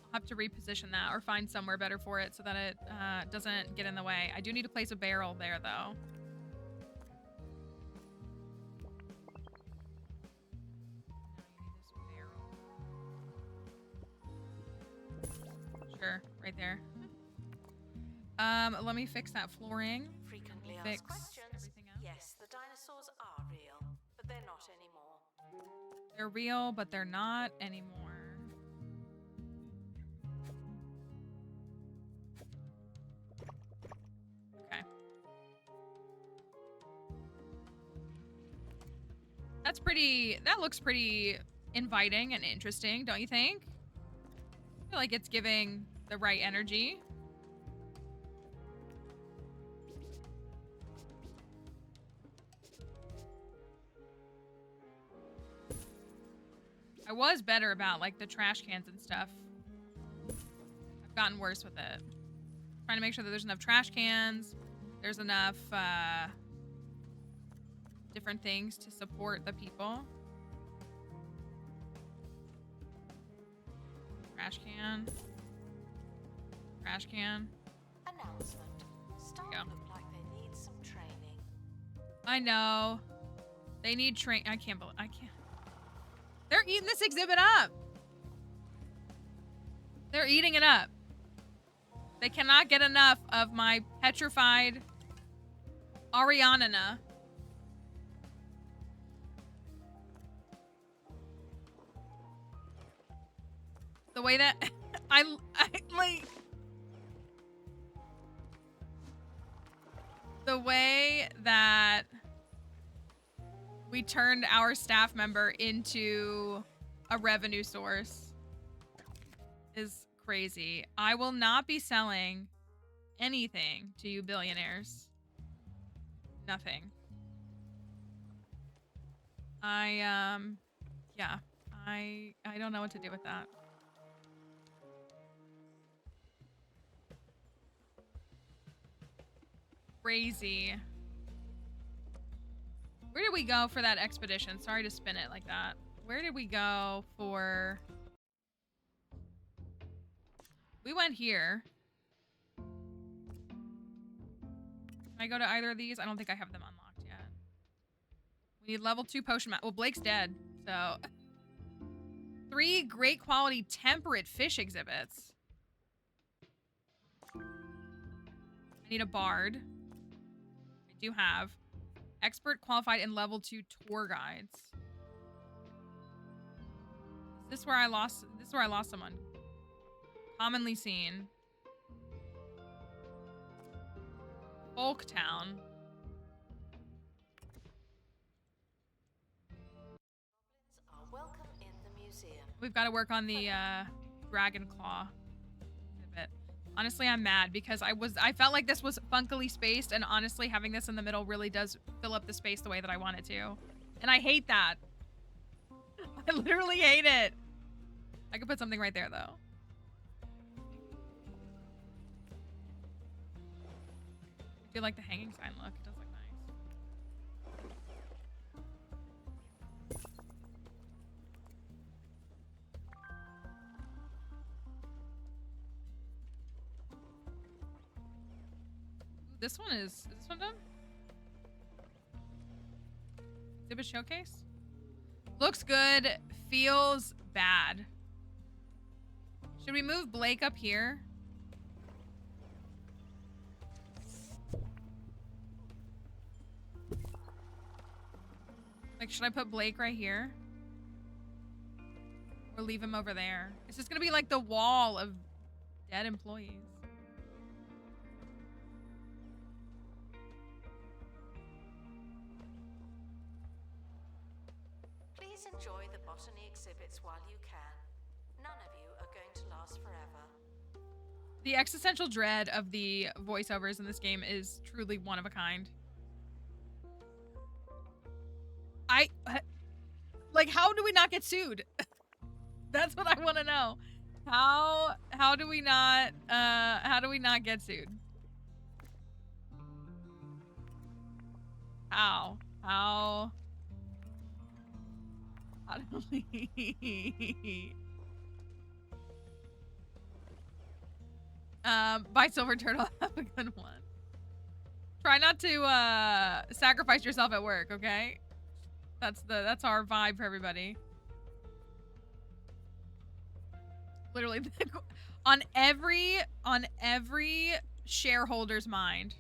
I'll have to reposition that or find somewhere better for it so that it doesn't get in the way. I do need to place a barrel there though. Sure, right there. Let me fix that flooring. Frequently Fix asked questions. everything else. Yes, the dinosaurs are real, but they're not anymore. They're real, but they're not anymore. Okay. That looks pretty inviting and interesting, don't you think? I feel like it's giving the right energy. I was better about like the trash cans and stuff. I've gotten worse with it. Trying to make sure that there's enough trash cans. There's enough different things to support the people. Trash can. Trash can. Announcement. Staff look like they need some training. I know. They need I can't. They're eating this exhibit up. They're eating it up. They cannot get enough of my petrified Arianna. The way that I like the way that we turned our staff member into a revenue source is crazy. I will not be selling anything to you billionaires. Nothing. I don't know what to do with that. Crazy. Where did we go for that expedition? Sorry to spin it like that. Where did we go for... We went here. Can I go to either of these? I don't think I have them unlocked yet. We need level 2 potion map. Well, Blake's dead, so... 3 great quality temperate fish exhibits. I need a bard. I do have. Expert qualified in level 2 tour guides. Is this where I lost? This is where I lost someone. Commonly seen. Folktown. Are welcome in the museum. We've got to work on the dragon claw a bit. Honestly, I'm mad because I felt like this was funkily spaced, and honestly, having this in the middle really does fill up the space the way that I want it to. And I hate that. I literally hate it. I could put something right there, though. I do like the hanging sign look. It does look nice. This one is this one done? Exhibit showcase? Looks good, feels bad. Should we move Blake up here? Like, should I put Blake right here? Or leave him over there? It's just gonna be like the wall of dead employees. Please enjoy the botany exhibits while you can. None of you are going to last forever. The existential dread of the voiceovers in this game is truly one of a kind. Like, how do we not get sued? That's what I want to know. How do we not get sued? How do we Bye, Silver Turtle. Have a good one. Try not to sacrifice yourself at work, okay? That's our vibe for everybody. Literally on every shareholder's mind.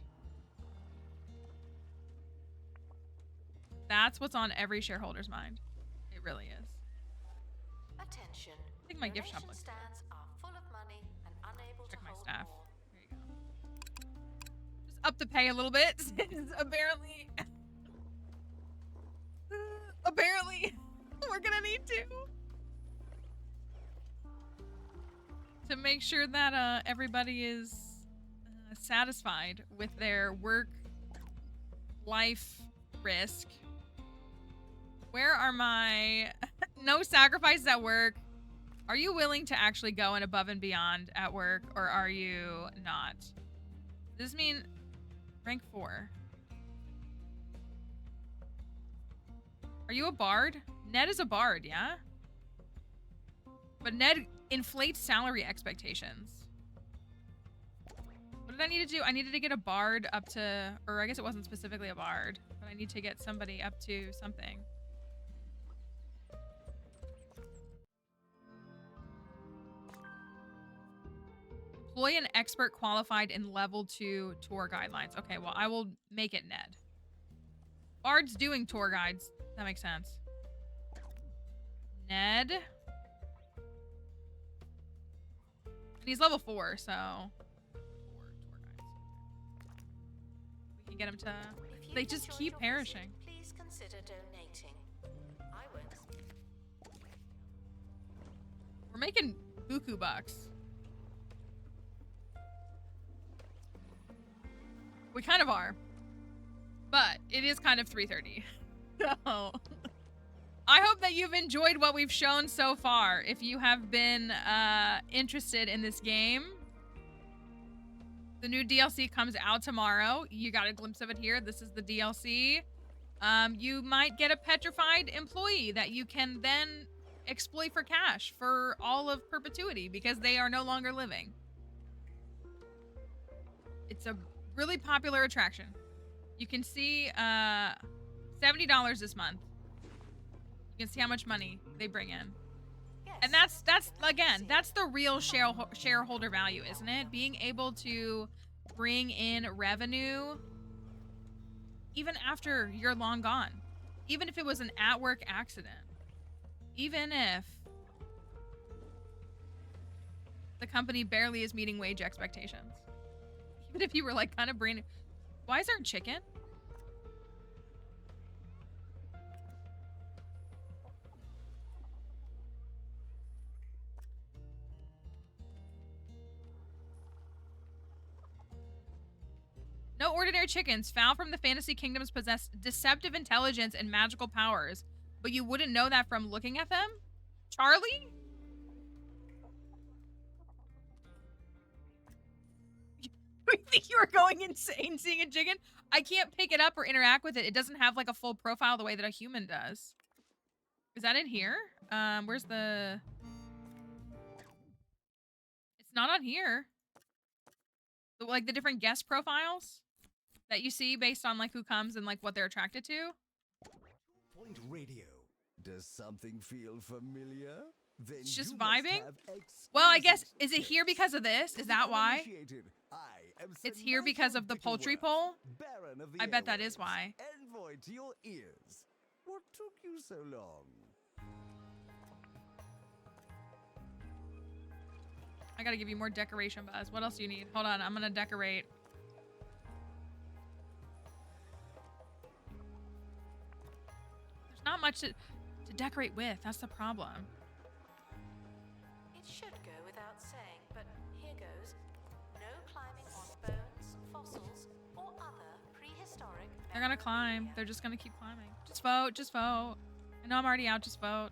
That's what's on every shareholder's mind. It really is. Attention. I think my gift shop looks good. Stands are full of money and unable Check to my hold staff. more. There you go. Just up the pay a little bit. Apparently. Apparently, we're gonna need to make sure that everybody is satisfied with their work-life risk. Where are my no sacrifices at work? Are you willing to actually go and above and beyond at work, or are you not? Does this mean rank 4? Are you a bard? Ned is a bard, yeah? But Ned inflates salary expectations. What did I need to do? I needed to get a bard up to, or I guess it wasn't specifically a bard, but I need to get somebody up to something. Employ an expert qualified in level 2 tour guidelines. Okay, well, I will make it Ned. Bard's doing tour guides. That makes sense. Ned. And he's level 4, so 4 tour guides. We can get him to. They just keep perishing. Please consider donating. I won't. We're making buku bucks. We kind of are. But it is kind of 3:30. So I hope that you've enjoyed what we've shown so far. If you have been interested in this game, the new DLC comes out tomorrow. You got a glimpse of it here. This is the DLC. You might get a petrified employee that you can then exploit for cash for all of perpetuity because they are no longer living. It's a really popular attraction. You can see $70 this month. You can see how much money they bring in. Yes. And that's again, that's the real shareholder value, isn't it? Being able to bring in revenue even after you're long gone. Even if it was an at-work accident. Even if the company barely is meeting wage expectations. Even if you were like kind of brain. Why is there a chicken? No ordinary chickens. Fowl from the fantasy kingdoms possess deceptive intelligence and magical powers, but you wouldn't know that from looking at them? Charlie? You think you were going insane seeing a chicken? I can't pick it up or interact with it. It doesn't have like a full profile the way that a human does. Is that in here? Where's the... It's not on here. Like the different guest profiles that you see based on like who comes and like what they're attracted to. Point Radio. Does something feel familiar? Then It's just you must vibing? have Well, I guess, exquisite is it here taste. because of this? Is that why? Uninitiated, I am It's Sir here because of the Nigel poultry Bickleworth, poll? Baron of the I bet that is airwaves, why. Envoy to your ears. What took you so long? I gotta give you more decoration, Buzz. What else do you need? Hold on, I'm gonna decorate. There's not much to decorate with. That's the problem. It should go without saying, but here goes. No climbing on bones, fossils, or other prehistoric. They're gonna climb. They're just gonna keep climbing. Just vote. Just vote. I know I'm already out. Just vote.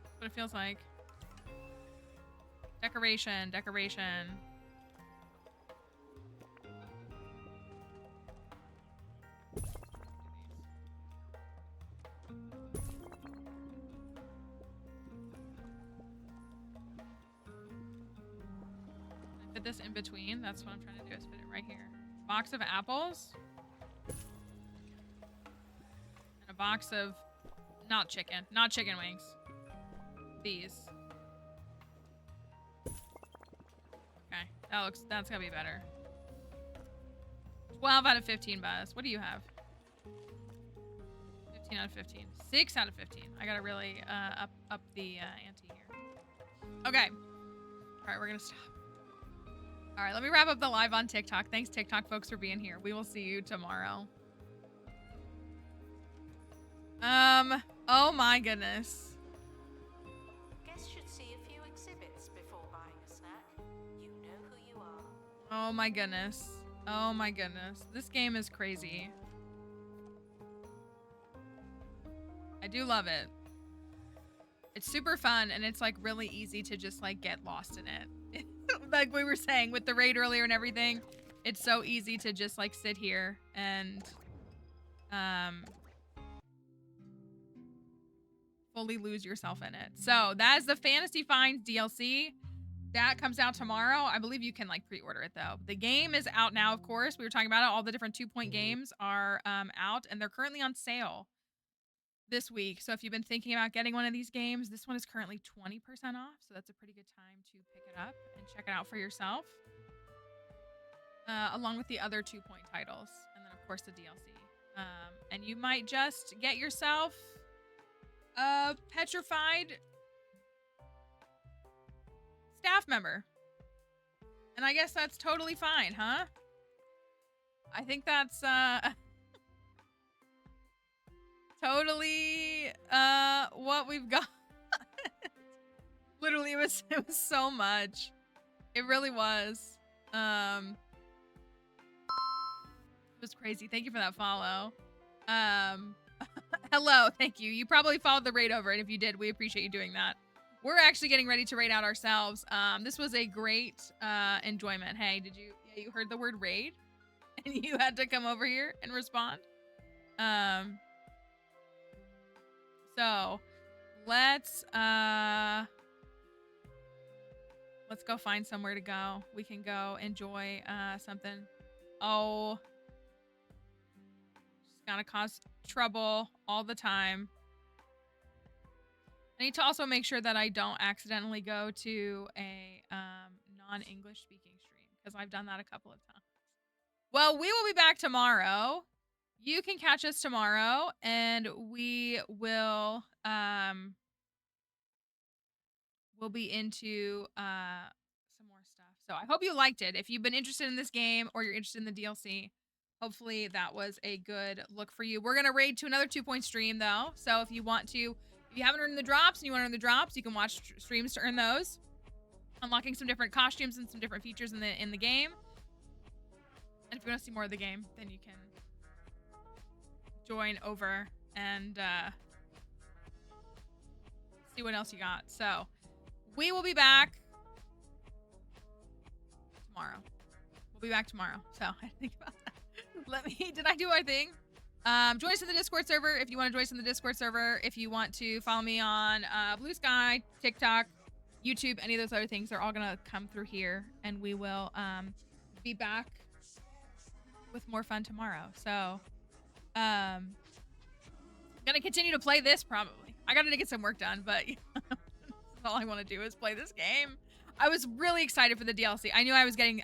That's what it feels like. Decoration. Decoration. Fit this in between. That's what I'm trying to do, is fit it right here. Box of apples. And a box of not chicken wings. These. Okay, that's gonna be better. 12 out of 15, Buzz. What do you have? 15 out of 15. 6 out of 15. I gotta really up the ante here. Okay. All right, we're gonna stop. All right, let me wrap up the live on TikTok. Thanks, TikTok folks, for being here. We will see you tomorrow. Oh my goodness. Guests should see a few exhibits before buying a snack. You know who you are. Oh my goodness. Oh my goodness. This game is crazy. I do love it. It's super fun, and it's like really easy to just like get lost in it. Like we were saying with the raid earlier and everything, it's so easy to just like sit here and fully lose yourself in it. So that is the Fantasy Finds DLC. That comes out tomorrow. I believe you can like pre-order it though. The game is out now, of course. We were talking about it. All the different 2 Point games are out, and they're currently on sale this week. So if you've been thinking about getting one of these games, this one is currently 20% off. So that's a pretty good time to pick it up and check it out for yourself. Along with the other 2 Point titles. And then of course the DLC. And you might just get yourself a petrified staff member. And I guess that's totally fine, huh? I think that's totally what we've got. Literally, it was so much. It really was. It was crazy. Thank you for that follow. Hello, thank you. You probably followed the raid over, and if you did, we appreciate you doing that. We're actually getting ready to raid out ourselves. This was a great enjoyment. Hey, did you? Yeah, you heard the word raid, and you had to come over here and respond. So let's go find somewhere to go. We can go enjoy something. Oh, just gonna cause trouble all the time. I need to also make sure that I don't accidentally go to a non-English speaking stream, because I've done that a couple of times. Well, we will be back tomorrow. You can catch us tomorrow, and we will we'll be into some more stuff. So I hope you liked it. If you've been interested in this game or you're interested in the DLC, hopefully that was a good look for you. We're gonna raid to another 2 Point stream though. So if you want to, if you haven't earned the drops and you want to earn the drops, you can watch streams to earn those. Unlocking some different costumes and some different features in the game. And if you want to see more of the game, then you can join over and see what else you got. So we will be back tomorrow. We'll be back tomorrow. So I think about that. Did I do our thing? Join us in the Discord server if you want to join us in the Discord server. If you want to follow me on Blue Sky, TikTok, YouTube, any of those other things, they're all gonna come through here, and we will be back with more fun tomorrow. So I'm gonna continue to play this probably. I gotta get some work done, but all I want to do is play this game. I was really excited for the DLC. I knew I was getting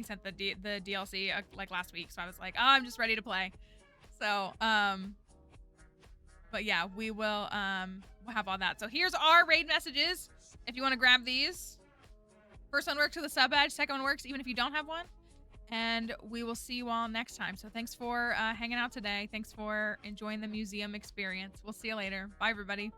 sent the DLC like last week, so I was like, oh, I'm just ready to play. So but yeah, we will we'll have all that. So here's our raid messages if you want to grab these. First one works with a sub badge, second one works even if you don't have one. And we will see you all next time. So thanks for hanging out today. Thanks for enjoying the museum experience. We'll see you later. Bye, everybody.